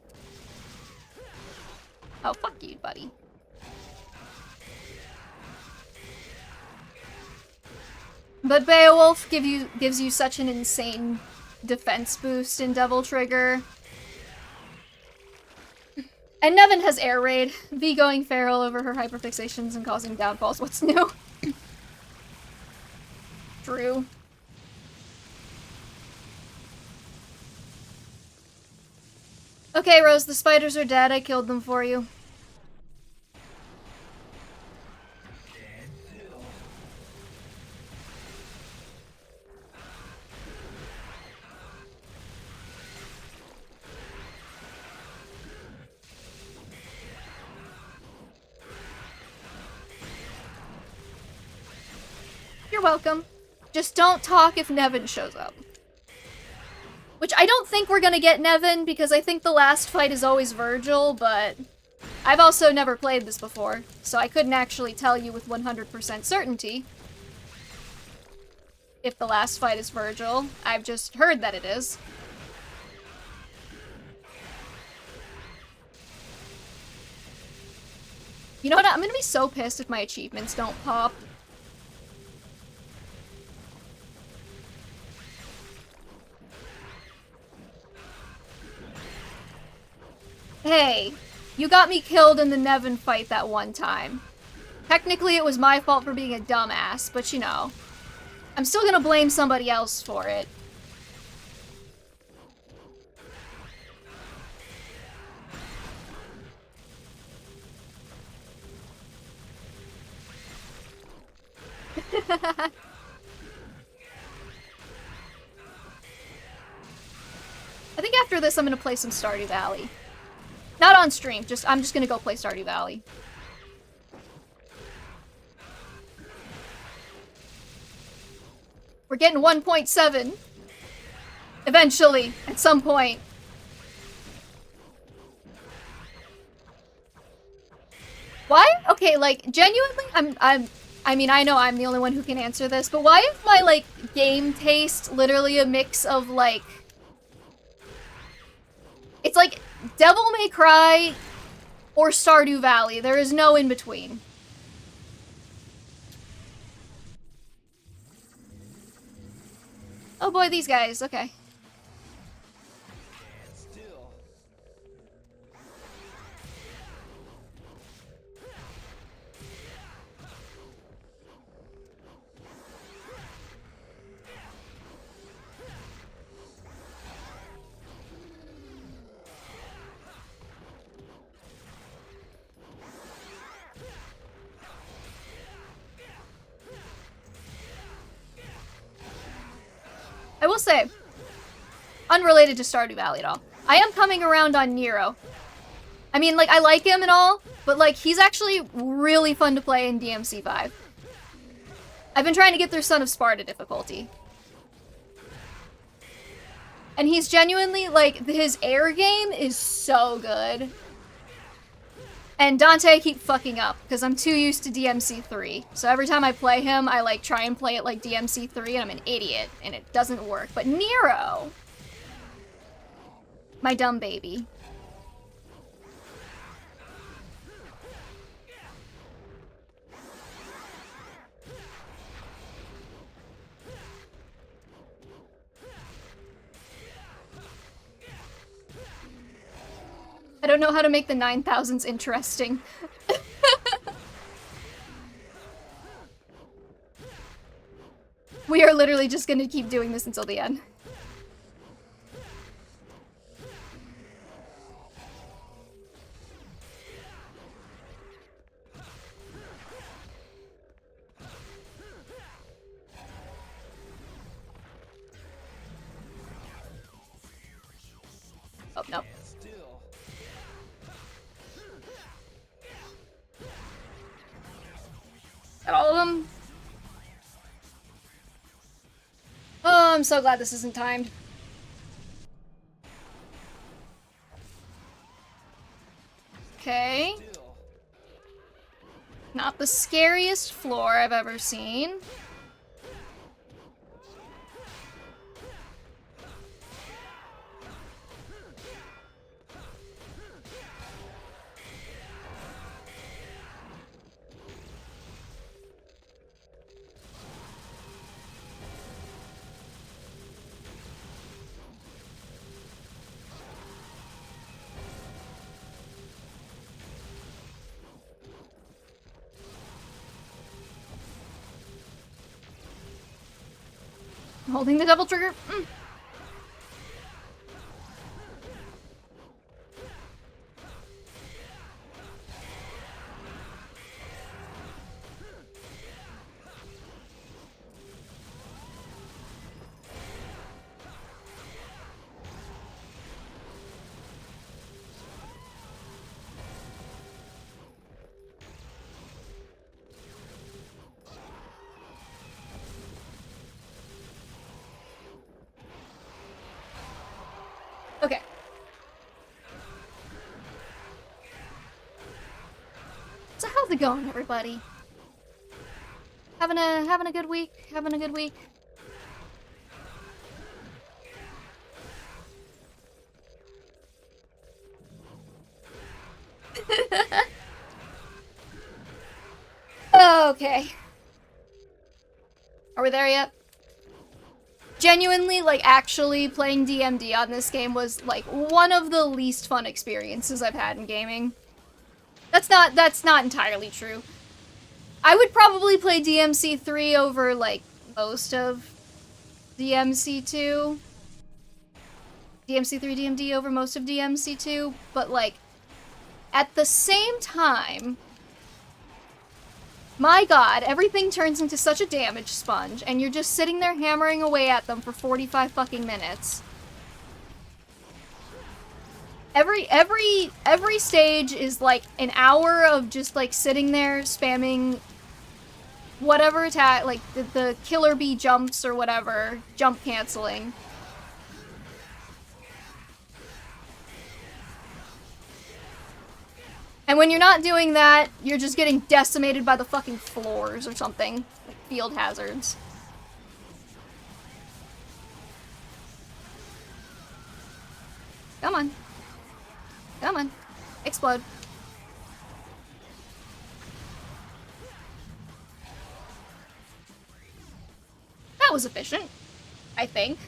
Oh, fuck you, buddy. But Beowulf gives you such an insane defense boost in Devil Trigger. And Nevin has Air Raid, V going feral over her hyperfixations and causing downfalls. What's new? True. Okay, Rose, the spiders are dead. I killed them for you. You're welcome. Just don't talk if Nevin shows up. Which I don't think we're gonna get Nevin, because I think the last fight is always Virgil, but I've also never played this before, so I couldn't actually tell you with 100% certainty if the last fight is Virgil. I've just heard that it is. You know what? I'm gonna be so pissed if my achievements don't pop. Hey, you got me killed in the Nevin fight that one time. Technically, it was my fault for being a dumbass, but you know, I'm still gonna blame somebody else for it. I think after this, I'm gonna play some Stardew Valley. Not on stream, I'm just gonna go play Stardew Valley. We're getting 1.7. Eventually, at some point. Why? Okay, like, genuinely, I mean, I know I'm the only one who can answer this, but why is my, like, game taste literally a mix of, like... It's like, Devil May Cry or Stardew Valley. There is no in between. Oh boy, these guys. Okay. I will say, unrelated to Stardew Valley at all, I am coming around on Nero. I mean, like, I like him and all, but, like, he's actually really fun to play in DMC3. I've been trying to get through Son of Sparta difficulty. And he's genuinely, like, his air game is so good. And Dante I keep fucking up, because I'm too used to DMC3. So every time I play him, I, like, try and play it like DMC3, and I'm an idiot, and it doesn't work. But Nero! My dumb baby. I don't know how to make the 9000s interesting. We are literally just gonna keep doing this until the end. Oh, no. Got all of them? Oh, I'm so glad this isn't timed. Okay. Not the scariest floor I've ever seen. Holding the double trigger. Okay. So how's it going, everybody? Having a good week? Having a good week? Okay. Are we there yet? Genuinely, like, actually playing DMD on this game was, like, one of the least fun experiences I've had in gaming. That's not entirely true. I would probably play DMC3 over, like, most of DMC2. DMC3 DMD over most of DMC2, but, like, at the same time, my god, everything turns into such a damage sponge, and you're just sitting there hammering away at them for 45 fucking minutes. Every stage is like an hour of just like sitting there spamming whatever attack, like the killer bee jumps or whatever, jump canceling. And when you're not doing that, you're just getting decimated by the fucking floors or something. Like field hazards. Come on. Come on. Explode. That was efficient, I think.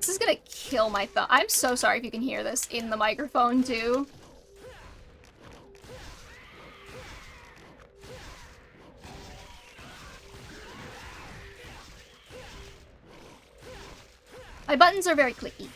This is gonna kill my thumb. I'm so sorry if you can hear this in the microphone, too. My buttons are very clicky.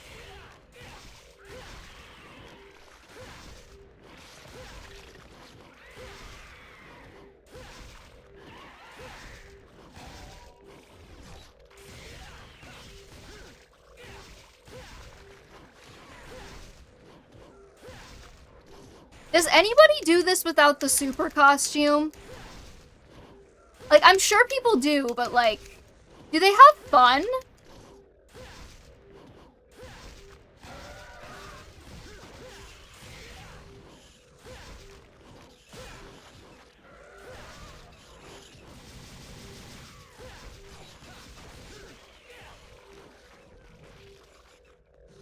Does anybody do this without the super costume? Like, I'm sure people do, but like, do they have fun?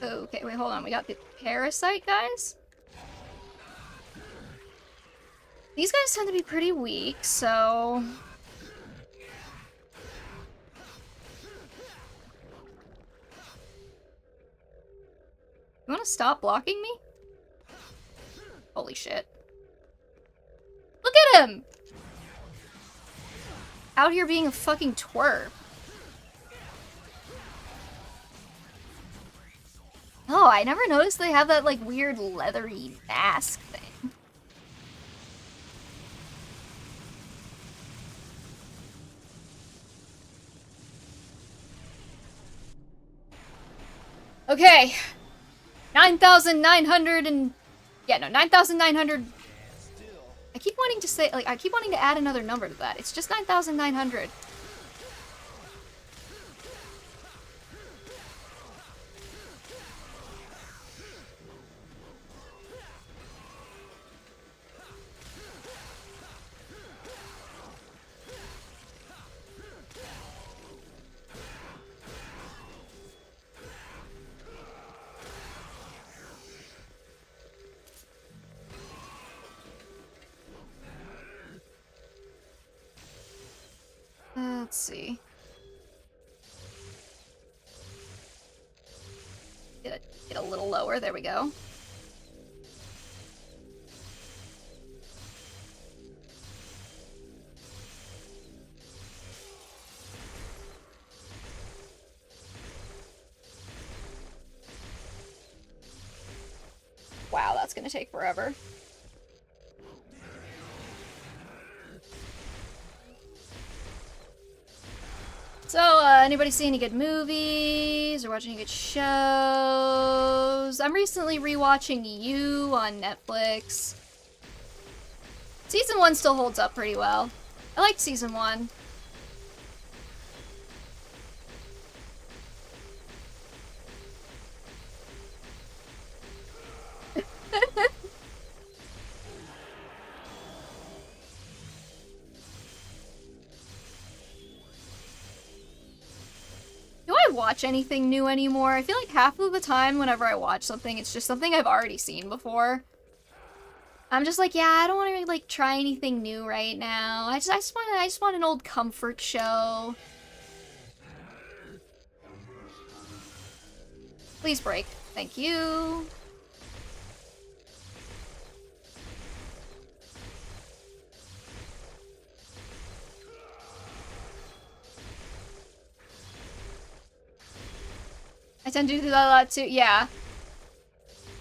Okay, wait, hold on. We got the parasite guys? These guys tend to be pretty weak, so... You wanna stop blocking me? Holy shit. Look at him! Out here being a fucking twerp. Oh, I never noticed they have that, like, weird leathery mask thing. Okay. 9,900 and... Yeah, no, 9,900... I keep wanting to say, like, I keep wanting to add another number to that. It's just 9,900. Let's see. Get a little lower. There we go. Wow, that's gonna take forever. So, anybody see any good movies or watch any good shows? I'm recently rewatching You on Netflix. Season 1 still holds up pretty well. I liked Season 1. Do I watch anything new anymore? I feel like half of the time whenever I watch something, it's just something I've already seen before. I'm just like, yeah, I don't want to like try anything new right now. I just want an old comfort show. Please break. Thank you. I tend to do that a lot too. Yeah.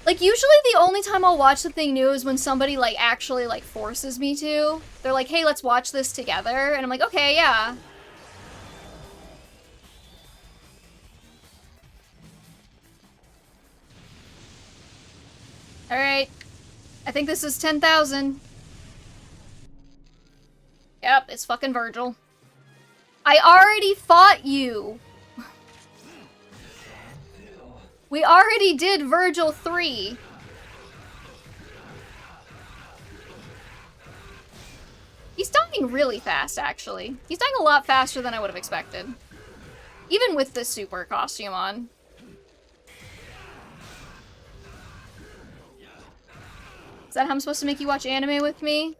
Like, usually the only time I'll watch something new is when somebody, like, actually, like, forces me to. They're like, hey, let's watch this together. And I'm like, okay, yeah. Alright. I think this is 10,000. Yep, it's fucking Virgil. I already fought you! We already did Virgil 3. He's dying really fast, actually. He's dying a lot faster than I would have expected. Even with this super costume on. Is that how I'm supposed to make you watch anime with me?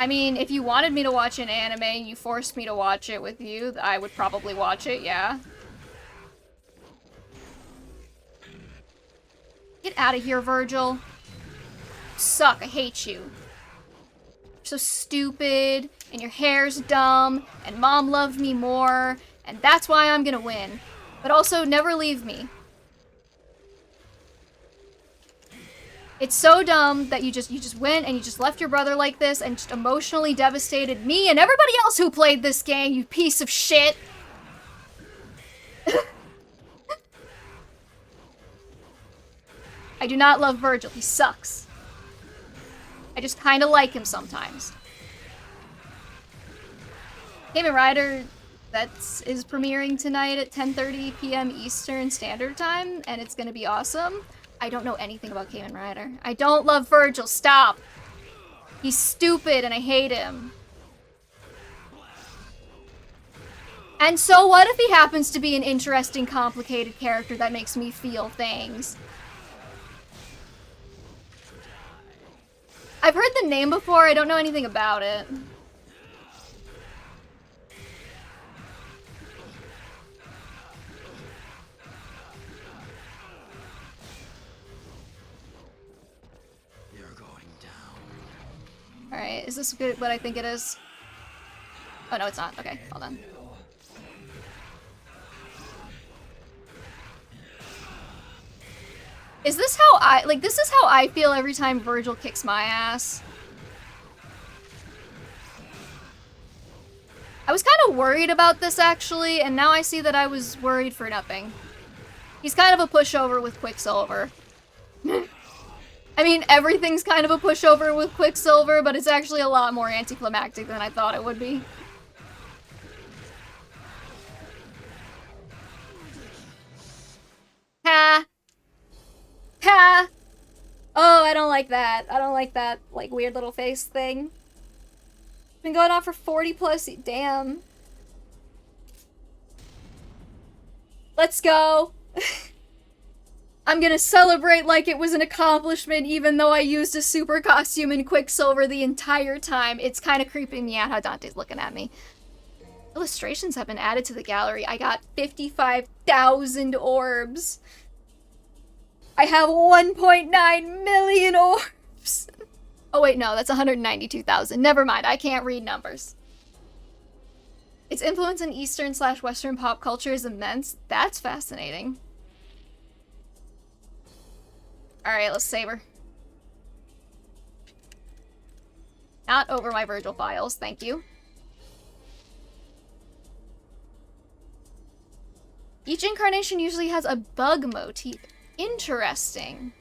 I mean, if you wanted me to watch an anime, you forced me to watch it with you, I would probably watch it, yeah. Get out of here, Virgil. You suck, I hate you. You're so stupid, and your hair's dumb, and Mom loved me more, and that's why I'm gonna win. But also, never leave me. It's so dumb that you just went and you just left your brother like this and just emotionally devastated me and everybody else who played this game, you piece of shit. I do not love Virgil. He sucks. I just kind of like him sometimes. Kamen Rider is premiering tonight at 10:30 p.m. Eastern Standard Time, and it's gonna be awesome. I don't know anything about Kamen Rider. I don't love Virgil. Stop. He's stupid, and I hate him. And so what if he happens to be an interesting, complicated character that makes me feel things? I've heard the name before, I don't know anything about it. You're going down. Alright, is this good what I think it is? Oh no, it's not. Okay, hold on. Is this how this is how I feel every time Virgil kicks my ass. I was kind of worried about this, actually, and now I see that I was worried for nothing. He's kind of a pushover with Quicksilver. I mean, everything's kind of a pushover with Quicksilver, but it's actually a lot more anticlimactic than I thought it would be. Ha! Ha! Oh, I don't like that. I don't like that, like, weird little face thing. It's been going on for 40 plus. Damn. Let's go. I'm gonna celebrate like it was an accomplishment, even though I used a super costume in Quicksilver the entire time. It's kind of creeping me out how Dante's looking at me. Illustrations have been added to the gallery. I got 55,000 orbs. I have 1.9 million orbs. Oh wait, no, that's 192,000. Never mind, I can't read numbers. Its influence in Eastern/Western pop culture is immense. That's fascinating. Alright, let's save her. Not over my Virgil files, thank you. Each incarnation usually has a bug motif. Interesting.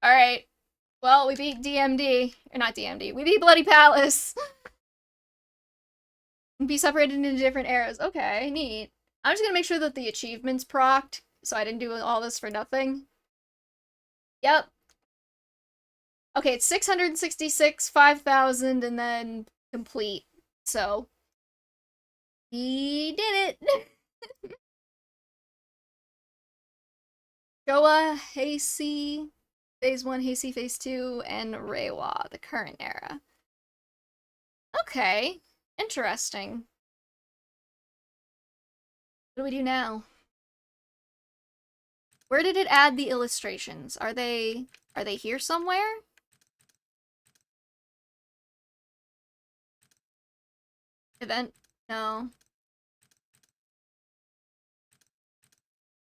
Alright. Well, we beat DMD. Or not DMD. We beat Bloody Palace. Be separated into different eras. Okay, neat. I'm just gonna make sure that the achievement's procced, so I didn't do all this for nothing. Yep. Okay, it's 666, 5,000, and then complete. So, he did it! Showa, Heisei, Phase 1, Heisei Phase 2, and Reiwa, the current era. Okay, interesting. What do we do now? Where did it add the illustrations? Are they here somewhere? Event? No.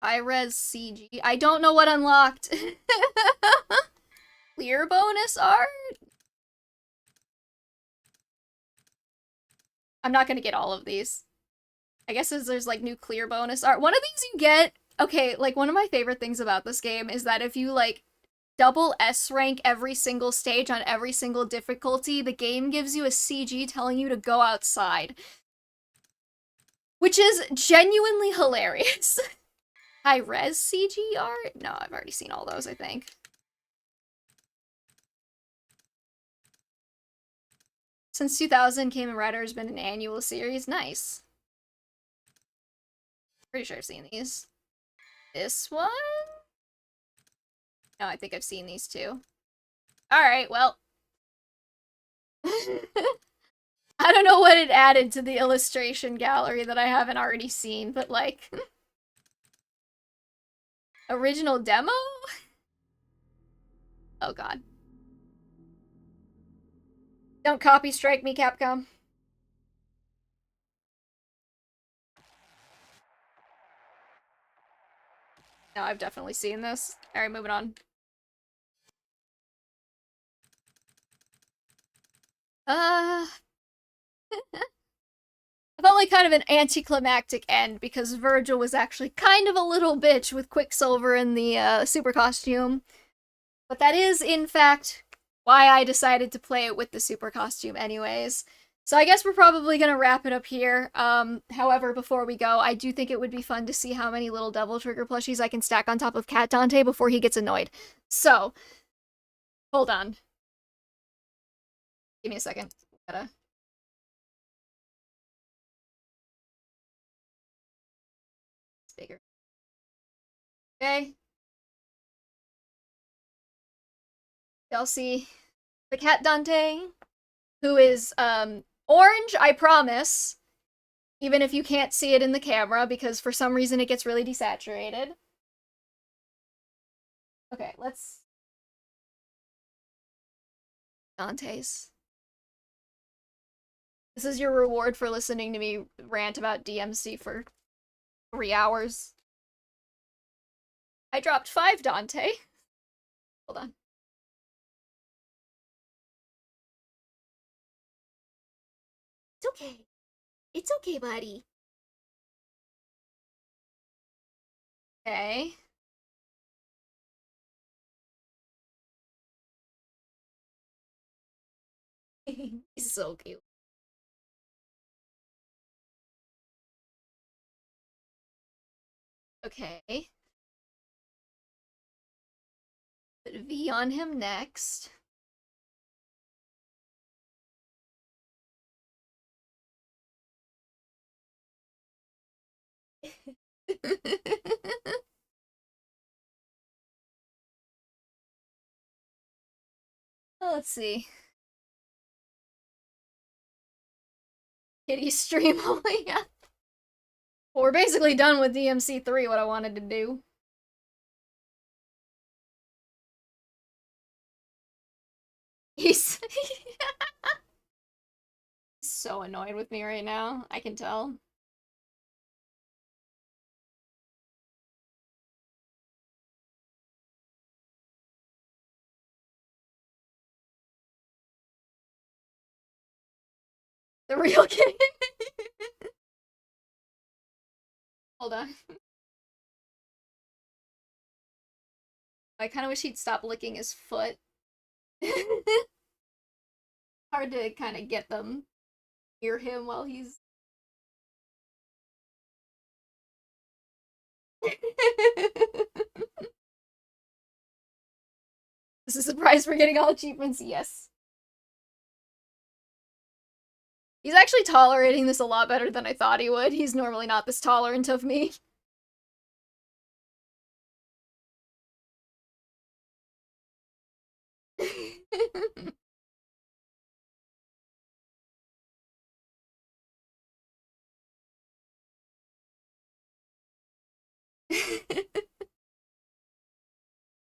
High-res CG. I don't know what unlocked. Clear bonus art? I'm not gonna get all of these. I guess there's like new clear bonus art. One of these you get, okay, like one of my favorite things about this game is that if you like double S rank every single stage on every single difficulty, the game gives you a CG telling you to go outside. Which is genuinely hilarious. High-res CG art? No, I've already seen all those, I think. Since 2000, Kamen Rider has been an annual series. Nice. Pretty sure I've seen these. This one? No, I think I've seen these two. Alright, well. I don't know what it added to the illustration gallery that I haven't already seen, but like... Original demo? Oh god. Don't copy strike me, Capcom. No, I've definitely seen this. Alright, moving on. I felt like kind of an anticlimactic end because Virgil was actually kind of a little bitch with Quicksilver in the super costume. But that is, in fact, why I decided to play it with the super costume anyways. So I guess we're probably gonna wrap it up here. However, before we go, I do think it would be fun to see how many little Devil Trigger plushies I can stack on top of Cat Dante before he gets annoyed. So, hold on. Give me a second. Gotta... It's bigger. Okay. Y'all see the Cat Dante, who is, orange, I promise. Even if you can't see it in the camera, because for some reason it gets really desaturated. Okay, let's... Dante's. This is your reward for listening to me rant about DMC for 3 hours. I dropped 5 Dante. Hold on. It's okay. It's okay, buddy. Okay. He's so cute. Okay. Put V on him next. Oh, let's see. Kitty stream. Oh my god. Well, we're basically done with DMC3, what I wanted to do. He's so annoyed with me right now. I can tell. The real kid. Hold on. I kind of wish he'd stop licking his foot. Hard to kind of get them near him while he's... This is a surprise for getting all achievements, yes. He's actually tolerating this a lot better than I thought he would. He's normally not this tolerant of me.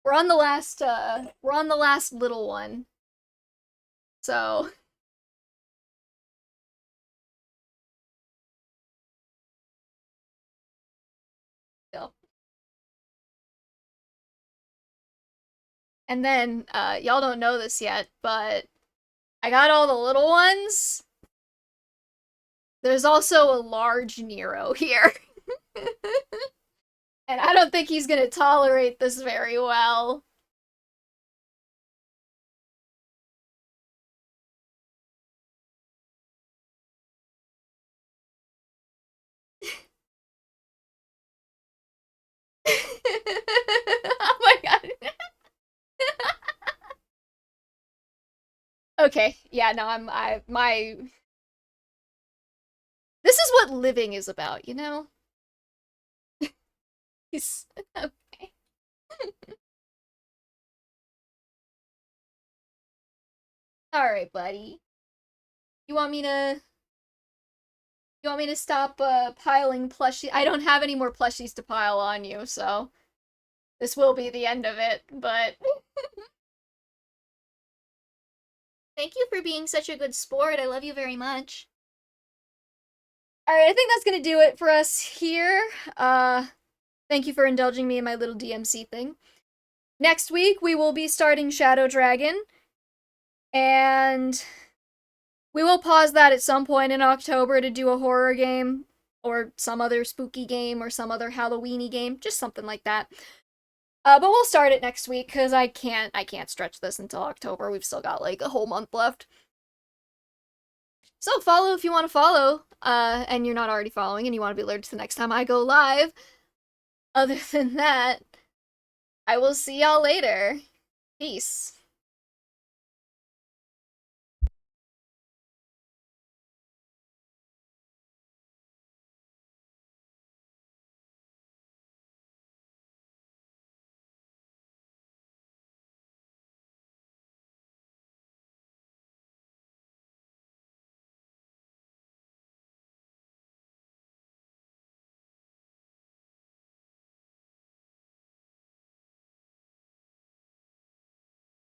We're on the last little one. So... Yep. And then, y'all don't know this yet, but I got all the little ones. There's also a large Nero here. And I don't think he's gonna tolerate this very well. Oh my god. Okay, yeah, no, this is what living is about, you know? He's okay. Alright, buddy. You want me to stop piling plushies? I don't have any more plushies to pile on you, so this will be the end of it, but thank you for being such a good sport. I love you very much. Alright, I think that's gonna do it for us here. Thank you for indulging me in my little DMC thing. Next week, we will be starting Shadow Dragon, and we will pause that at some point in October to do a horror game, or some other spooky game, or some other Halloween-y game, just something like that. But we'll start it next week, because I can't stretch this until October. We've still got, like, a whole month left. So follow if you want to follow, and you're not already following, and you want to be alerted to the next time I go live. Other than that, I will see y'all later. Peace.